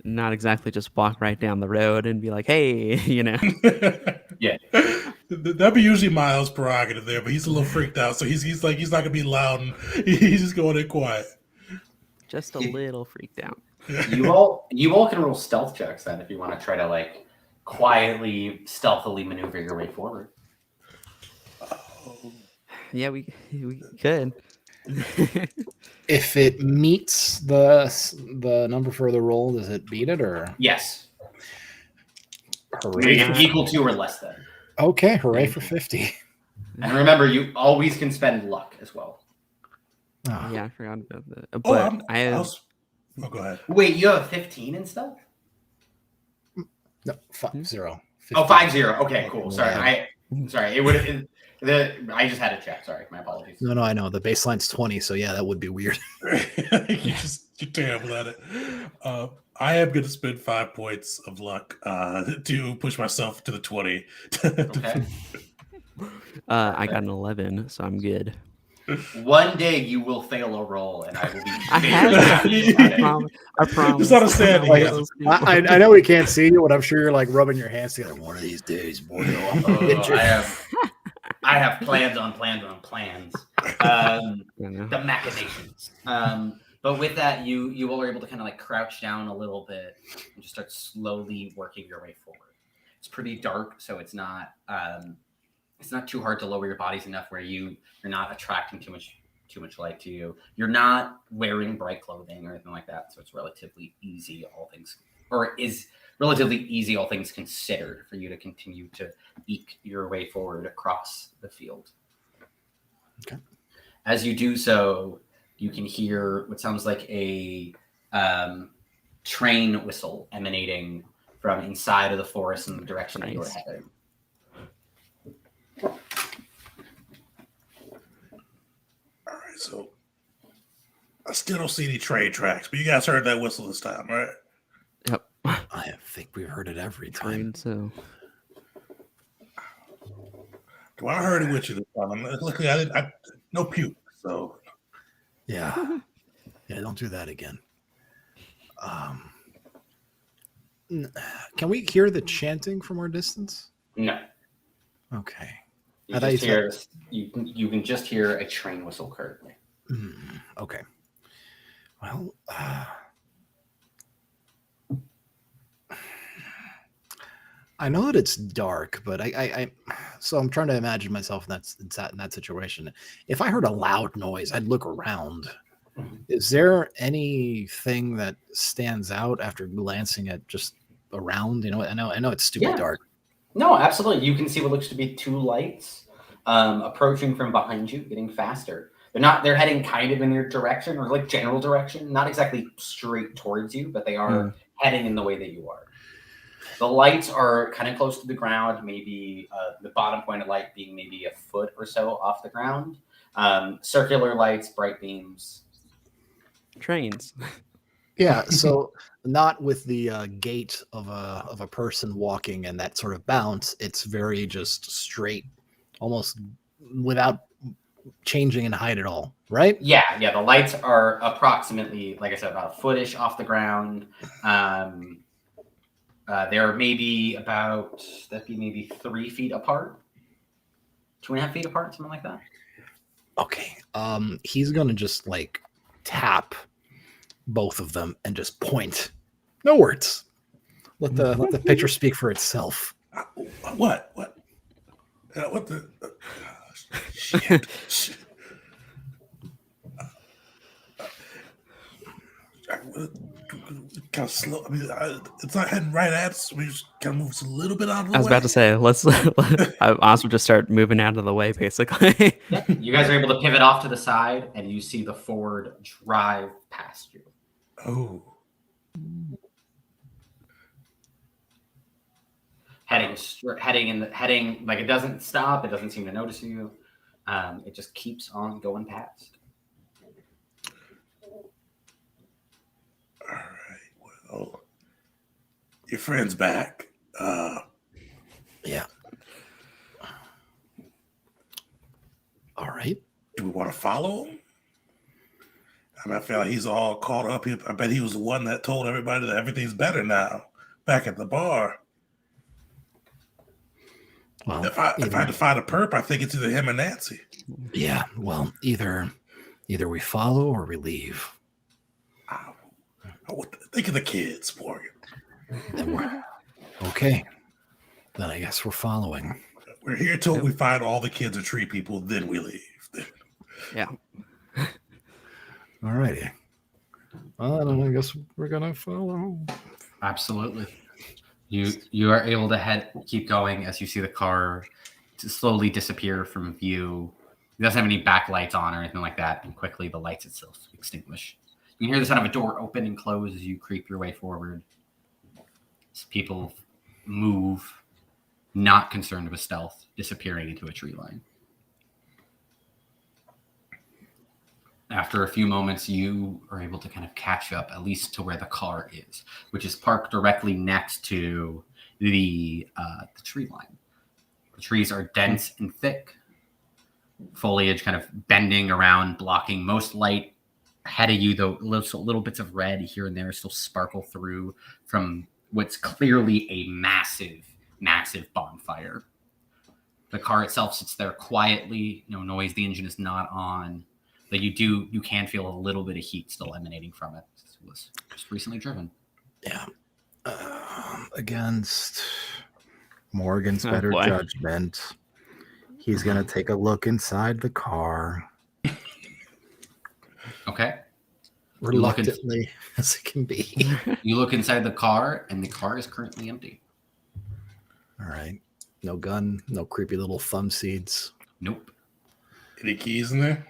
not exactly just walk right down the road and be like, hey, Yeah. That'd be usually Miles' prerogative there, but he's a little freaked out, so he's like he's not gonna be loud and he's just going in quiet. Just a little freaked out. You all can roll stealth checks then if you want to try to quietly, stealthily maneuver your way forward. Yeah, we could. If it meets the number for the roll, does it beat it or? Yes. Hooray! Equal to or less than. Okay, hooray for 50. And remember, you always can spend luck as well. Oh. Yeah, I forgot about that. But go ahead. Wait, you have 15 in stealth? No, 50. 50. Oh, 50. Okay, cool. Sorry, it would have. I just had to check. Sorry, my apologies. No, I know the baseline's 20, so yeah, that would be weird. You're terrible at it. I am going to spend 5 points of luck to push myself to the 20. Okay. I got an 11, so I'm good. One day you will fail a roll, and I will be. I promise. It's not a standing. I know we can't see you, but I'm sure you're rubbing your hands together. One of these days, boy. I have plans on plans on plans. The machinations. But with that, you all are able to kind of crouch down a little bit and just start slowly working your way forward. It's pretty dark, so it's not too hard to lower your bodies enough where you're not attracting too much light to you. You're not wearing bright clothing or anything like that, so it's relatively easy, all things considered, for you to continue to eke your way forward across the field. Okay. As you do so, you can hear what sounds like a train whistle emanating from inside of the forest in the direction that you're heading. All right, so I still don't see any train tracks, but you guys heard that whistle this time, right? Yep. I have think we've heard it every time. Afraid so. Well, I heard it with you this time. Luckily, I no puke. So Yeah. Yeah, don't do that again. Can we hear the chanting from our distance? No. Okay. You just hear you can just hear a train whistle currently. Okay. Well, I know that it's dark, but so I'm trying to imagine myself in that situation. If I heard a loud noise, I'd look around. Is there anything that stands out after glancing at just around? You know, I know it's stupid dark. No, absolutely. You can see what looks to be two lights approaching from behind you, getting faster. They're heading kind of in your direction, or like general direction, not exactly straight towards you, but they are heading in the way that you are. The lights are kind of close to the ground, maybe the bottom point of light being maybe a foot or so off the ground. Circular lights, bright beams. Trains. Yeah, so not with the gait of a person walking and that sort of bounce. It's very just straight, almost without changing in height at all, right? Yeah. The lights are approximately, like I said, about a footish off the ground. They're maybe that'd be maybe 3 feet apart, 2.5 feet apart, something like that. Okay. He's gonna just like tap both of them and just point. No words. Let the picture speak for itself. What? What the? Shit. Kind of slow. I mean, it's not heading right at us. We just kind of move a little bit out of the way. I was about to say, I also just start moving out of the way, basically. Yeah, you guys are able to pivot off to the side, and you see the Ford drive past you. Oh. Heading like it doesn't stop. It doesn't seem to notice you. It just keeps on going past. All right. Well, your friend's back. Yeah. All right. Do we want to follow him? I mean, I feel like he's all caught up. I bet he was the one that told everybody that everything's better now back at the bar. Well, if I had to find a perp, I think it's either him or Nancy. Yeah. Well, either we follow or we leave. Think of the kids, Morgan. Okay. Then I guess we're following. We're here till we find all the kids or tree people, then we leave. Yeah. All righty. Well, I guess we're gonna follow. Absolutely. You are able to keep going as you see the car slowly disappear from view. It doesn't have any backlights on or anything like that, and quickly the lights itself extinguish. You can hear the sound of a door open and close as you creep your way forward. As people move, not concerned with stealth, disappearing into a tree line. After a few moments, you are able to kind of catch up, at least to where the car is, which is parked directly next to the tree line. The trees are dense and thick, foliage kind of bending around, blocking most light. Ahead of you, though, little bits of red here and there still sparkle through from what's clearly a massive, massive bonfire. The car itself sits there quietly, no noise. The engine is not on. But you can feel a little bit of heat still emanating from it. It was just recently driven. Yeah. Against Morgan's better judgment, he's going to take a look inside the car. Okay. Reluctantly as it can be. You look inside the car, and the car is currently empty. All right. No gun, no creepy little thumb seeds. Nope. Any keys in there?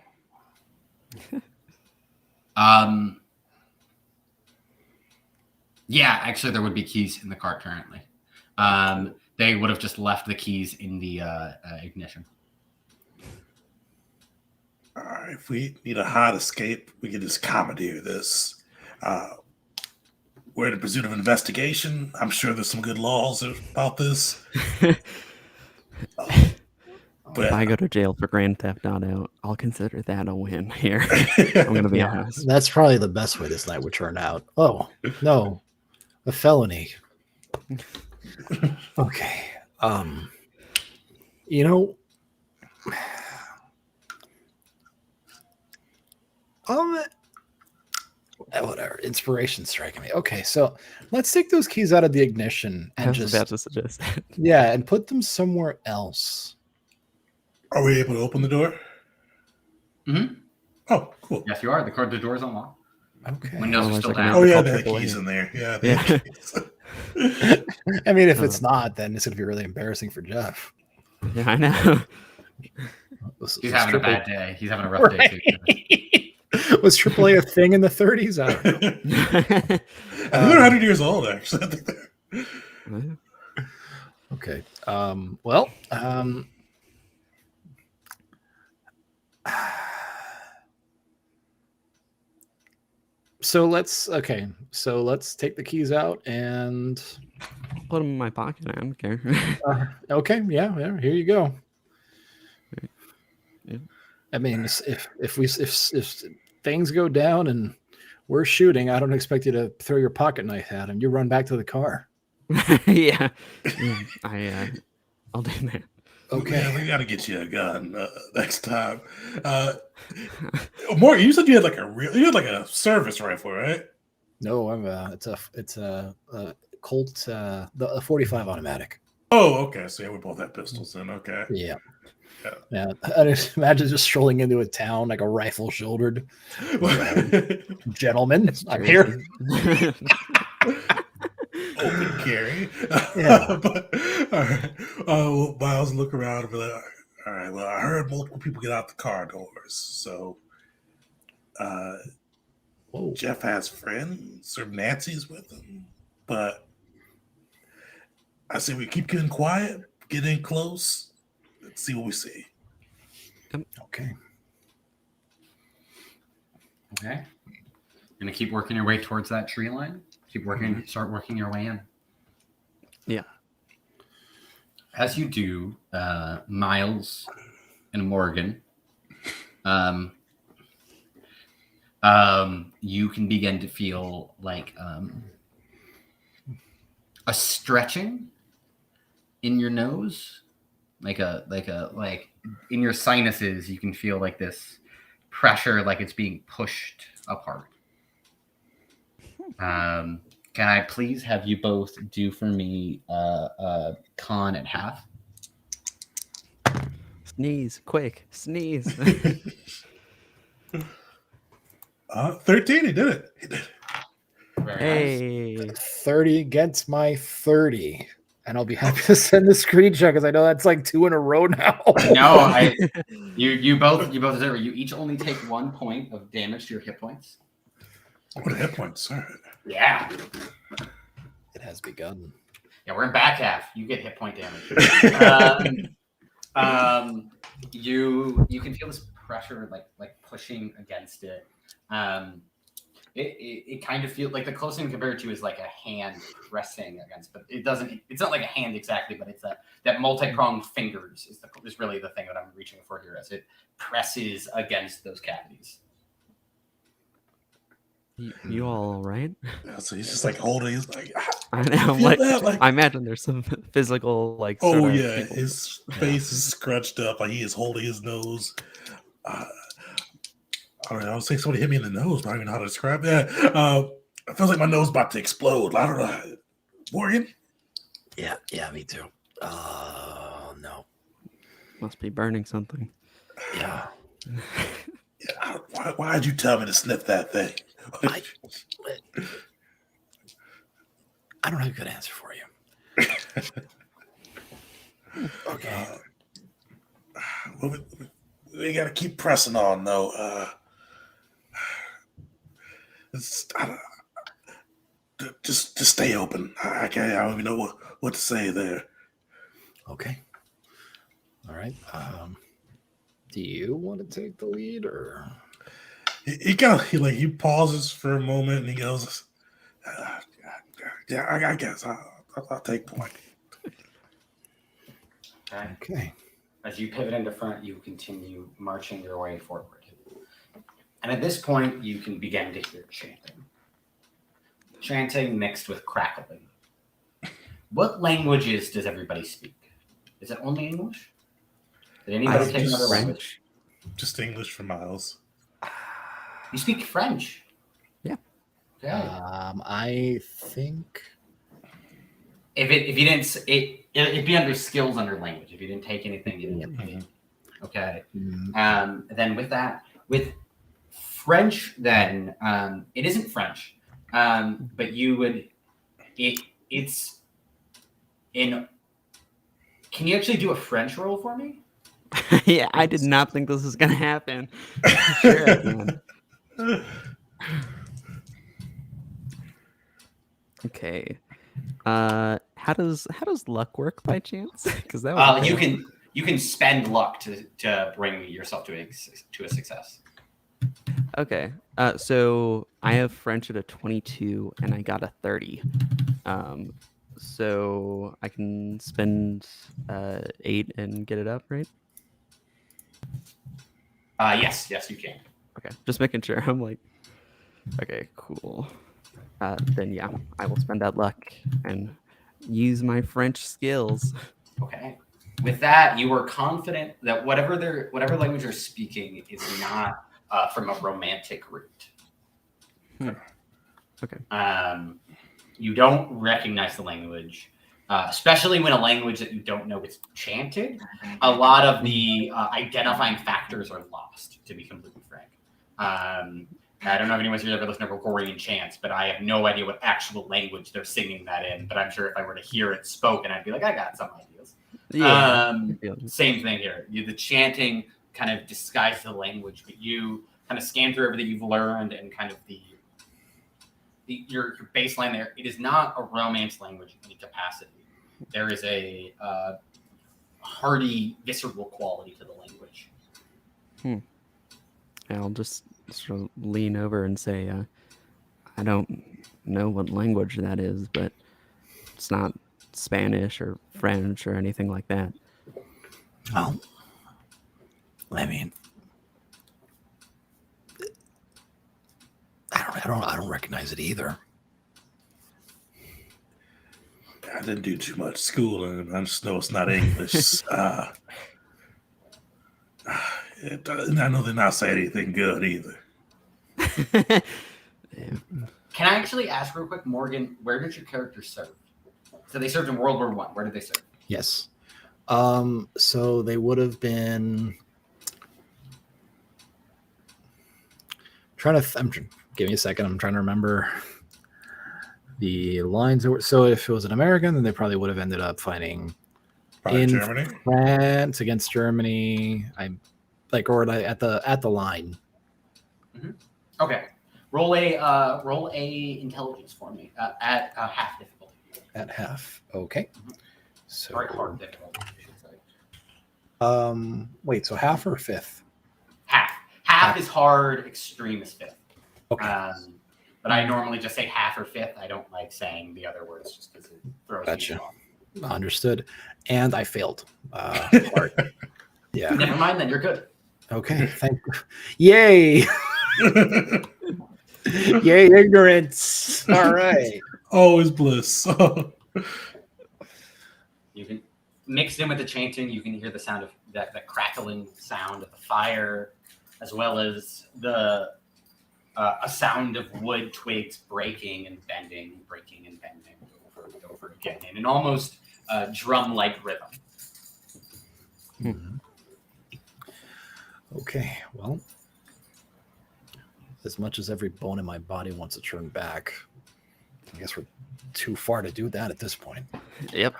Yeah, actually there would be keys in the car currently. They would have just left the keys in the ignition. All right, if we need a hot escape, we can just commandeer this. we're in pursuit of investigation. I'm sure there's some good laws about this. If I go to jail for Grand Theft Auto, I'll consider that a win here. I'm gonna be honest. That's probably the best way this night would turn out. Oh no, a felony. Okay. You know, whatever. Inspiration striking me. Okay, so let's take those keys out of the ignition I and was just about to suggest that. yeah, and put them somewhere else. Are we able to open the door? Mm-hmm. Oh, cool. Yes, you are. The door's unlocked. Okay. Windows Oh, are there's still like an down. Oh yeah, called they had AAA. keys in there. Yeah. Yeah. I mean, if it's Oh. not, then it's going to be really embarrassing for Jeff. Yeah, I know. He's having a bad day. He's having a rough day too. Was AAA a thing in the 30s? I don't know. I think they're 100 years old, actually. I think they're... Okay. So let's take the keys out and Put them in my pocket. I don't care. okay, yeah, here you go. Yeah. I mean, if things go down and we're shooting, I don't expect you to throw your pocket knife at him. You run back to the car. Yeah. I'll do that. Okay. Yeah, we got to get you a gun next time. Morgan, you said you had like a service rifle, right? No, it's a Colt, the 45 automatic. Oh, okay. So yeah, we both have pistols then. Okay. Yeah. Yeah. I just imagine just strolling into a town like a rifle shouldered gentleman. I'm here. Open carry. Yeah. But, all right. Well, Miles look around and be like, all right, well, I heard multiple people get out the car doors. So Whoa. Jeff has friends or Nancy's with him. But I say we keep getting quiet, get in close, and see what we see. Okay. Okay. Gonna keep working your way towards that tree line. Start working your way in. Yeah. As you do, Miles and Morgan, you can begin to feel like a stretching in your nose, like in your sinuses. You can feel like this pressure, like it's being pushed apart. Can I please have you both do for me con at half? Sneeze, quick, sneeze. 13, he did it. Very nice. Hey. 30 against my 30. And I'll be happy to send the screenshot because I know that's like 2 in a row now. No, you both deserve it. You each only take 1 point of damage to your hit points. What a hit points, all right. Yeah. It has begun. Yeah, we're in back half. You get hit point damage. You can feel this pressure like pushing against it. It kind of feels like the closest thing compared to is like a hand pressing against, but it's not like a hand exactly, but it's that multi-pronged fingers is really the thing that I'm reaching for here as it presses against those cavities. You all right? Yeah, so he's just like holding. He's like, I know. feel that, like- I imagine there's some physical like. oh sort of yeah, people- his face is scrunched up, like he is holding his nose. I don't know. I was saying somebody hit me in the nose, but I don't even know how to describe that. It feels like my nose is about to explode. I don't know. Morgan? Yeah, me too. Oh, no. Must be burning something. Yeah. Yeah, why'd you tell me to sniff that thing? I don't have a good answer for you. Okay. Well, we got to keep pressing on, though. Just stay open. I don't even know what to say there. Okay. All right. Do you want to take the lead, or He pauses for a moment and he goes, Yeah, I guess I'll take point. Okay. Okay. As you pivot into front, you continue marching your way forward. And at this point, you can begin to hear chanting. Chanting mixed with crackling. What languages does everybody speak? Is it only English? Did anybody take just another French. language? Just English for Miles. You speak French? Yeah. Okay. I think. If you didn't, it'd be under skills under language. If you didn't take anything, you didn't. Mhm. Okay. Then with French, then it isn't French, but you would it's in. Can you actually do a French roll for me? Yeah, I did not think this was gonna happen. Sure, I can. Okay. How does luck work by chance? Because that was You can spend luck to bring yourself to a success. Okay. So I have French at a 22 and I got a 30. So I can spend 8 and get it up, right? Yes, you can. Okay. Just making sure. I'm like, okay, cool. Then yeah, I will spend that luck and use my French skills. Okay. With that, you are confident that whatever language they're speaking is not from a romantic root. Okay. You don't recognize the language, especially when a language that you don't know is chanted. A lot of the identifying factors are lost, to be completely frank. I don't know if anyone's ever listened to Gregorian chants, but I have no idea what actual language they're singing that in. But I'm sure if I were to hear it spoken, I'd be like, I got some ideas. Yeah. Same thing here. The chanting kind of disguises the language, but you kind of scan through everything you've learned and kind of your baseline there. It is not a Romance language in any capacity. There is a hearty, visceral quality to the language. I'll just sort of lean over and say, I don't know what language that is, but it's not Spanish or French or anything like that. Well, I mean, I don't recognize it either. I didn't do too much schooling. I just know it's not English. I know they're not saying anything good either. Yeah. Can I actually ask real quick, Morgan, where did your character serve? So they served in World War I. Where did they serve? Yes. So they would have been give me a second. I'm trying to remember the lines. So if it was an American, then they probably would have ended up fighting Probably in Germany. France against Germany. At the line. Mm-hmm. Okay. Roll a intelligence for me at half difficulty. At half. Okay. So Or hard difficulty, I should say. wait, so half or fifth? Half is hard, extreme is fifth. Okay. But I normally just say half or fifth. I don't like saying the other words just because it throws Gotcha. people off. Understood. And I failed. Hard. Yeah. Never mind then, you're good. Okay. Yay. Yay, ignorance. All right. Always bliss. You can mix in with the chanting. You can hear the sound of that crackling sound of the fire, as well as the a sound of wood twigs breaking and bending over and over again in an almost drum-like rhythm. Mm-hmm. Okay, well, as much as every bone in my body wants to turn back, I guess we're too far to do that at this point. Yep.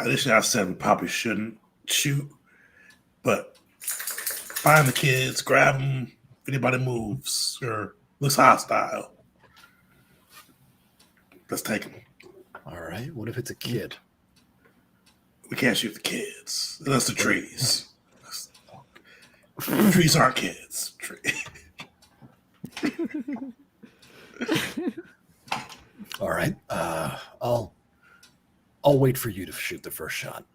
Initially I said we probably shouldn't shoot, but find the kids, grab them if anybody moves or looks hostile. Let's take them. All right, what if it's a kid? We can't shoot the kids. That's the trees. Trees aren't kids. All right. I'll wait for you to shoot the first shot.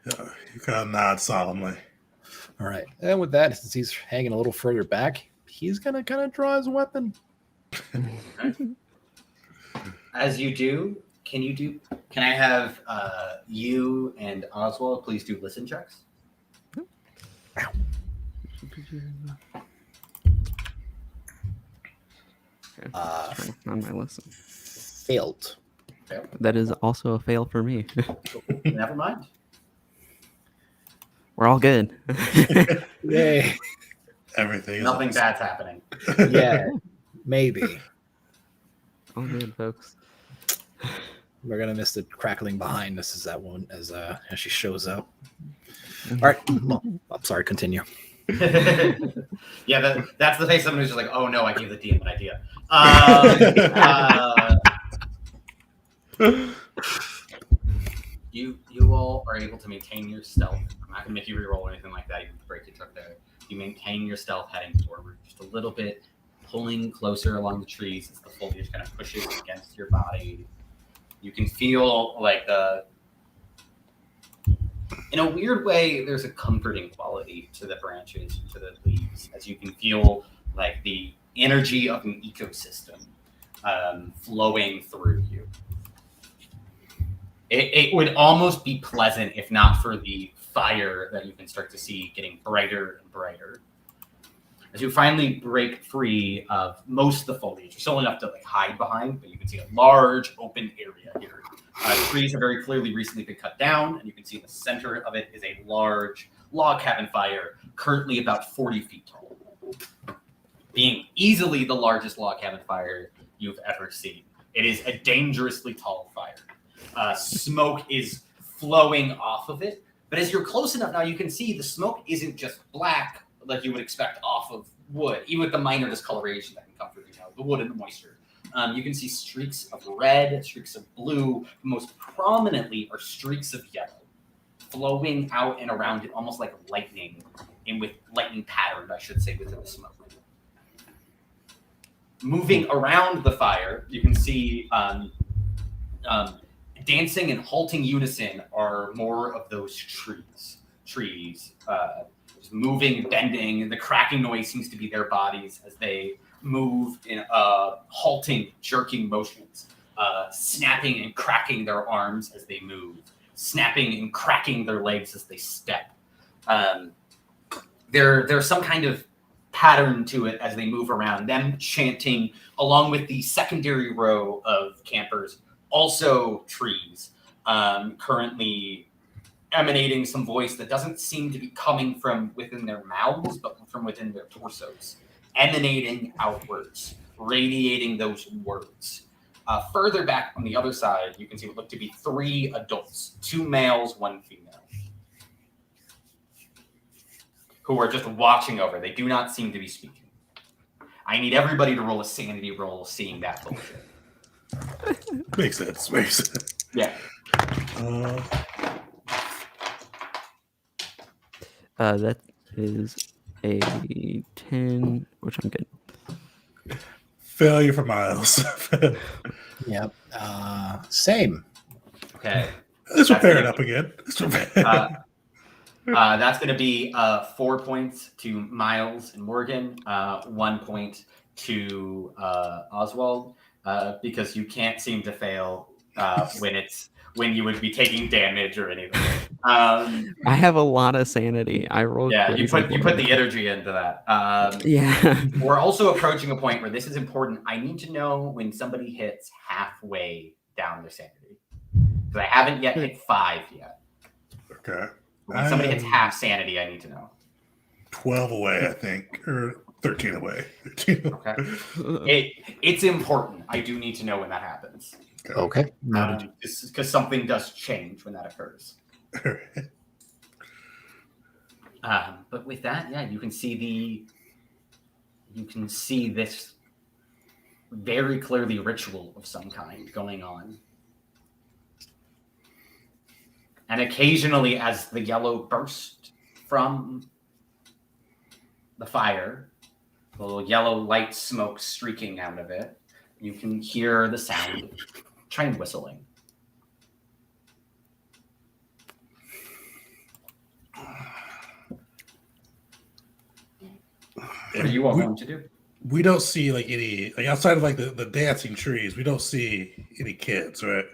You kind of nod solemnly. All right. And with that, since he's hanging a little further back, he's gonna kind of draw his weapon. As you do, can I have you and Oswald please do listen checks? On my listen. Failed. That is also a fail for me. Never mind. We're all good. Yay. Everything is Nothing awesome. bad's happening. Yeah, maybe. All good, folks. We're gonna miss the crackling behind us as that one as she shows up. All right. Well, I'm sorry. Continue. Yeah, that's the face of someone who's just like, oh no, I gave the DM an idea. You all are able to maintain your stealth. I'm not gonna make you reroll or anything like that. Even the break you took there. You maintain your stealth heading forward just a little bit, pulling closer along the trees as the foliage kind of pushes against your body. You can feel like in a weird way, there's a comforting quality to the branches, to the leaves, as you can feel like the energy of an ecosystem flowing through you. It would almost be pleasant if not for the fire that you can start to see getting brighter and brighter. As you finally break free of most of the foliage, you're still enough to hide behind, but you can see a large open area here. Trees have very clearly recently been cut down, and you can see in the center of it is a large log cabin fire, currently about 40 feet tall, being easily the largest log cabin fire you've ever seen. It is a dangerously tall fire. Smoke is flowing off of it, but as you're close enough now, you can see the smoke isn't just black like you would expect off of wood, even with the minor discoloration that can come through, the wood and the moisture. You can see streaks of red, streaks of blue. Most prominently are streaks of yellow flowing out and around it, almost like lightning, and with lightning patterned, I should say, within the smoke. Moving around the fire, you can see dancing and halting unison are more of those trees. Just moving and bending, and the cracking noise seems to be their bodies as they move in halting, jerking motions, snapping and cracking their arms as they move, snapping and cracking their legs as they step. There's some kind of pattern to it as they move around, them chanting along with the secondary row of campers, also trees, currently emanating some voice that doesn't seem to be coming from within their mouths, but from within their torsos, emanating outwards, radiating those words. Further back on the other side, you can see what look to be 3 adults, 2 males, 1 female, who are just watching over. They do not seem to be speaking. I need everybody to roll a sanity roll seeing that bullshit. Makes sense. Yeah. That is a 10, which I'm good. Failure for Miles. Yep. Same. Okay. Let's repair it up again. That's going to be 4 points to Miles and Morgan, 1 point to Oswald, because you can't seem to fail when you would be taking damage or anything. I have a lot of sanity. I rolled. Yeah, you put the energy into that. Yeah. We're also approaching a point where this is important. I need to know when somebody hits halfway down their sanity, because I haven't yet hit 5 yet. Okay. When somebody hits half sanity, I need to know. 12 away, I think, or 13 away. Okay. It's important. I do need to know when that happens. Okay. Because something does change when that occurs. But with that, yeah, you can see this very clearly ritual of some kind going on. And occasionally, as the yellow burst from the fire, a little yellow light smoke streaking out of it. You can hear the sound of train whistling. What are you all going to do? We don't see like any outside of like the dancing trees. We don't see any kids, right?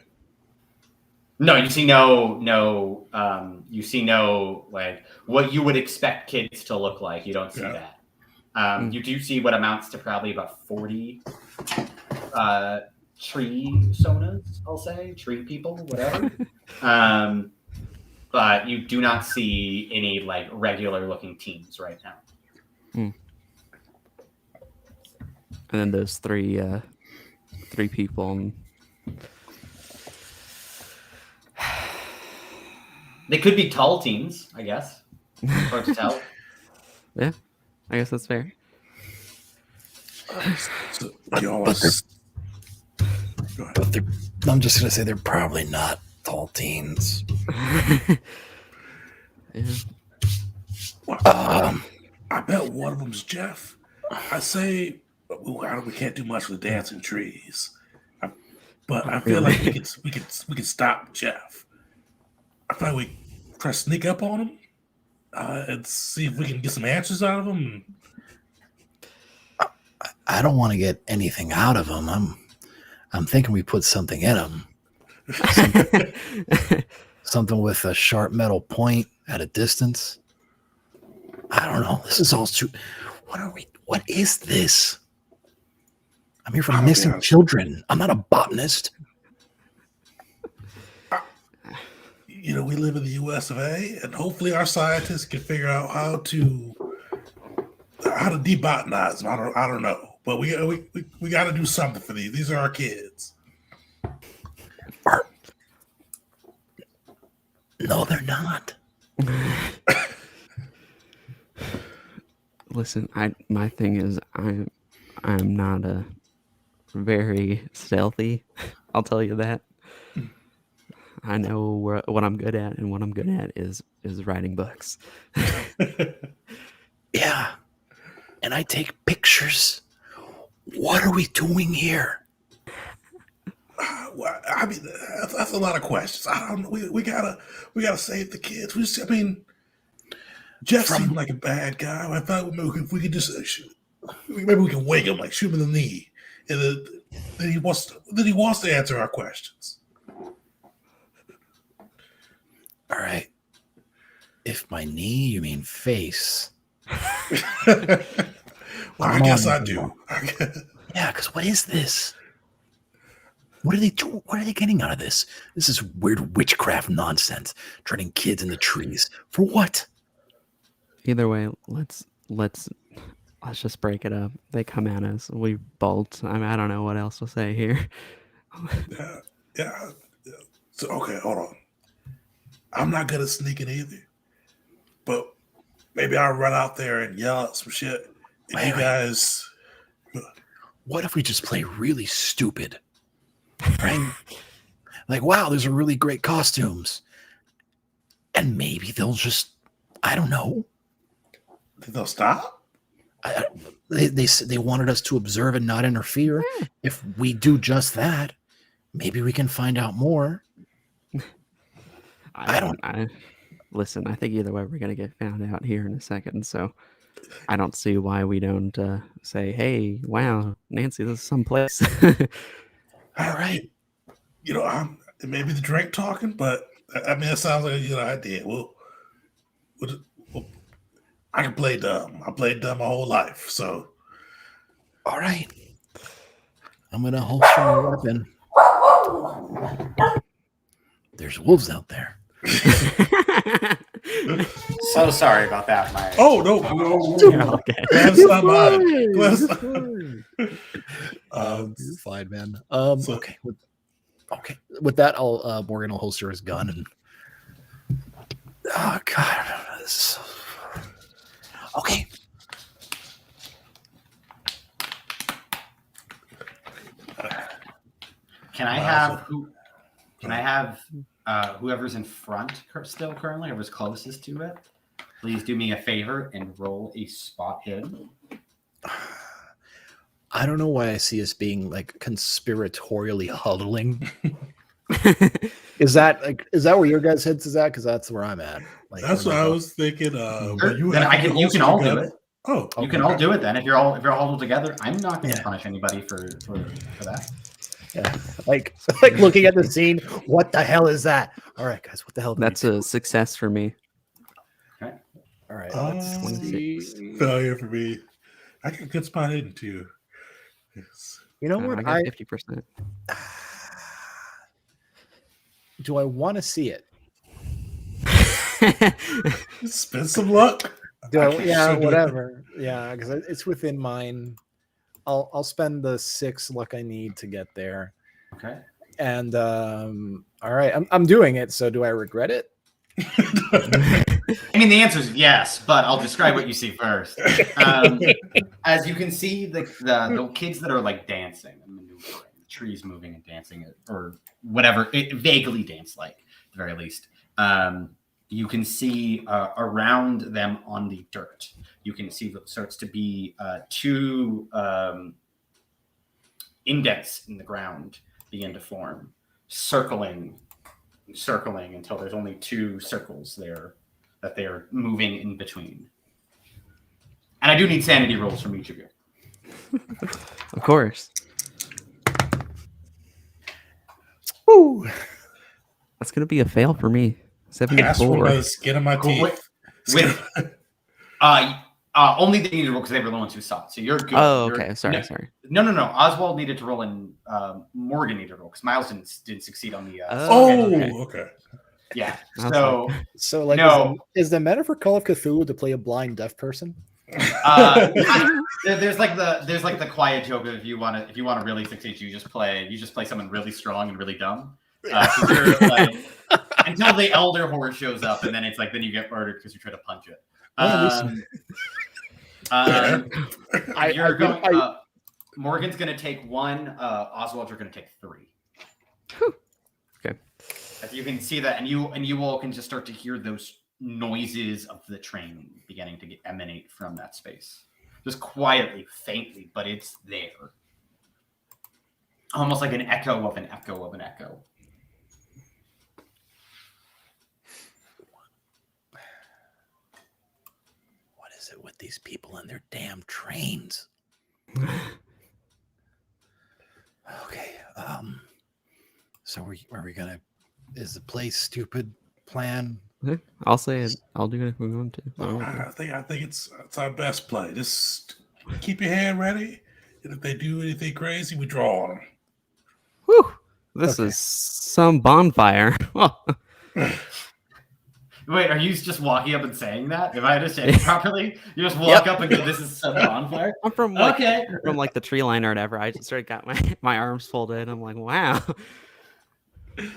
No, you see no like what you would expect kids to look like. You don't see that. You do see what amounts to probably about 40 tree sonas, I'll say, tree people, whatever. But you do not see any like regular looking teens right now. And then those three people. They could be tall teens, I guess. Hard to tell. Yeah, I guess that's fair. So, But I'm just gonna say they're probably not tall teens. Yeah. I bet one of them's Jeff. I say we can't do much with dancing trees, but I feel like we could stop Jeff. I feel like we try to sneak up on him and see if we can get some answers out of him. I don't want to get anything out of him. I'm thinking we put something in him. Something with a sharp metal point at a distance. I don't know. This is all too. What is this? I'm here for missing children. I'm not a botanist. We live in the US of A, and hopefully our scientists can figure out how to debotanize them. I don't know, but we got to do something for these. These are our kids. No, they're not. Listen, my thing is I'm not very stealthy. I'll tell you that. I know what I'm good at, and what I'm good at is writing books. Yeah, and I take pictures. What are we doing here? Well, I mean, that's a lot of questions. I don't know. We gotta save the kids. Jeff seemed like a bad guy. I thought maybe we could just maybe we can wake him, like shoot him in the knee, and then he wants to answer our questions. All right. If by knee you mean face. Well, I guess I do. Yeah, because what is this? What are they doing? What are they getting out of this? This is weird witchcraft nonsense. Turning kids into trees. For what? Either way, let's just break it up. They come at us. We bolt. I don't know what else to say here. Yeah. So, okay, hold on. I'm not good at sneaking either, but maybe I'll run out there and yell out some shit. And you guys. What if we just play really stupid? Right? Like, wow, those are really great costumes. And maybe they'll just, I don't know. Think they'll stop? They wanted us to observe and not interfere. If we do just that, maybe we can find out more. Listen, I think either way we're going to get found out here in a second. So I don't see why we don't say, hey, wow, Nancy, this is someplace. All right. Maybe the drink talking, but I mean, it sounds like a good idea. Well, I can play dumb. I played dumb my whole life, so. All right. I'm going to holster my weapon. There's wolves out there. So sorry about that, Mike. Oh, no. Okay. That's not mine. You're fine, man. Okay. Okay. With that, Morgan will holster his gun and. Oh God. Okay. Can I have whoever's in front still currently, whoever's closest to it? Please do me a favor and roll a spot hidden. I don't know why I see us being like conspiratorially huddling. Is that where your guys' heads is at? Because that's where I'm at. Like, That's what I was thinking. But you then have to you can all do together. it. Oh, you can all do it then. If you're all huddled together, I'm not going to punish anybody for that. Yeah, like looking at the scene. What the hell is that? All right, guys, what the hell? That's a success for me. Okay. All right. Let's 26. failure for me. I got a good spot hidden too. Yes. You know what? I got 50%. Do I want to see it? Spend some luck. Yeah, whatever. Yeah, because it's within mine. I'll spend the 6 luck I need to get there. Okay. And all right, I'm doing it. So do I regret it? I mean, the answer is yes, but I'll describe what you see first. As you can see, the kids that are like dancing and maneuvering, the trees moving and dancing, or whatever, vaguely dance-like, at the very least. You can see around them on the dirt. You can see what starts to be 2 indents in the ground begin to form, circling until there's only 2 circles there that they are moving in between. And I do need sanity rolls from each of you. Of course. Woo. That's going to be a fail for me. 74. By the skin of my teeth. Only they needed to roll because they were the ones who saw it. So you're good. Oh, okay. Sorry. No. Oswald needed to roll and Morgan needed to roll because Miles didn't succeed on the. Okay. Yeah. So like, no. Is the meta for Call of Cthulhu to play a blind deaf person? There's like the quiet joke of if you want to really succeed, you just play someone really strong and really dumb. Like, until the elder horse shows up, and then it's like then you get murdered because you try to punch it. Morgan's gonna take 1. Oswald, you're gonna take 3. Okay. As you can see that, and you all can just start to hear those noises of the train beginning to emanate from that space, just quietly, faintly, but it's there, almost like an echo of an echo of an echo. What is it with these people and their damn trains? Okay. So are we gonna? Is the play stupid plan? I'll say it. I'll do it if we're going to. I think it's our best play. Just keep your hand ready, and if they do anything crazy, we draw on them. Whew. This is some bonfire. Wait, are you just walking up and saying that? If I understand it properly, you just walk up and go, "This is some bonfire." I'm from from the tree line or whatever. I just started got my arms folded. I'm like, wow.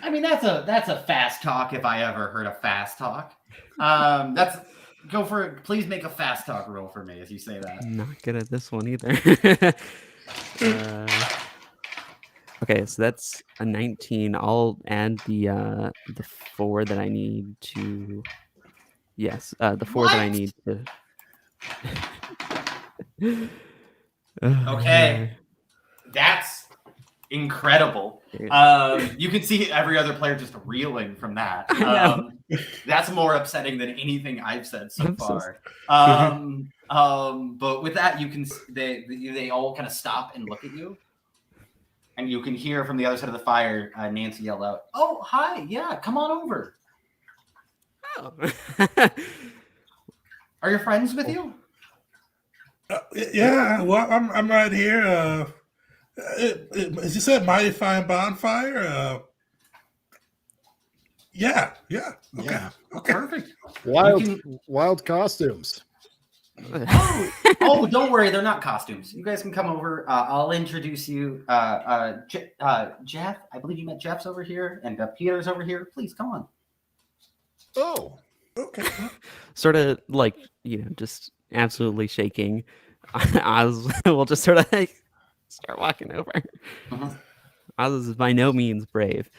I mean, that's a fast talk if I ever heard a fast talk. Go for it. Please make a fast talk roll for me as you say that. I'm not good at this one either. Okay, so that's a 19. I'll add the 4 that I need to. Yes, the 4 that I need to. Okay, that's incredible. You can see every other player just reeling from that. That's more upsetting than anything I've said so far. But with that, you can they all kind of stop and look at you, and you can hear from the other side of the fire Nancy yell out, "Oh, hi! Yeah, come on over." Oh. Are your friends with you? Yeah, well, I'm right here. As you said, mighty fine bonfire. Yeah. Okay. Perfect. Wild costumes. Oh, don't worry, they're not costumes. You guys can come over. I'll introduce you. Jeff, I believe you met Jeff's over here, and Peter's over here. Please come on. Oh, okay. Sort of like just absolutely shaking. Oz will just sort of start walking over. Oz is by no means brave.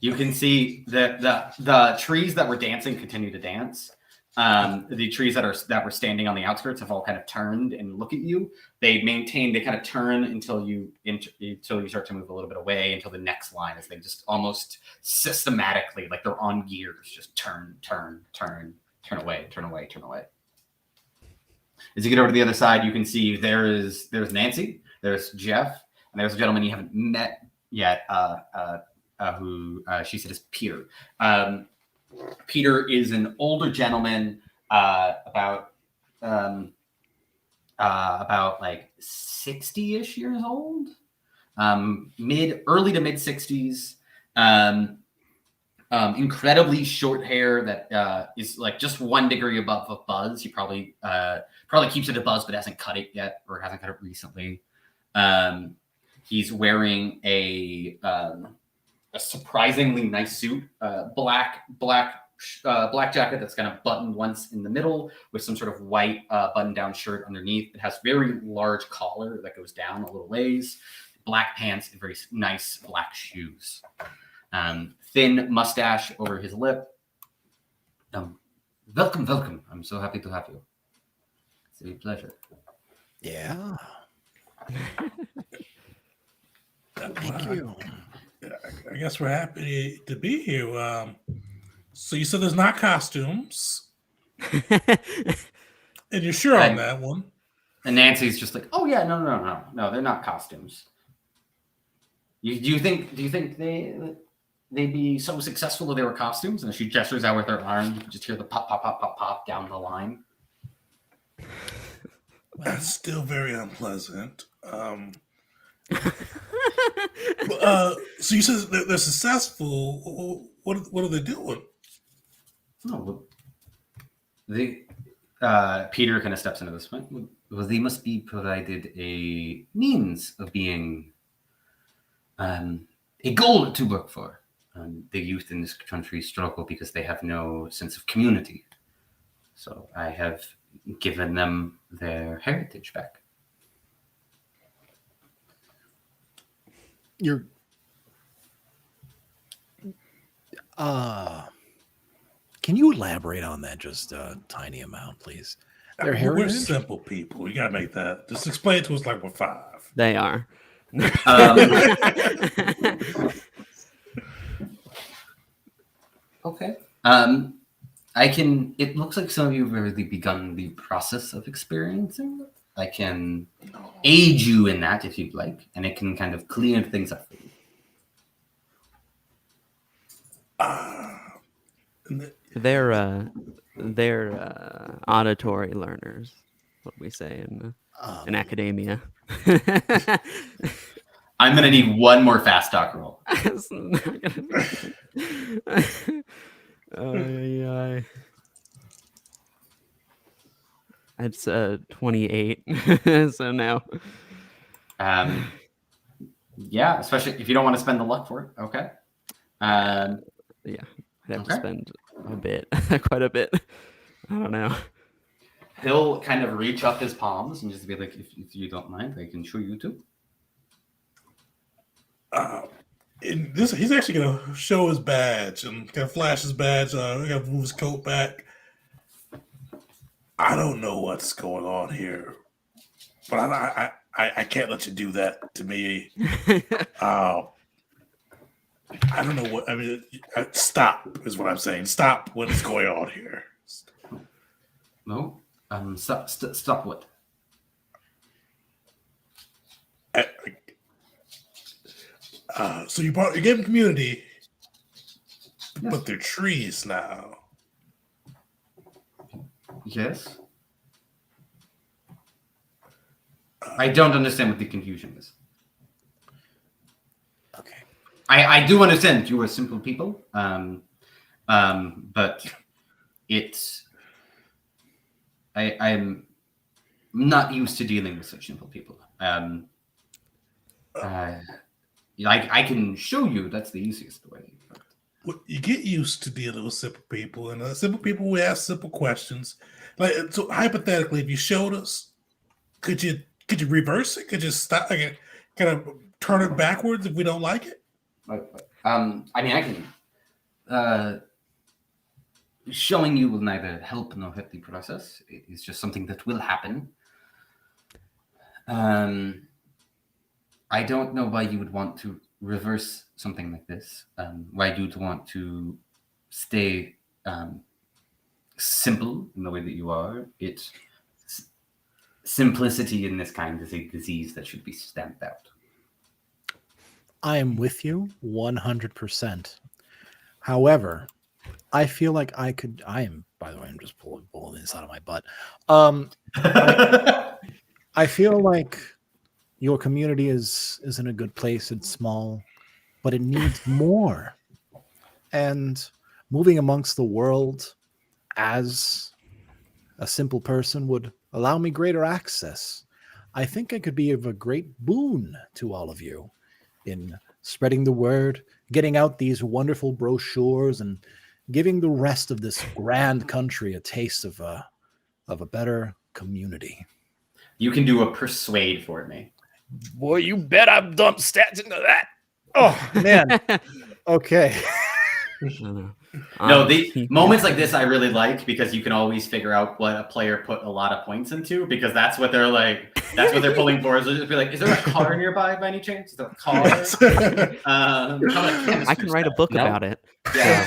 You can see the trees that were dancing continue to dance. The trees that were standing on the outskirts have all kind of turned and look at you. They kind of turn until you start to move a little bit away until the next line as they just almost systematically, like they're on gears, just turn away. As you get over to the other side, you can see there's Nancy, there's Jeff, and there's a gentleman you haven't met yet, who she said is Peter. Peter is an older gentleman, about like 60-ish years old, early to mid 60s. Incredibly short hair that is like just 1 degree above a buzz. He probably keeps it a buzz, but hasn't cut it yet, or hasn't cut it recently. He's wearing a surprisingly nice suit, black jacket that's kind of buttoned once in the middle with some sort of white button-down shirt underneath. It has very large collar that goes down a little ways, black pants, and very nice black shoes. Thin mustache over his lip. Welcome. I'm so happy to have you. It's a pleasure. Yeah. Thank you. I guess we're happy to be here. So you said there's not costumes, and you're sure on that one? And Nancy's just like, oh yeah, no, they're not costumes. Do you think they'd be so successful if they were costumes? And as she gestures out with her arm, you can just hear the pop, pop, pop, pop, pop down the line. That's still very unpleasant. So you said they're successful. What are they doing? Oh, Peter kind of steps into this one. Well, they must be provided a means of being a goal to work for. The youth in this country struggle because they have no sense of community. So I have given them their heritage back. You're can you elaborate on that just a tiny amount, please? Their We're heritage? simple people. You gotta make that. Just explain it to us like we're 5. They are. Okay. It looks like some of you have already begun the process of experiencing it. I can aid you in that if you'd like, and it can kind of clean things up for you. They're auditory learners, what we say in academia. I'm going to need one more fast talk roll. It's not gonna It's 28. So now. Yeah, especially if you don't want to spend the luck for it. Okay. Yeah, I'd have to spend a bit, quite a bit. I don't know. He'll kind of reach up his palms and just be like, if you don't mind, I can show you too. He's actually gonna show his badge and kind of flash his badge. Gonna move his coat back. I don't know what's going on here, but I can't let you do that to me. I don't know what I mean. Stop is what I'm saying. Stop what is going on here. No, stop what? So you gave them community, Yes. but they're trees now. Yes. I don't understand what the confusion is. Okay. I do understand you are simple people, but I'm not used to dealing with such simple people. I can show you. That's the easiest way. Well, you get used to dealing with simple people, and simple people will ask simple questions. Like, so hypothetically, if you showed us, could you reverse it? Could you stop, kind of turn it backwards if we don't like it? I mean, I can. Showing you will neither help nor hurt the process. It is just something that will happen. I don't know why you would want to reverse something like this. Why you would want to stay simple in the way that you are. Simplicity in this kind is a disease that should be stamped out. I am with you 100%. However, I feel like I am, by the way, I'm just pulling this out of my butt. I feel like your community is in a good place. It's small, but it needs more. And moving amongst the world as a simple person would allow me greater access. I think I could be of a great boon to all of you in spreading the word, getting out these wonderful brochures, and giving the rest of this grand country a taste of a better community. You can do a persuade for me. Boy, you bet I've dumped stats into that. Oh, man. Okay. No, the moments like this I really like because you can always figure out what a player put a lot of points into because that's what they're like. That's what they're pulling for. Is they'll just be like, "Is there a car nearby by any chance? Is there a car?" I can write a book about it. Yeah.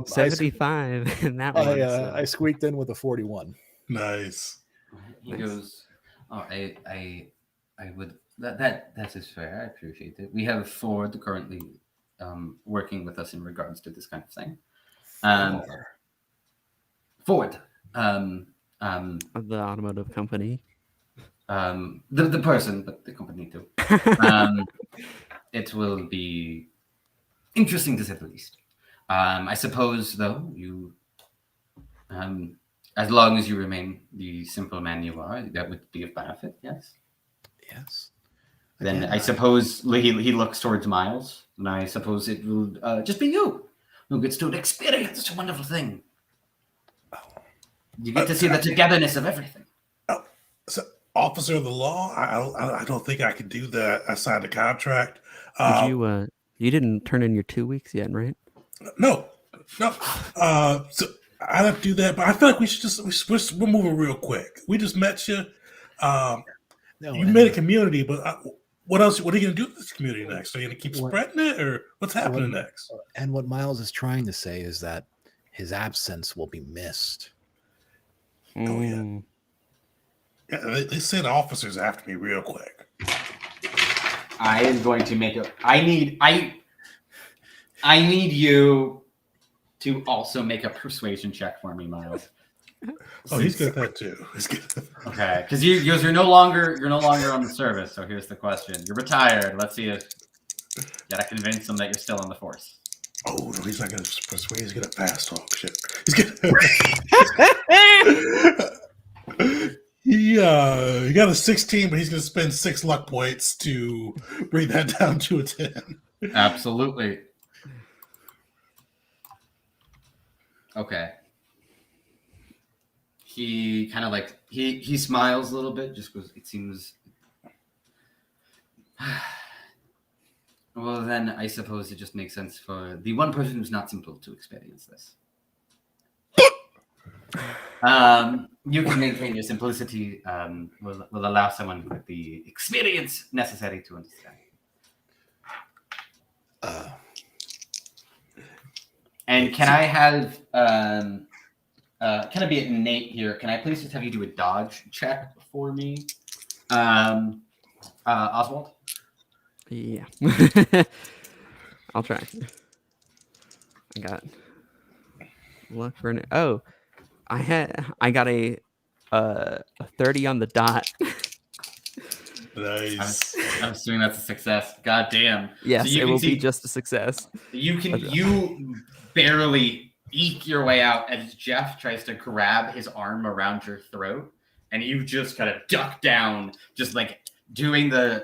75 in that one. I squeaked in with a 41. Nice. He goes, "Oh, I would that is fair. I appreciate it. We have Ford currently working with us in regards to this kind of thing. Ford, the automotive company. The person, but the company too. It will be interesting to say the least. I suppose, though, you, as long as you remain the simple man you are, that would be of benefit. Yes. Yes. Then Again, I suppose he looks towards Miles, and I suppose it will just be you who gets to experience such a wonderful thing. You get to see the togetherness of everything. So, officer of the law, I don't think I can do that. I signed a contract. Did you didn't turn in your 2 weeks yet, right? No. So I have to do that, but I feel like we should we're moving real quick. We just met you. You made a community, but what else? What are you going to do with this community next? Are you going to keep spreading it, or what's happening next? And what Miles is trying to say is that his absence will be missed. Oh yeah. Yeah, they sent officers after me real quick. I am going to make I need you to also make a persuasion check for me, Miles. Oh, he's good at that too. He's good. Okay, because you're no longer on the service. So here's the question: you're retired. Let's see if you gotta convince him that you're still on the force. Oh no, he's not gonna persuade. He's gonna fast talk shit. He's gonna. He got a 16, but he's gonna spend 6 luck points to bring that down to a 10. Absolutely. Okay. He kind of like he smiles a little bit just because it seems. Well, then I suppose it just makes sense for the one person who's not simple to experience this. You can maintain your simplicity. Will allow someone with the experience necessary to understand. And can I have can I be at Nate here? Can I please just have you do a dodge check for me, Oswald? Yeah. I'll try. I got luck for an. Oh, I got a 30 on the dot. Nice. I'm assuming that's a success. God damn. Yes, so it will be just a success. You barely eke your way out as Jeff tries to grab his arm around your throat, and you just kind of duck down, just like doing the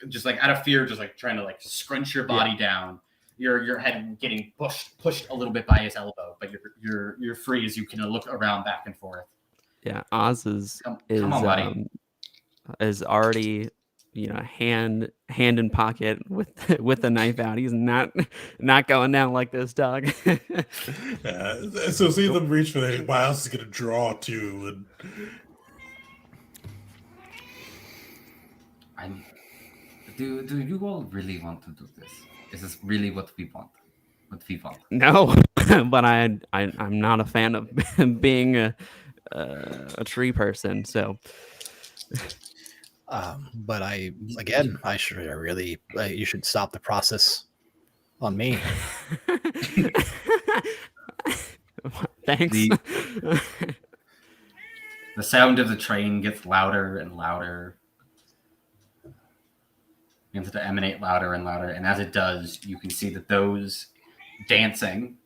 just like out of fear, just like trying to like scrunch your body down. Your head getting pushed a little bit by his elbow, but you're free as you can look around back and forth. Yeah, Oz is Come on, buddy. is already hand in pocket with with the knife out. He's not going down like this, dog. So see them reach for the Miles is gonna draw too, I'm. Do you all really want to do this? Is this really what we want? What we want? No, but I'm not a fan of being a tree person. So, but I should really you should stop the process on me. Thanks. The sound of the train gets louder and louder. Begins to emanate louder and louder, and as it does, you can see that those dancing,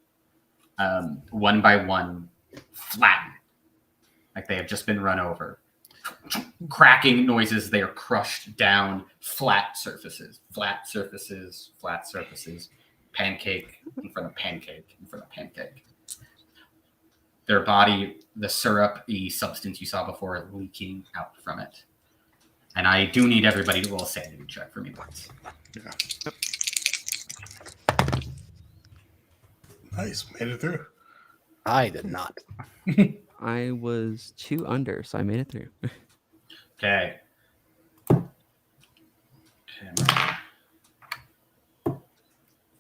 one by one, flatten, like they have just been run over. Cracking noises, they are crushed down, flat surfaces, pancake in front of pancake in front of pancake. Their body, the syrupy substance you saw before, leaking out from it. And I do need everybody to roll a sanity check for me, please. yeah. Nice, made it through. I did not. I was 2 under, so I made it through. Okay.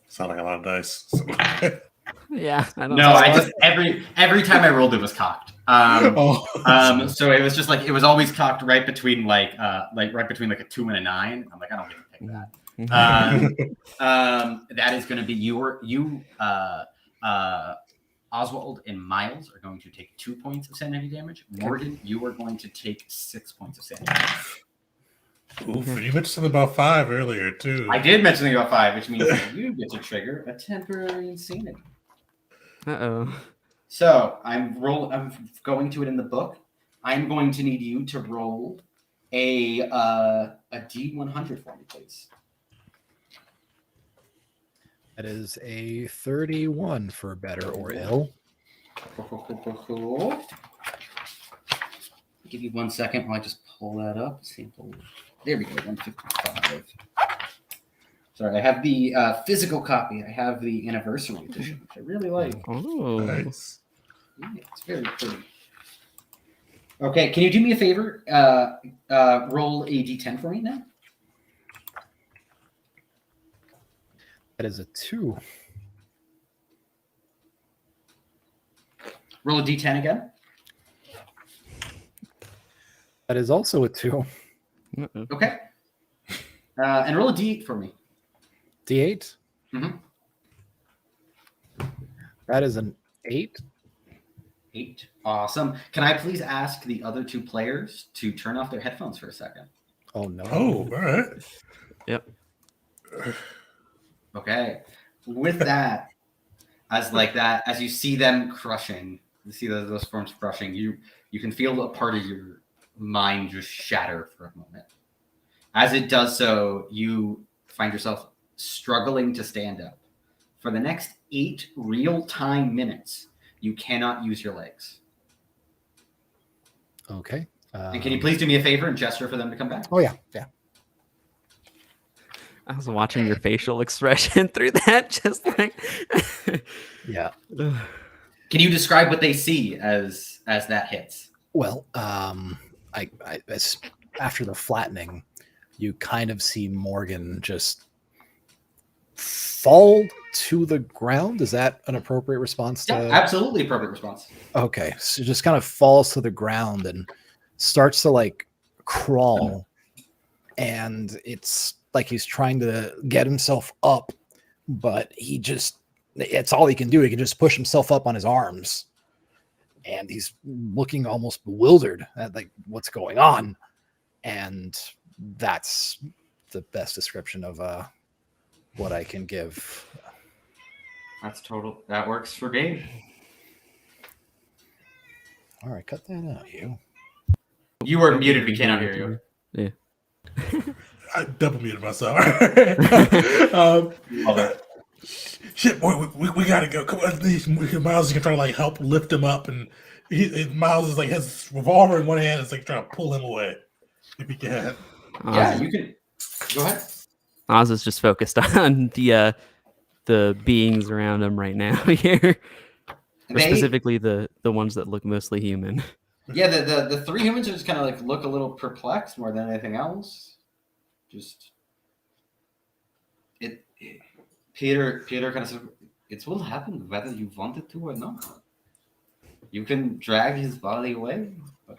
Sound like a lot of dice. So. Yeah, I don't No, know. I just every time I rolled it was cocked. So it was just like it was always cocked right between like right between like a 2 and a 9. I'm like, I don't get to pick that. That is going to be Oswald and Miles are going to take 2 points of sanity damage. Morgan, you are going to take 6 points of sanity damage. Oof, you mentioned something about 5 earlier too. I did mention something about 5, which means that you get to trigger a temporary insanity. Uh-oh. So I'm going to it in the book. I'm going to need you to roll a D100 for me, please. That is a 31 for better or ill. Cool. Give you 1 second while I just pull that up. Sample. There we go. 155. Sorry, I have the physical copy. I have the anniversary edition, which I really like. Oh. Nice. Yeah, it's very pretty. Okay, can you do me a favor? Roll a D10 for me now. That is a 2. Roll a D10 again. That is also a 2. Uh-oh. Okay. And roll a D8 for me. D8. Mm-hmm. That is an 8. 8. Awesome. Can I please ask the other 2 players to turn off their headphones for a second? Oh no. Oh, all right. Yep. Okay. With that, as you see them crushing, you see those forms crushing, you can feel a part of your mind just shatter for a moment. As it does so, you find yourself struggling to stand up. For the next 8 real-time minutes, you cannot use your legs. Okay. And can you please do me a favor and gesture for them to come back? Oh yeah. I was watching your facial expression through that, just like. Yeah. Can you describe what they see as that hits? Well, as after the flattening, you kind of see Morgan just fall to the ground. Is that an appropriate response? Yeah, absolutely appropriate response. Okay, so just kind of falls to the ground and starts to like crawl, and it's like he's trying to get himself up, but it's all he can do. He can just push himself up on his arms, and he's looking almost bewildered at like what's going on. And that's the best description of what I can give. That's total. That works for Gabe. All right, cut that out, you. You were muted. We cannot hear you. Yeah. I double muted myself. Shit, boy, we gotta go. Come on, Miles is gonna try to like help lift him up, and Miles is like has his revolver in one hand, is like trying to pull him away if he can. Yeah, you can go ahead. Oz is just focused on the beings around him right now here. Or specifically the ones that look mostly human. Yeah, the three humans just kind of like look a little perplexed more than anything else. Just Peter kind of says, it will happen whether you want it to or not. You can drag his body away, but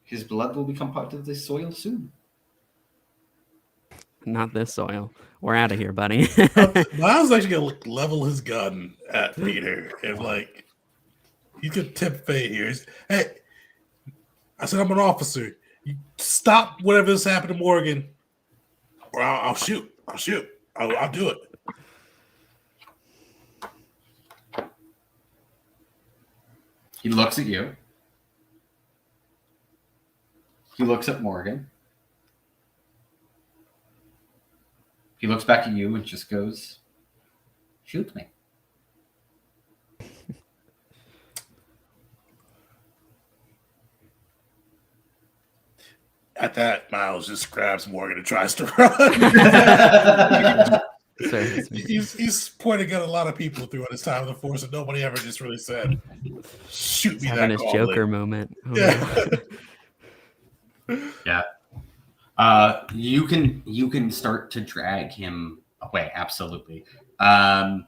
his blood will become part of the soil soon. Not this soil. We're out of here, buddy. Miles actually gonna level his gun at Peter and like he's gonna tip fate here. Hey, I said I'm an officer. You stop whatever this happened to Morgan, or I'll shoot. I'll shoot. I'll do it. He looks at you. He looks at Morgan. He looks back at you and just goes, shoot me. At that, Miles just grabs Morgan and tries to run. He's pointing at a lot of people throughout his time in the force, and nobody ever just really said, "Shoot me!" He's having his Joker moment. Oh, yeah. Yeah. You can start to drag him away. Absolutely. As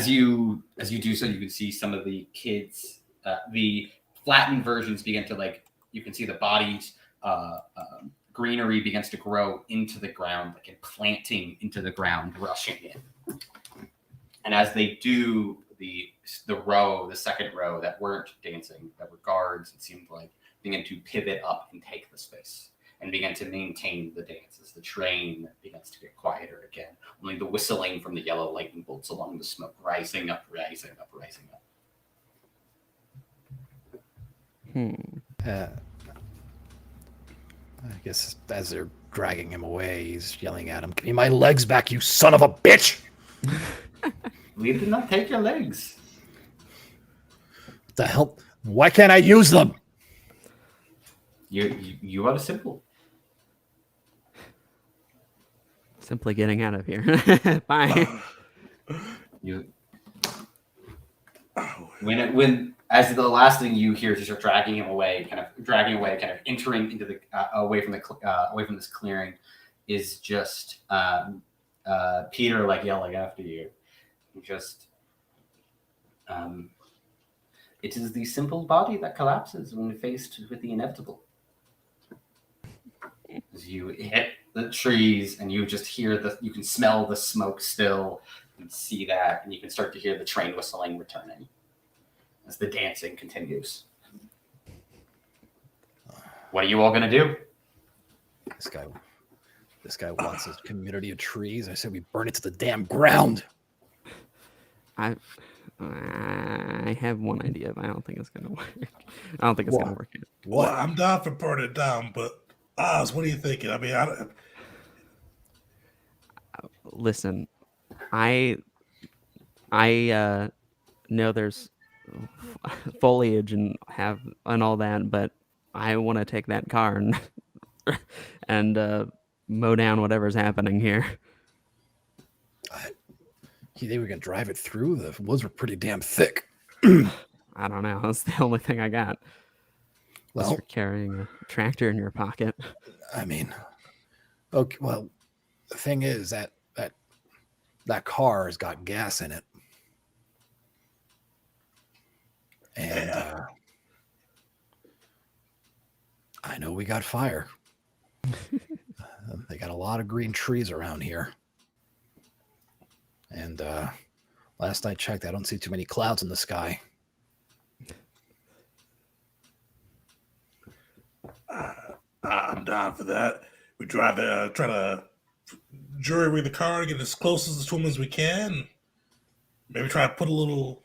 you do so, you can see some of the kids. The flattened versions begin to you can see the bodies. Greenery begins to grow into the ground, like implanting into the ground, rushing in. And as they do, the second row that weren't dancing, that were guards, it seemed like, begin to pivot up and take the space and begin to maintain the dance as the train begins to get quieter again. Only the whistling from the yellow lightning bolts along the smoke rising up, rising up, rising up. I guess as they're dragging him away, he's yelling at him, "Give me my legs back, you son of a bitch!" We did not take your legs. What the hell? Why can't I use them? You are simple. Simply getting out of here. Bye. When as the last thing you hear is you're dragging him away, kind of entering into the away from this clearing, is just Peter yelling after you. It is the simple body that collapses when faced with the inevitable. As you hit the trees and you just hear you can smell the smoke still and see that, and you can start to hear the train whistling returning as the dancing continues. What are you all gonna do? This guy wants his community of trees. I said we burn it to the damn ground. I have one idea, but I don't think it's gonna work. I don't think it's gonna work. Well, I'm down for burning it down, but Oz, what are you thinking? I mean, Listen, I know there's foliage and all that, but I want to take that car and mow down whatever's happening here. They were gonna drive it through. The woods were pretty damn thick. I don't know. That's the only thing I got. Well, you're carrying a tractor in your pocket. I mean, okay. Well, the thing is that car has got gas in it, and I know we got fire. They got a lot of green trees around here. And last I checked, I don't see too many clouds in the sky. I'm down for that. We try to jury the car, get as close to him as we can. Maybe try to put a little,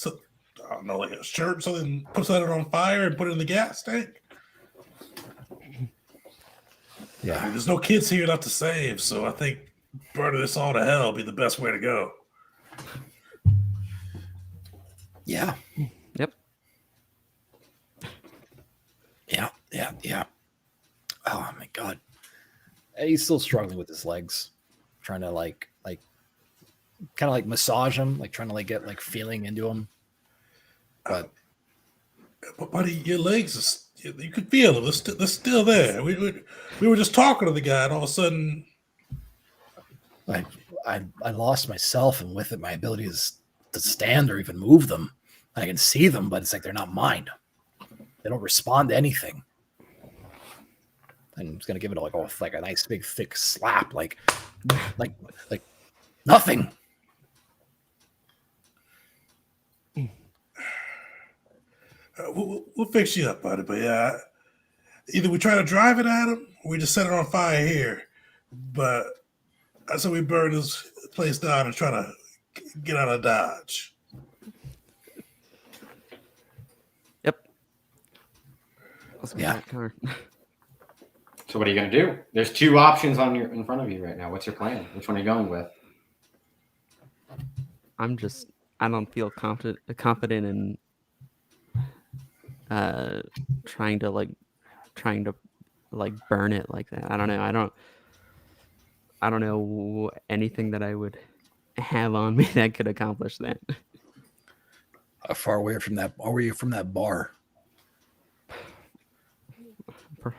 I don't know, like a shirt, something, put something on fire and put it in the gas tank. Yeah. I mean, there's no kids here enough to save, so I think burning this all to hell would be the best way to go. Yeah. Yep. Yeah. Oh my god. He's still struggling with his legs. Trying to like kind of like massage him, like trying to like get like feeling into him. But buddy, your legs, you could feel them. They're still there. We were just talking to the guy, and all of a sudden, I lost myself, and with it, my ability to stand or even move them. I can see them, but it's like they're not mine. They don't respond to anything. I'm just gonna give it like a nice big thick slap, like nothing. we'll fix you up, buddy. But yeah, either we try to drive it at him, or we just set it on fire here. But I said we burn this place down and try to get out of Dodge. Yep. Let's Yeah. that car. So what are you going to do? There's two options in front of you right now. What's your plan? Which one are you going with? I don't feel confident in trying to burn it like that. I don't know. I don't know anything that I would have on me that could accomplish that. How far away from that? Are you from that bar?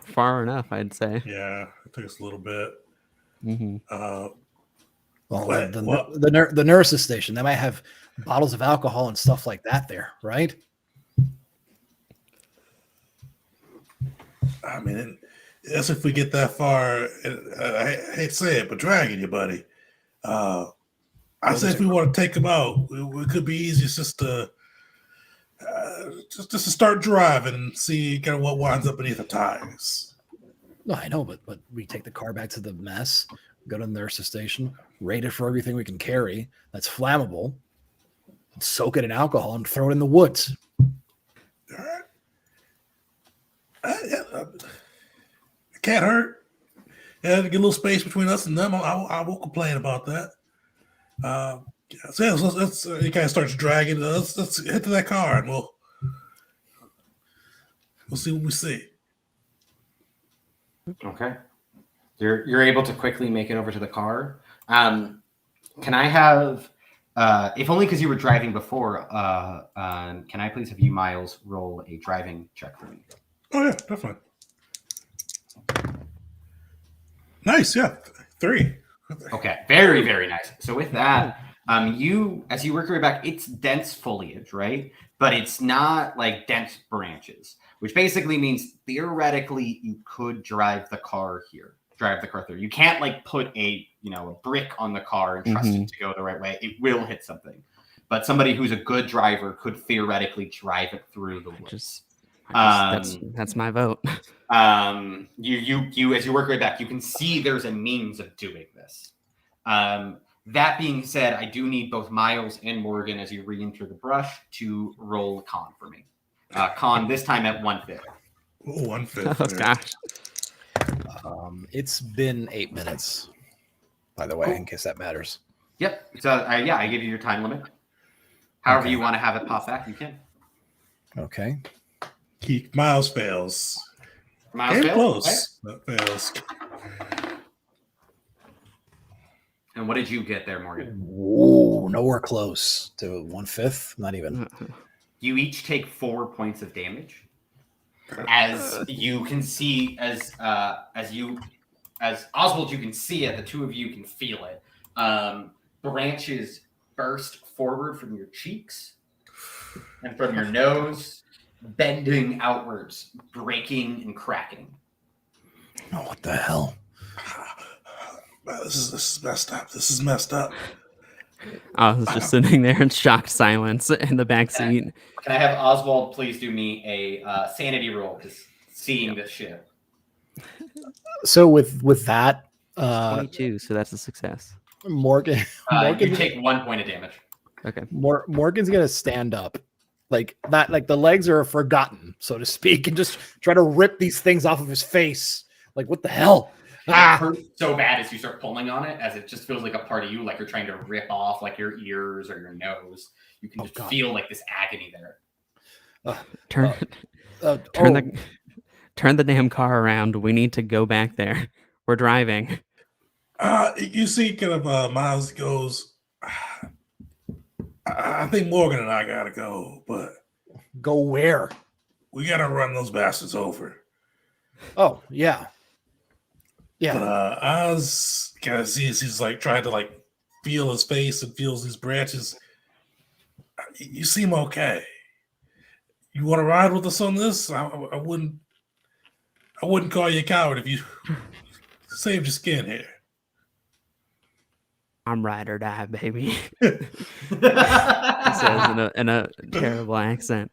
Far enough, I'd say. Yeah, it took us a little bit. Mm-hmm. Well, What? the nurse's station. They might have bottles of alcohol and stuff like that there, right? I mean, that's if we get that far. I hate to say it, but dragging you, buddy. I say if we want to take him out, it could be easiest just to start driving and see kind of what winds up beneath the tires. No, I know, but we take the car back to the mess, go to the nurse's station, rate it for everything we can carry that's flammable, and soak it in alcohol and throw it in the woods. All right. It can't hurt. Yeah, get a little space between us and them. I won't complain about that. So yeah, let's it kind of starts dragging. Let's hit to that car and we'll see what we see. Okay. You're able to quickly make it over to the car. Can I have, if only because you were driving before, can I please have you, Miles, roll a driving check for me? Oh yeah, definitely. Nice, yeah. 3. Okay, very, very nice. So with that, as you work your way back, it's dense foliage, right? But it's not like dense branches, which basically means theoretically you could drive the car through. You can't like put a brick on the car and trust it to go the right way. It will hit something. But somebody who's a good driver could theoretically drive it through the woods. That's my vote. You as you work your way back, you can see there's a means of doing this. That being said, I do need both Miles and Morgan as you re-enter the brush to roll con for me. Con this time at 1/5. Oh, 1/5. Oh gosh. It's been 8 minutes, by the way, in case that matters. Yep. So I give you your time limit. However Okay. you want to have it pop back, you can. Okay. Miles fails. Miles Came fails? close. That fails. And what did you get there, Morgan? Whoa, nowhere close to 1/5. Not even. You each take 4 points of damage. As you can see, as Oswald, you can see it. The two of you can feel it. Branches burst forward from your cheeks and from your nose, bending outwards, breaking and cracking. Oh, what the hell? This is messed up. This is messed up. I was just sitting there in shocked silence in the back seat. Can I have Oswald please do me a sanity roll? Because seeing this shit. So with that, 22, so that's a success. Morgan, You take 1 point of damage. Okay. Morgan's gonna stand up, like that, like the legs are forgotten, so to speak, and just try to rip these things off of his face. Like, what the hell? It hurts so bad as you start pulling on it, as it just feels like a part of you, like you're trying to rip off like your ears or your nose. You can Oh, just God. feel like this agony there. Turn Oh, turn the damn car around. We need to go back there. We're driving. You see, kind of Miles goes. I think Morgan and I gotta go, but go where? we gotta run those bastards over. Oh, yeah. But Yeah. Oz kind of sees he's like trying to like feel his face and feels these branches. You seem okay. You want to ride with us on this? I wouldn't call you a coward if you saved your skin here. I'm ride or die, baby. He says in a terrible accent.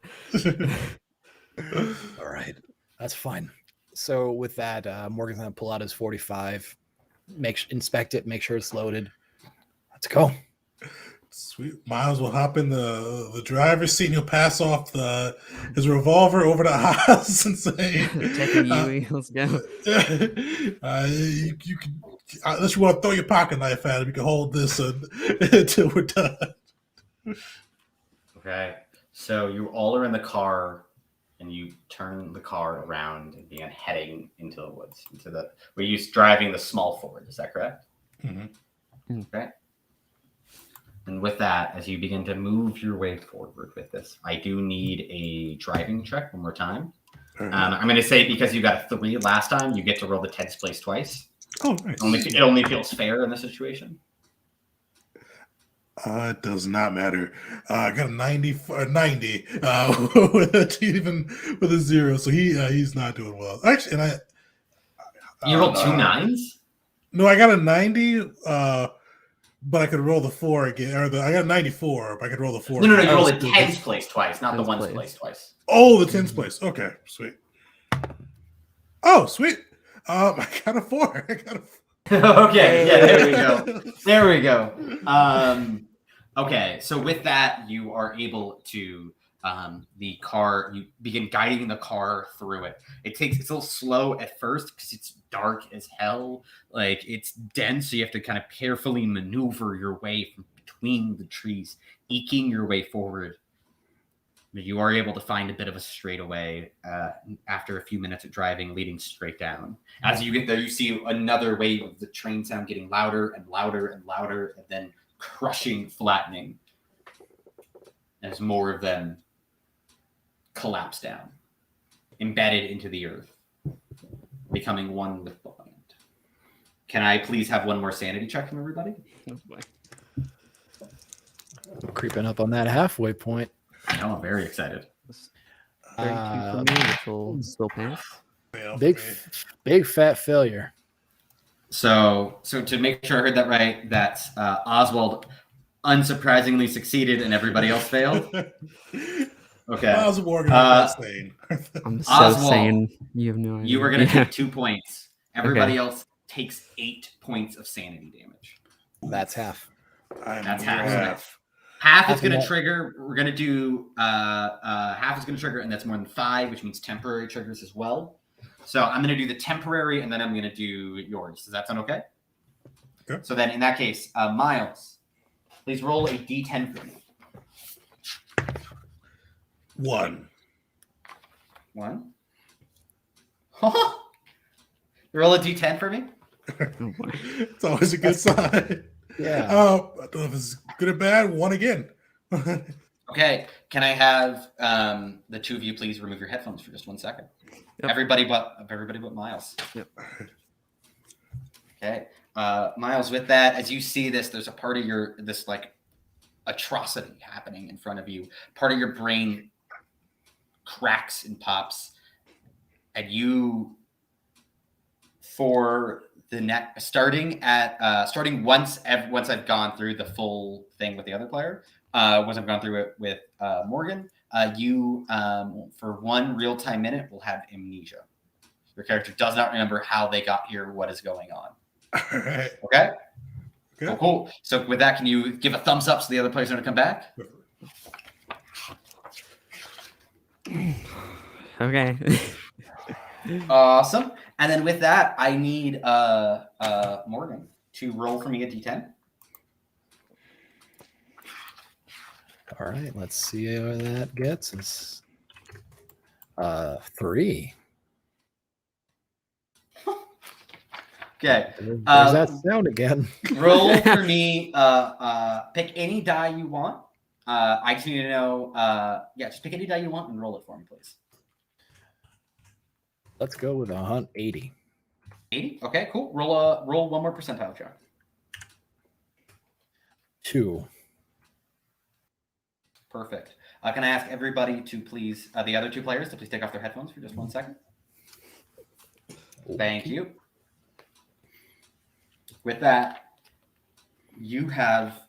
All right. That's fine. So with that, Morgan's going to pull out his 45, inspect it, make sure it's loaded. Let's go. Sweet. Miles will hop in the driver's seat and he'll pass off his revolver over to Oz and say, Take a Yui, let's go. You can, unless you want to throw your pocket knife at him, you can hold this until we're done. Okay. So you all are in the car and you turn the car around and begin heading into the woods, where you're driving the small Ford. Is that correct? Mm-hmm. Okay. And with that, as you begin to move your way forward with this, I do need a driving check one more time. I'm going to say because you got a 3 last time, you get to roll the tens place twice. Oh, nice. It only feels fair in this situation. It does not matter. I got a 90 with a 0, so he's not doing well. Actually, and you rolled 2 9s? No, I got a 90. But I could roll the 4 again, I got a 94. But I could roll the 4. No, again. you roll the tens place twice, not the ones place twice. Oh, the tens place. Okay, sweet. Oh, sweet. I got a 4. Okay, yeah, there we go. Okay, so with that, you are able to the car. You begin guiding the car through it. It's a little slow at first because it's dark as hell. Like it's dense, so you have to kind of carefully maneuver your way from between the trees, eking your way forward. But you are able to find a bit of a straightaway after a few minutes of driving, leading straight down. As you get there, you see another wave of the train sound getting louder and louder and louder, and then crushing, flattening as more of them collapse down, embedded into the earth, becoming one with the land. Can I please have one more sanity check from everybody? Creeping up on that halfway point. I know, I'm very excited. 32 for me, which will still pass. Big fat failure. So to make sure I heard that right, that's Oswald unsurprisingly succeeded and everybody else failed. Okay. I'm so sane. You have no idea. You were going to take 2 points. Everybody else takes 8 points of sanity damage. That's half. That's half. Half is going to trigger. We're going to do half is going to trigger, and that's more than 5, which means temporary triggers as well. So I'm going to do the temporary, and then I'm going to do yours. Does that sound okay? Okay. So then in that case, Miles, please roll a d10 for me. 1. Roll a d10 for me. It's always a good sign. Yeah. I don't know if it's good or bad. 1 again. Okay. Can I have the two of you please remove your headphones for just 1 second? Yep. Everybody but Miles. Yep. Okay. Miles, with that, as you see this, there's a part of this like atrocity happening in front of you. Part of your brain cracks and pops, and you, for the net, starting once I've gone through the full thing with the other player, once I've gone through it with Morgan, you for 1 real-time minute will have amnesia. Your character does not remember how they got here, what is going on. All right. Okay? Cool. So with that, can you give a thumbs up so the other players are going to come back? Okay. Awesome. And then with that, I need Morgan to roll for me a d10. All right, let's see how that gets us. 3. Okay. There's that sound again. Roll for me. Pick any die you want. I just need to know. Just pick any die you want and roll it for me, please. Let's go with 80. 80. Okay, cool. Roll one more percentile check. 2. Perfect. Can I ask everybody to please, the other 2 players, to please take off their headphones for just 1 second? Thank you. With that, you have,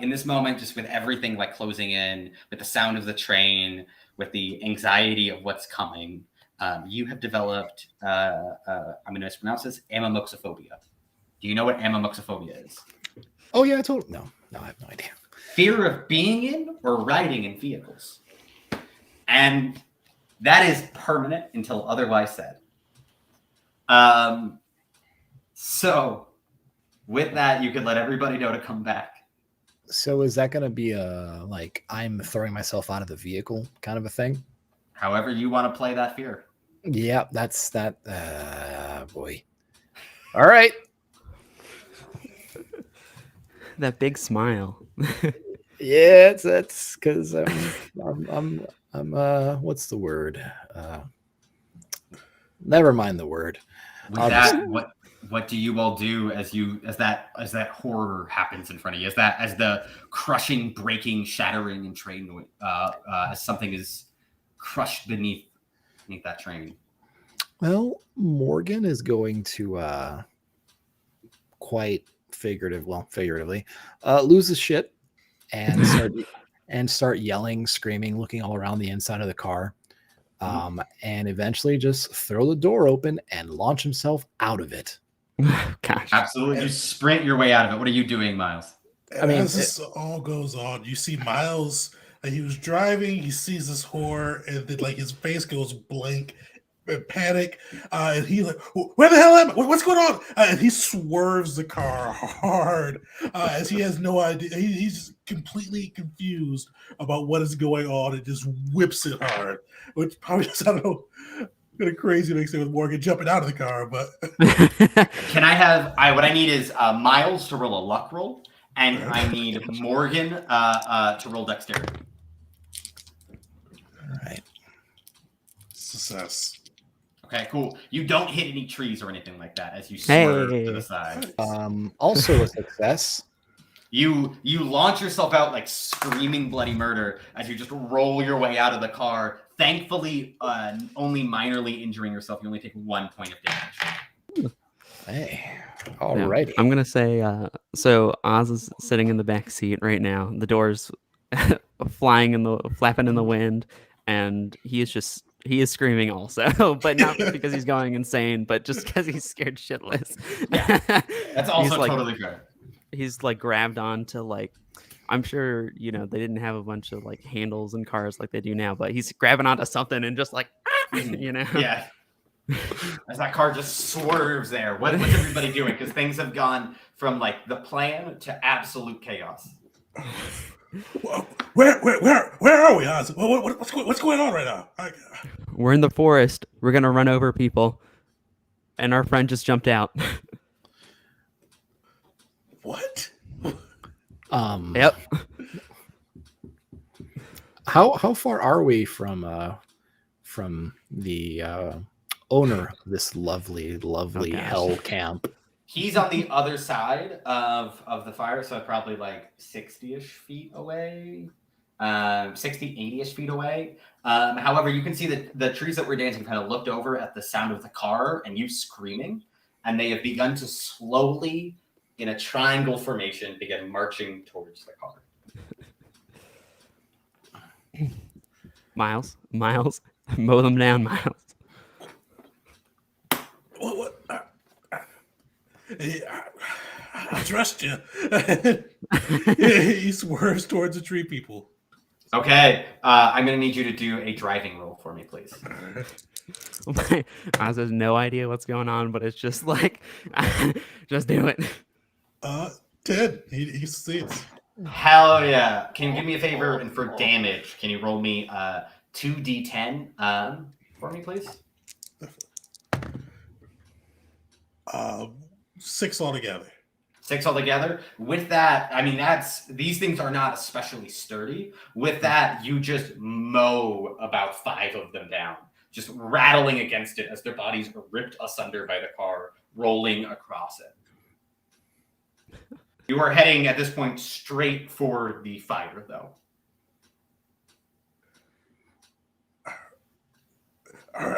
in this moment, just with everything like closing in, with the sound of the train, with the anxiety of what's coming, you have developed, I'm going to mispronounce this, ammomoxophobia. Do you know what ammomoxophobia is? Oh, yeah, I told No, I have no idea. Fear of being in or riding in vehicles. And that is permanent until otherwise said. So with that, you could let everybody know to come back. So is that going to be like I'm throwing myself out of the vehicle kind of a thing? However you want to play that fear. Yeah, that's that. Boy. All right. That big smile. Yeah, that's because I'm what's the word? Never mind the word. With that, what do you all do as that horror happens in front of you? As the crushing, breaking, shattering, and train noise, as something is crushed beneath that train? Well, Morgan is going to quite figuratively lose his shit and start yelling, screaming, looking all around the inside of the car. And eventually just throw the door open and launch himself out of it. Gosh. Absolutely. You sprint your way out of it. What are you doing, Miles? I mean, as this all goes on, you see Miles, he was driving, he sees this horror, and then like his face goes blank and panic. And he like, where the hell am I? What's going on? And he swerves the car hard as he has no idea. He's completely confused about what is going on and just whips it hard, which probably, I don't know, kind of crazy makes it with Morgan jumping out of the car. But can I have, what I need is Miles to roll a luck roll, and I need Morgan to roll dexterity. All right. Success. Okay, cool. You don't hit any trees or anything like that as you swerve to the side. Also a success. You launch yourself out like screaming bloody murder as you just roll your way out of the car. Thankfully, only minorly injuring yourself. You only take 1 point of damage. Hey, all right. I'm gonna say. So Oz is sitting in the back seat right now. The door's flapping in the wind, and he is screaming also, but not because he's going insane, but just because he's scared shitless. Yeah, that's also totally fair. He's like grabbed onto like, I'm sure, they didn't have a bunch of like handles in cars like they do now, but he's grabbing onto something and just like, Yeah. As that car just swerves there. What's everybody doing? Because things have gone from like the plan to absolute chaos. Where are we, Oz? What's going on right now? We're in the forest. We're gonna run over people, and our friend just jumped out. What? Yep. How far are we from the owner of this lovely hell camp? He's on the other side of the fire, so probably like 60-ish feet away, 80-ish feet away. However, you can see that the trees that were dancing kind of looked over at the sound of the car and you screaming, and they have begun to slowly, in a triangle formation, begin marching towards the car. Miles, mow them down, Miles. What? I trust you. He swerves towards the tree people. Okay, I'm going to need you to do a driving roll for me, please. Oz has no idea what's going on, but it's just like, just do it. 10. He succeeds. Hell yeah. Can you give me a favor? And for damage, can you roll me 2d10 for me, please? 6 altogether. 6 altogether. With that, I mean, these things are not especially sturdy. With that, you just mow about 5 of them down, just rattling against it as their bodies are ripped asunder by the car, rolling across it. You are heading at this point straight for the fire, though. All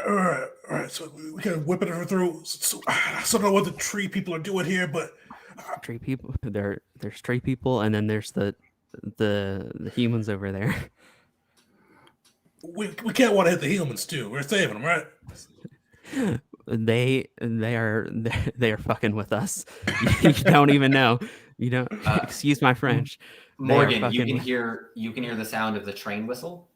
right. So we can whip it through. So, I don't know what the tree people are doing here, but Tree people. There's tree people, and then there's the humans over there. we can't want to hit the humans too. We're saving them, right? They are fucking with us. You don't even know. You don't. Excuse my French. Morgan, you can hear the sound of the train whistle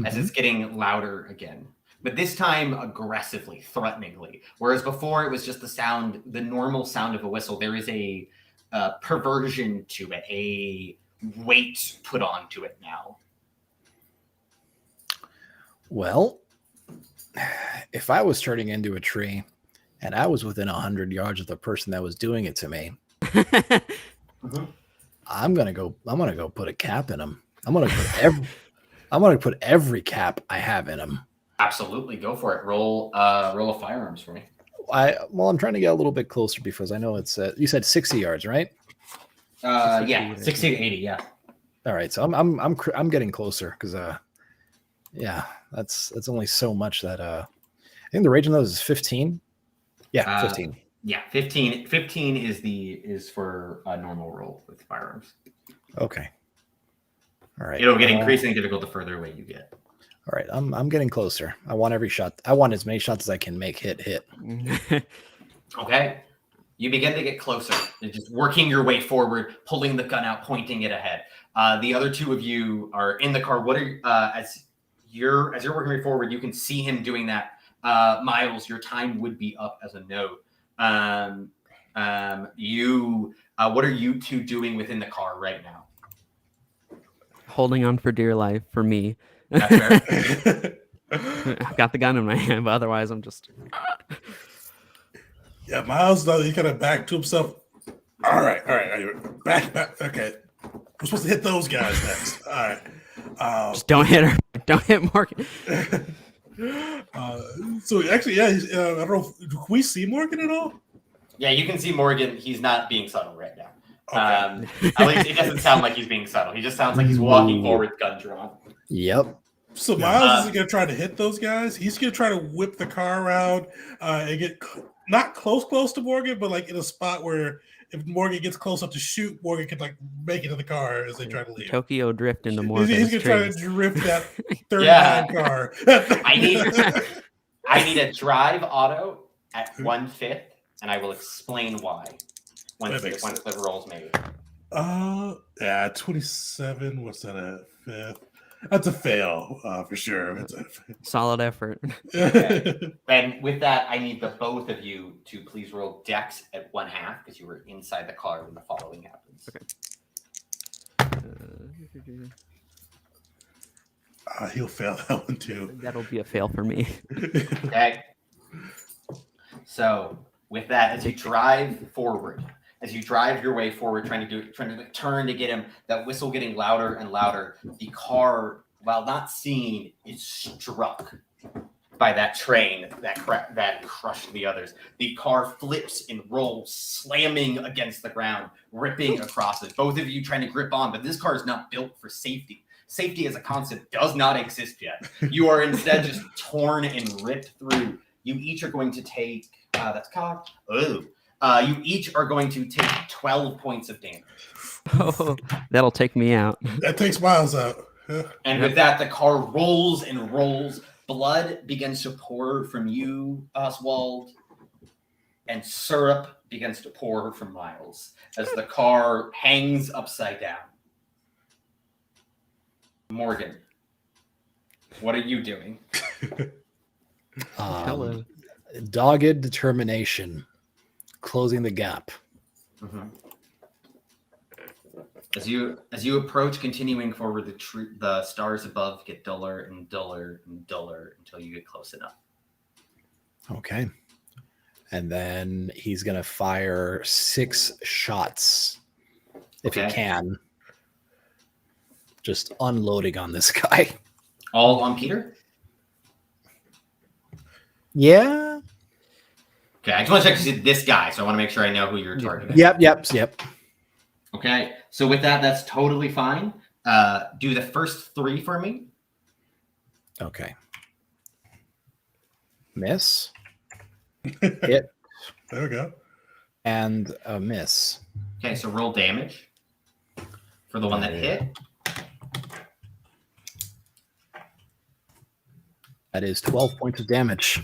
as it's getting louder again. But this time aggressively, threateningly. Whereas before it was just the normal sound of a whistle. There is a perversion to it, a weight put onto it now. Well, if I was turning into a tree and I was within 100 yards of the person that was doing it to me, I'm gonna go put a cap in him. I'm gonna put every cap I have in him. Absolutely, go for it. Roll a firearms for me. I'm trying to get a little bit closer because I know it's you said 60 yards, right? 60 to 80, yeah. All right, so I'm getting closer because yeah, that's only so much that I think the range on those is 15. Yeah, 15. Yeah, 15. 15 is for a normal roll with firearms. Okay. All right. It'll get increasingly difficult the further away you get. All right, I'm getting closer. I want every shot. I want as many shots as I can make hit. Okay. You begin to get closer. You're just working your way forward, pulling the gun out, pointing it ahead. The other two of you are in the car. What are you, as you're working your way forward, you can see him doing that. Miles, your time would be up as a note. What are you two doing within the car right now? Holding on for dear life for me. That's fair. I've got the gun in my hand, but otherwise I'm just. Yeah, Miles, though, he kind of back to himself. All right. Back. Okay. We're supposed to hit those guys next. All right. Just don't hit her. Don't hit Morgan. So actually, yeah, I don't know. Can we see Morgan at all? Yeah, you can see Morgan. He's not being subtle right now. Okay. At least it doesn't sound like he's being subtle. He just sounds like he's walking forward, gun drawn. Yep. So Miles isn't going to try to hit those guys. He's going to try to whip the car around and get not close to Morgan, but like in a spot where if Morgan gets close up to shoot, Morgan can like make it to the car as they try to leave. Tokyo drift into Morgan. He's going to try to drift that 39 car. I need a drive auto at 1/5, and I will explain why once the roll's made. Yeah, 27. What's that at fifth? That's a fail for sure. Solid effort. Okay. And with that, I need the both of you to please roll dex at 1/2 because you were inside the car when the following happens. Okay. He'll fail that one too. That'll be a fail for me. Okay. So with that, as you drive your way forward, trying to turn to get him, that whistle getting louder and louder, the car, while not seen, is struck by that train that crushed the others. The car flips and rolls, slamming against the ground, ripping across it. Both of you trying to grip on, but this car is not built for safety. Safety as a concept does not exist yet. You are instead just torn and ripped through. You each are going to take, that's cocked. You each are going to take 12 points of damage. Oh, that'll take me out. That takes Miles out. And with that, the car rolls and rolls. Blood begins to pour from you, Oswald, and syrup begins to pour from Miles as the car hangs upside down. Morgan, what are you doing? Hello. Dogged determination. Closing the gap. Mm-hmm. As you approach, continuing forward, the stars above get duller and duller and duller until you get close enough. Okay. And then he's going to fire 6 shots if he Okay. can. Just unloading on this guy. All on Peter? Yeah. Okay, I just want to check to see this guy, so I want to make sure I know who you're targeting. Yep. Okay, so with that, that's totally fine. Do the first 3 for me. Okay. Miss. Hit. There we go. And a miss. Okay, so roll damage for the one that hit. That is 12 points of damage.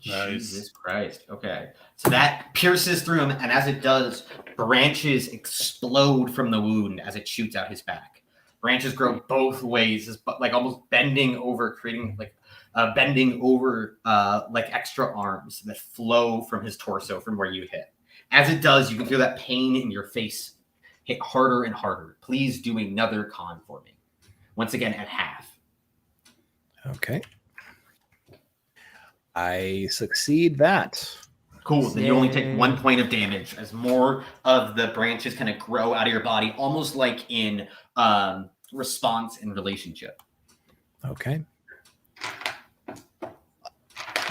Nice. Jesus Christ. Okay. So that pierces through him, and as it does, branches explode from the wound as it shoots out his back. Branches grow both ways, like almost bending over, creating like extra arms that flow from his torso from where you hit. As it does, you can feel that pain in your face hit harder and harder. Please do another con for me. Once again, at half. Okay. I succeed that. Cool. Then you only take 1 point of damage as more of the branches kind of grow out of your body, almost like in response and relationship. Okay.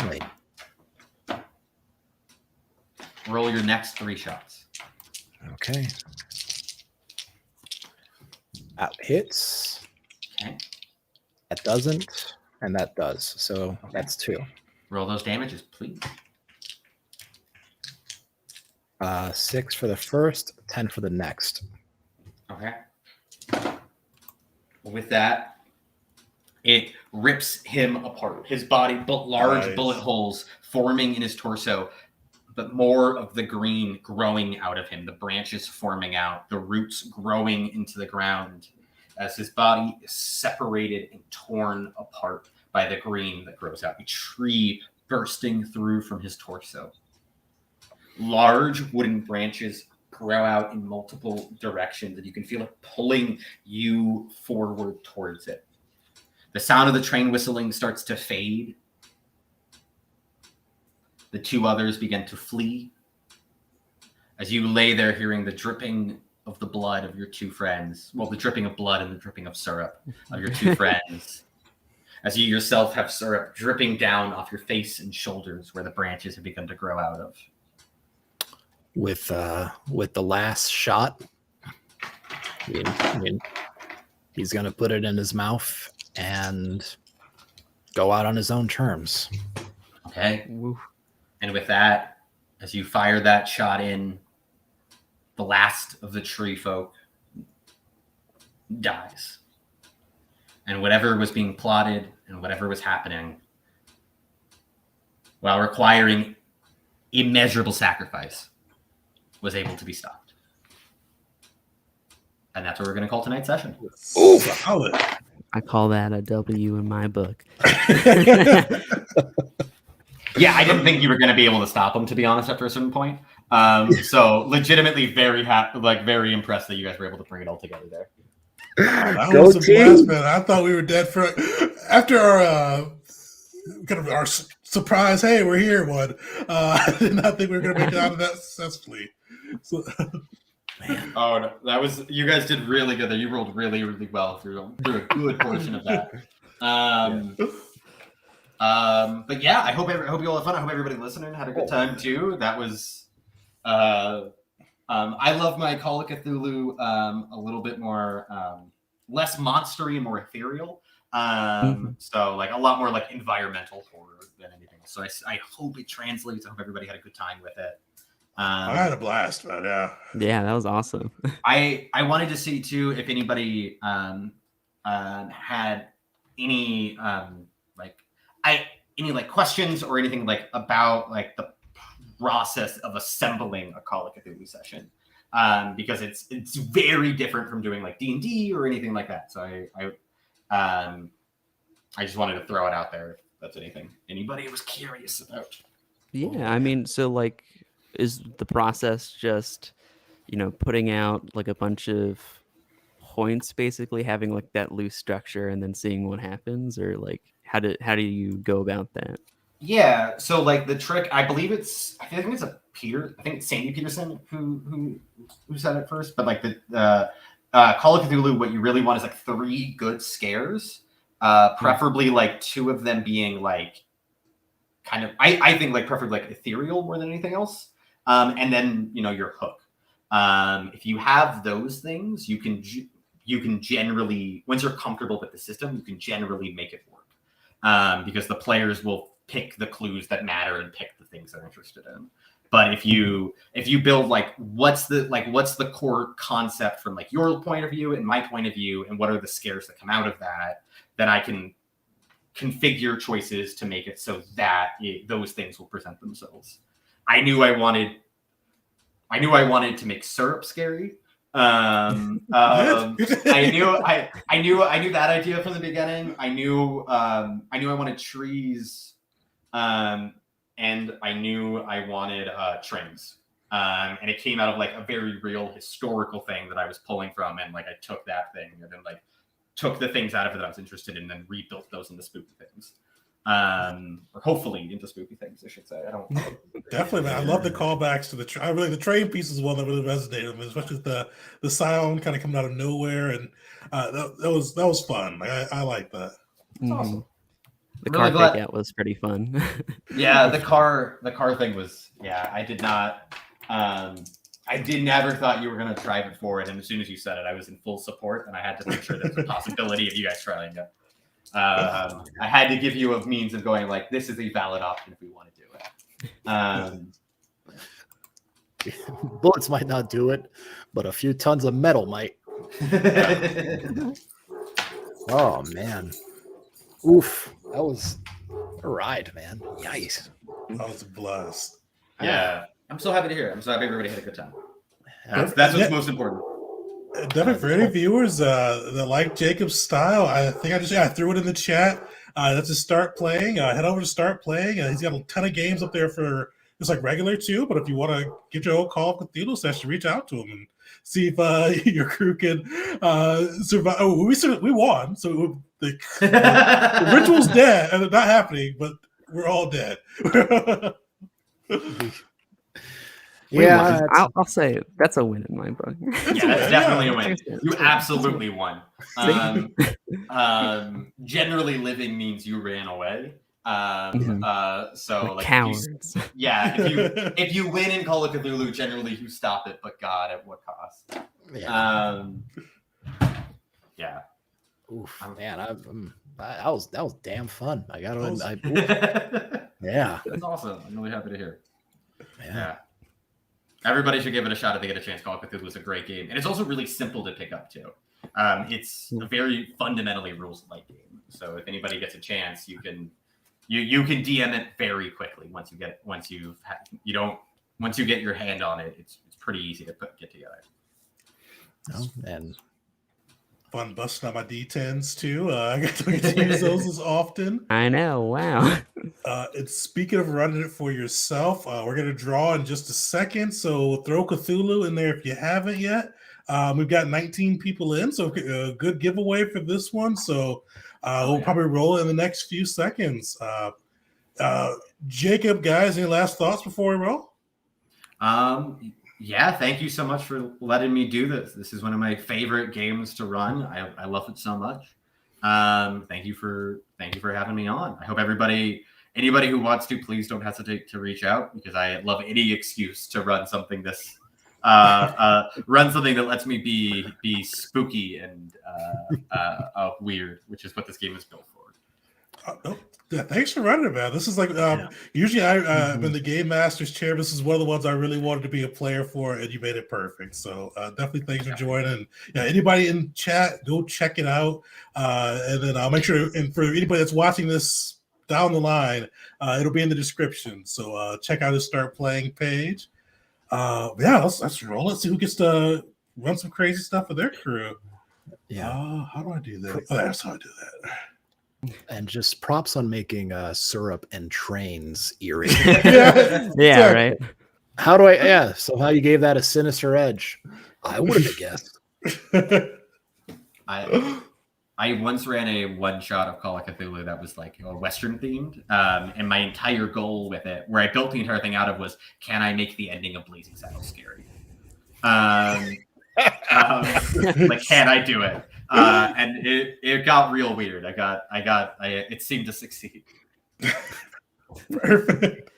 Wait. Roll your next 3 shots. Okay. That hits. Okay. That doesn't. And that does. So that's 2. Roll those damages, please. 6 for the first, 10 for the next. Okay. With that, it rips him apart. His body, but large bullet holes forming in his torso, but more of the green growing out of him, the branches forming out, the roots growing into the ground as his body is separated and torn apart by the green that grows out. A tree bursting through from his torso. Large wooden branches grow out in multiple directions, and you can feel it pulling you forward towards it. The sound of the train whistling starts to fade. The 2 others begin to flee. As you lay there hearing the dripping of the blood of your 2 friends, well, the dripping of blood and the dripping of syrup of your 2 friends, as you yourself have syrup dripping down off your face and shoulders where the branches have begun to grow out of. With the last shot, I mean, he's going to put it in his mouth and go out on his own terms. Okay. And with that, as you fire that shot in, the last of the tree folk dies. And whatever was being plotted and whatever was happening, while requiring immeasurable sacrifice, was able to be stopped. And that's what we're going to call tonight's session. Oh, solid. I call that a W in my book. Yeah, I didn't think you were going to be able to stop them, to be honest, after a certain point. So legitimately very happy, like very impressed that you guys were able to bring it all together there. That was a blast, man. I thought we were dead for after our kind of our surprise. Hey, we're here. One, I did not think we were going to make it out of that successfully. So, man, oh, no, that was you guys did really good there. You rolled really, really well through a good portion of that. But yeah, I hope you all had fun. I hope everybody listening had a good time too. That was, I love my Call of Cthulhu a little bit more, less monstery and more ethereal. So like a lot more like environmental horror than anything else. So I hope it translates. I hope everybody had a good time with it. I had a blast, man. Yeah, that was awesome. I wanted to see too if anybody had any any questions or anything like about like the process of assembling a Call of Cthulhu session, because it's very different from doing like D&D or anything like that. So I just wanted to throw it out there if that's anything anybody was curious about. Yeah, I mean, so like, is the process just, putting out like a bunch of points basically having like that loose structure and then seeing what happens, or like how do you go about that? Yeah, so like the trick, I think it's Sandy Peterson who said it first, but like the Call of Cthulhu, what you really want is like 3 good scares, preferably like 2 of them being like kind of I think like preferably like ethereal more than anything else, and then your hook. If you have those things, you can generally, once you're comfortable with the system, you can generally make it work, because the players will pick the clues that matter and pick the things they're interested in. But if you build like what's the core concept from like your point of view and my point of view, and what are the scares that come out of that, then I can configure choices to make it so that those things will present themselves. I knew I wanted to make syrup scary. I knew that idea from the beginning. I knew I wanted trees. And I knew I wanted trains. And it came out of like a very real historical thing that I was pulling from, and like I took that thing and then like took the things out of it that I was interested in, and then rebuilt those into spooky things. Or hopefully into spooky things, I should say. I don't definitely, man. I love the callbacks to the train piece is one that really resonated with me, especially the sound kind of coming out of nowhere, and that was fun. I like that. That's awesome. The car takeout was pretty fun. Yeah, the car thing was. Yeah, I never thought you were going to drive it forward, and as soon as you said it, I was in full support, and I had to make sure there's a possibility of you guys trying it. I had to give you a means of going like, this is a valid option if we want to do it. Bullets might not do it, but a few tons of metal might. Oh man. Oof, that was a ride, man. Nice. That was a blast. Yeah, I'm so happy to hear it. I'm so happy everybody had a good time. That's what's most important. Definitely for any viewers that like Jacob's style, I think I threw it in the chat. That's to start playing. Head over to start playing. He's got a ton of games up there for just like regular too. But if you want to get your own Call of Cthulhu session, reach out to him and see if your crew can survive. Oh, we won, so the ritual's dead and it's not happening, but we're all dead. Yeah, I'll say that's a win in my book. Yeah, that's definitely a win. You absolutely won. Generally, living means you ran away. So like cowards. If you win in Call of Cthulhu, generally you stop it, but God, at what cost? Yeah. Yeah. Oof, man, that was damn fun. I got to. Yeah, that's awesome. I'm really happy to hear. Yeah. Everybody should give it a shot if they get a chance. Call of Cthulhu is a great game, and it's also really simple to pick up too. It's a very fundamentally rules-light game. So if anybody gets a chance, you can DM it very quickly once you get your hand on it. It's pretty easy to get together. Oh, and fun busting out my D10s too. I get to use those as often. I know. Wow. And speaking of running it for yourself, we're going to draw in just a second. So throw Cthulhu in there if you haven't yet. We've got 19 people in, so a good giveaway for this one. So we'll probably roll in the next few seconds. Jacob, guys, any last thoughts before we roll? Yeah, thank you so much for letting me do this. This is one of my favorite games to run. I love it so much. Thank you for having me on. I hope anybody who wants to, please don't hesitate to reach out, because I love any excuse to run something this that lets me be spooky and weird, which is what this game is built for. Thanks for running it, man. This is like usually I'm in the game master's chair. This is one of the ones I really wanted to be a player for, and you made it perfect. So definitely thanks for joining. Yeah, anybody in chat, go check it out, and then I'll make sure. And for anybody that's watching this down the line, it'll be in the description. So check out his Start Playing page. Let's roll. Let's see who gets to run some crazy stuff with their crew. Yeah. How do I do that? Oh, that's how I do that. And just props on making syrup and trains eerie. Yeah, right. How do I? Yeah. So how you gave that a sinister edge? I wouldn't have guessed. I once ran a one-shot of Call of Cthulhu that was like Western themed, and my entire goal with it, where I built the entire thing out of, was, can I make the ending of Blazing Saddles scary? Like, can I do it? And it got real weird. It seemed to succeed. Perfect.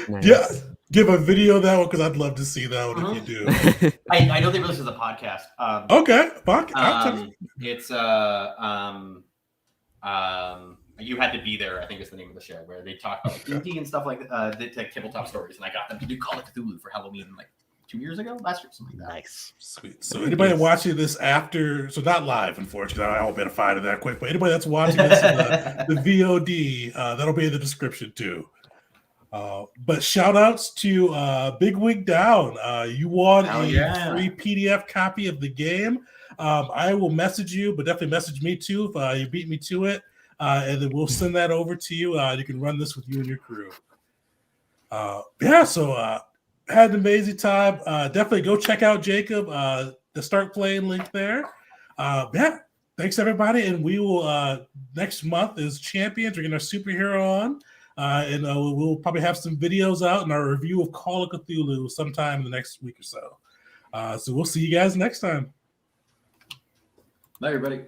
Nice. Yeah, give a video of that one, because I'd love to see that one if you do. I know they released it as a podcast. Okay, fuck. It's You Had to Be There, I think is the name of the show, where they talk about like D&D and stuff like that. They take tabletop stories, and I got them to do Call of Cthulhu for Halloween like 2 years ago, last year, something like that. Nice. Sweet. So anybody watching this after, so not live, unfortunately, I won't be able to find it that quick, but anybody that's watching this in the VOD, that'll be in the description too. But shout outs to Big Wig Down. You won free PDF copy of the game. I will message you, but definitely message me too if you beat me to it. And then we'll send that over to you. You can run this with you and your crew. Had an amazing time. Definitely go check out Jacob, the Start Playing link there. Thanks everybody. And we will, next month is Champions. We're getting our superhero on. And we'll probably have some videos out in our review of Call of Cthulhu sometime in the next week or so. So we'll see you guys next time. Bye, everybody.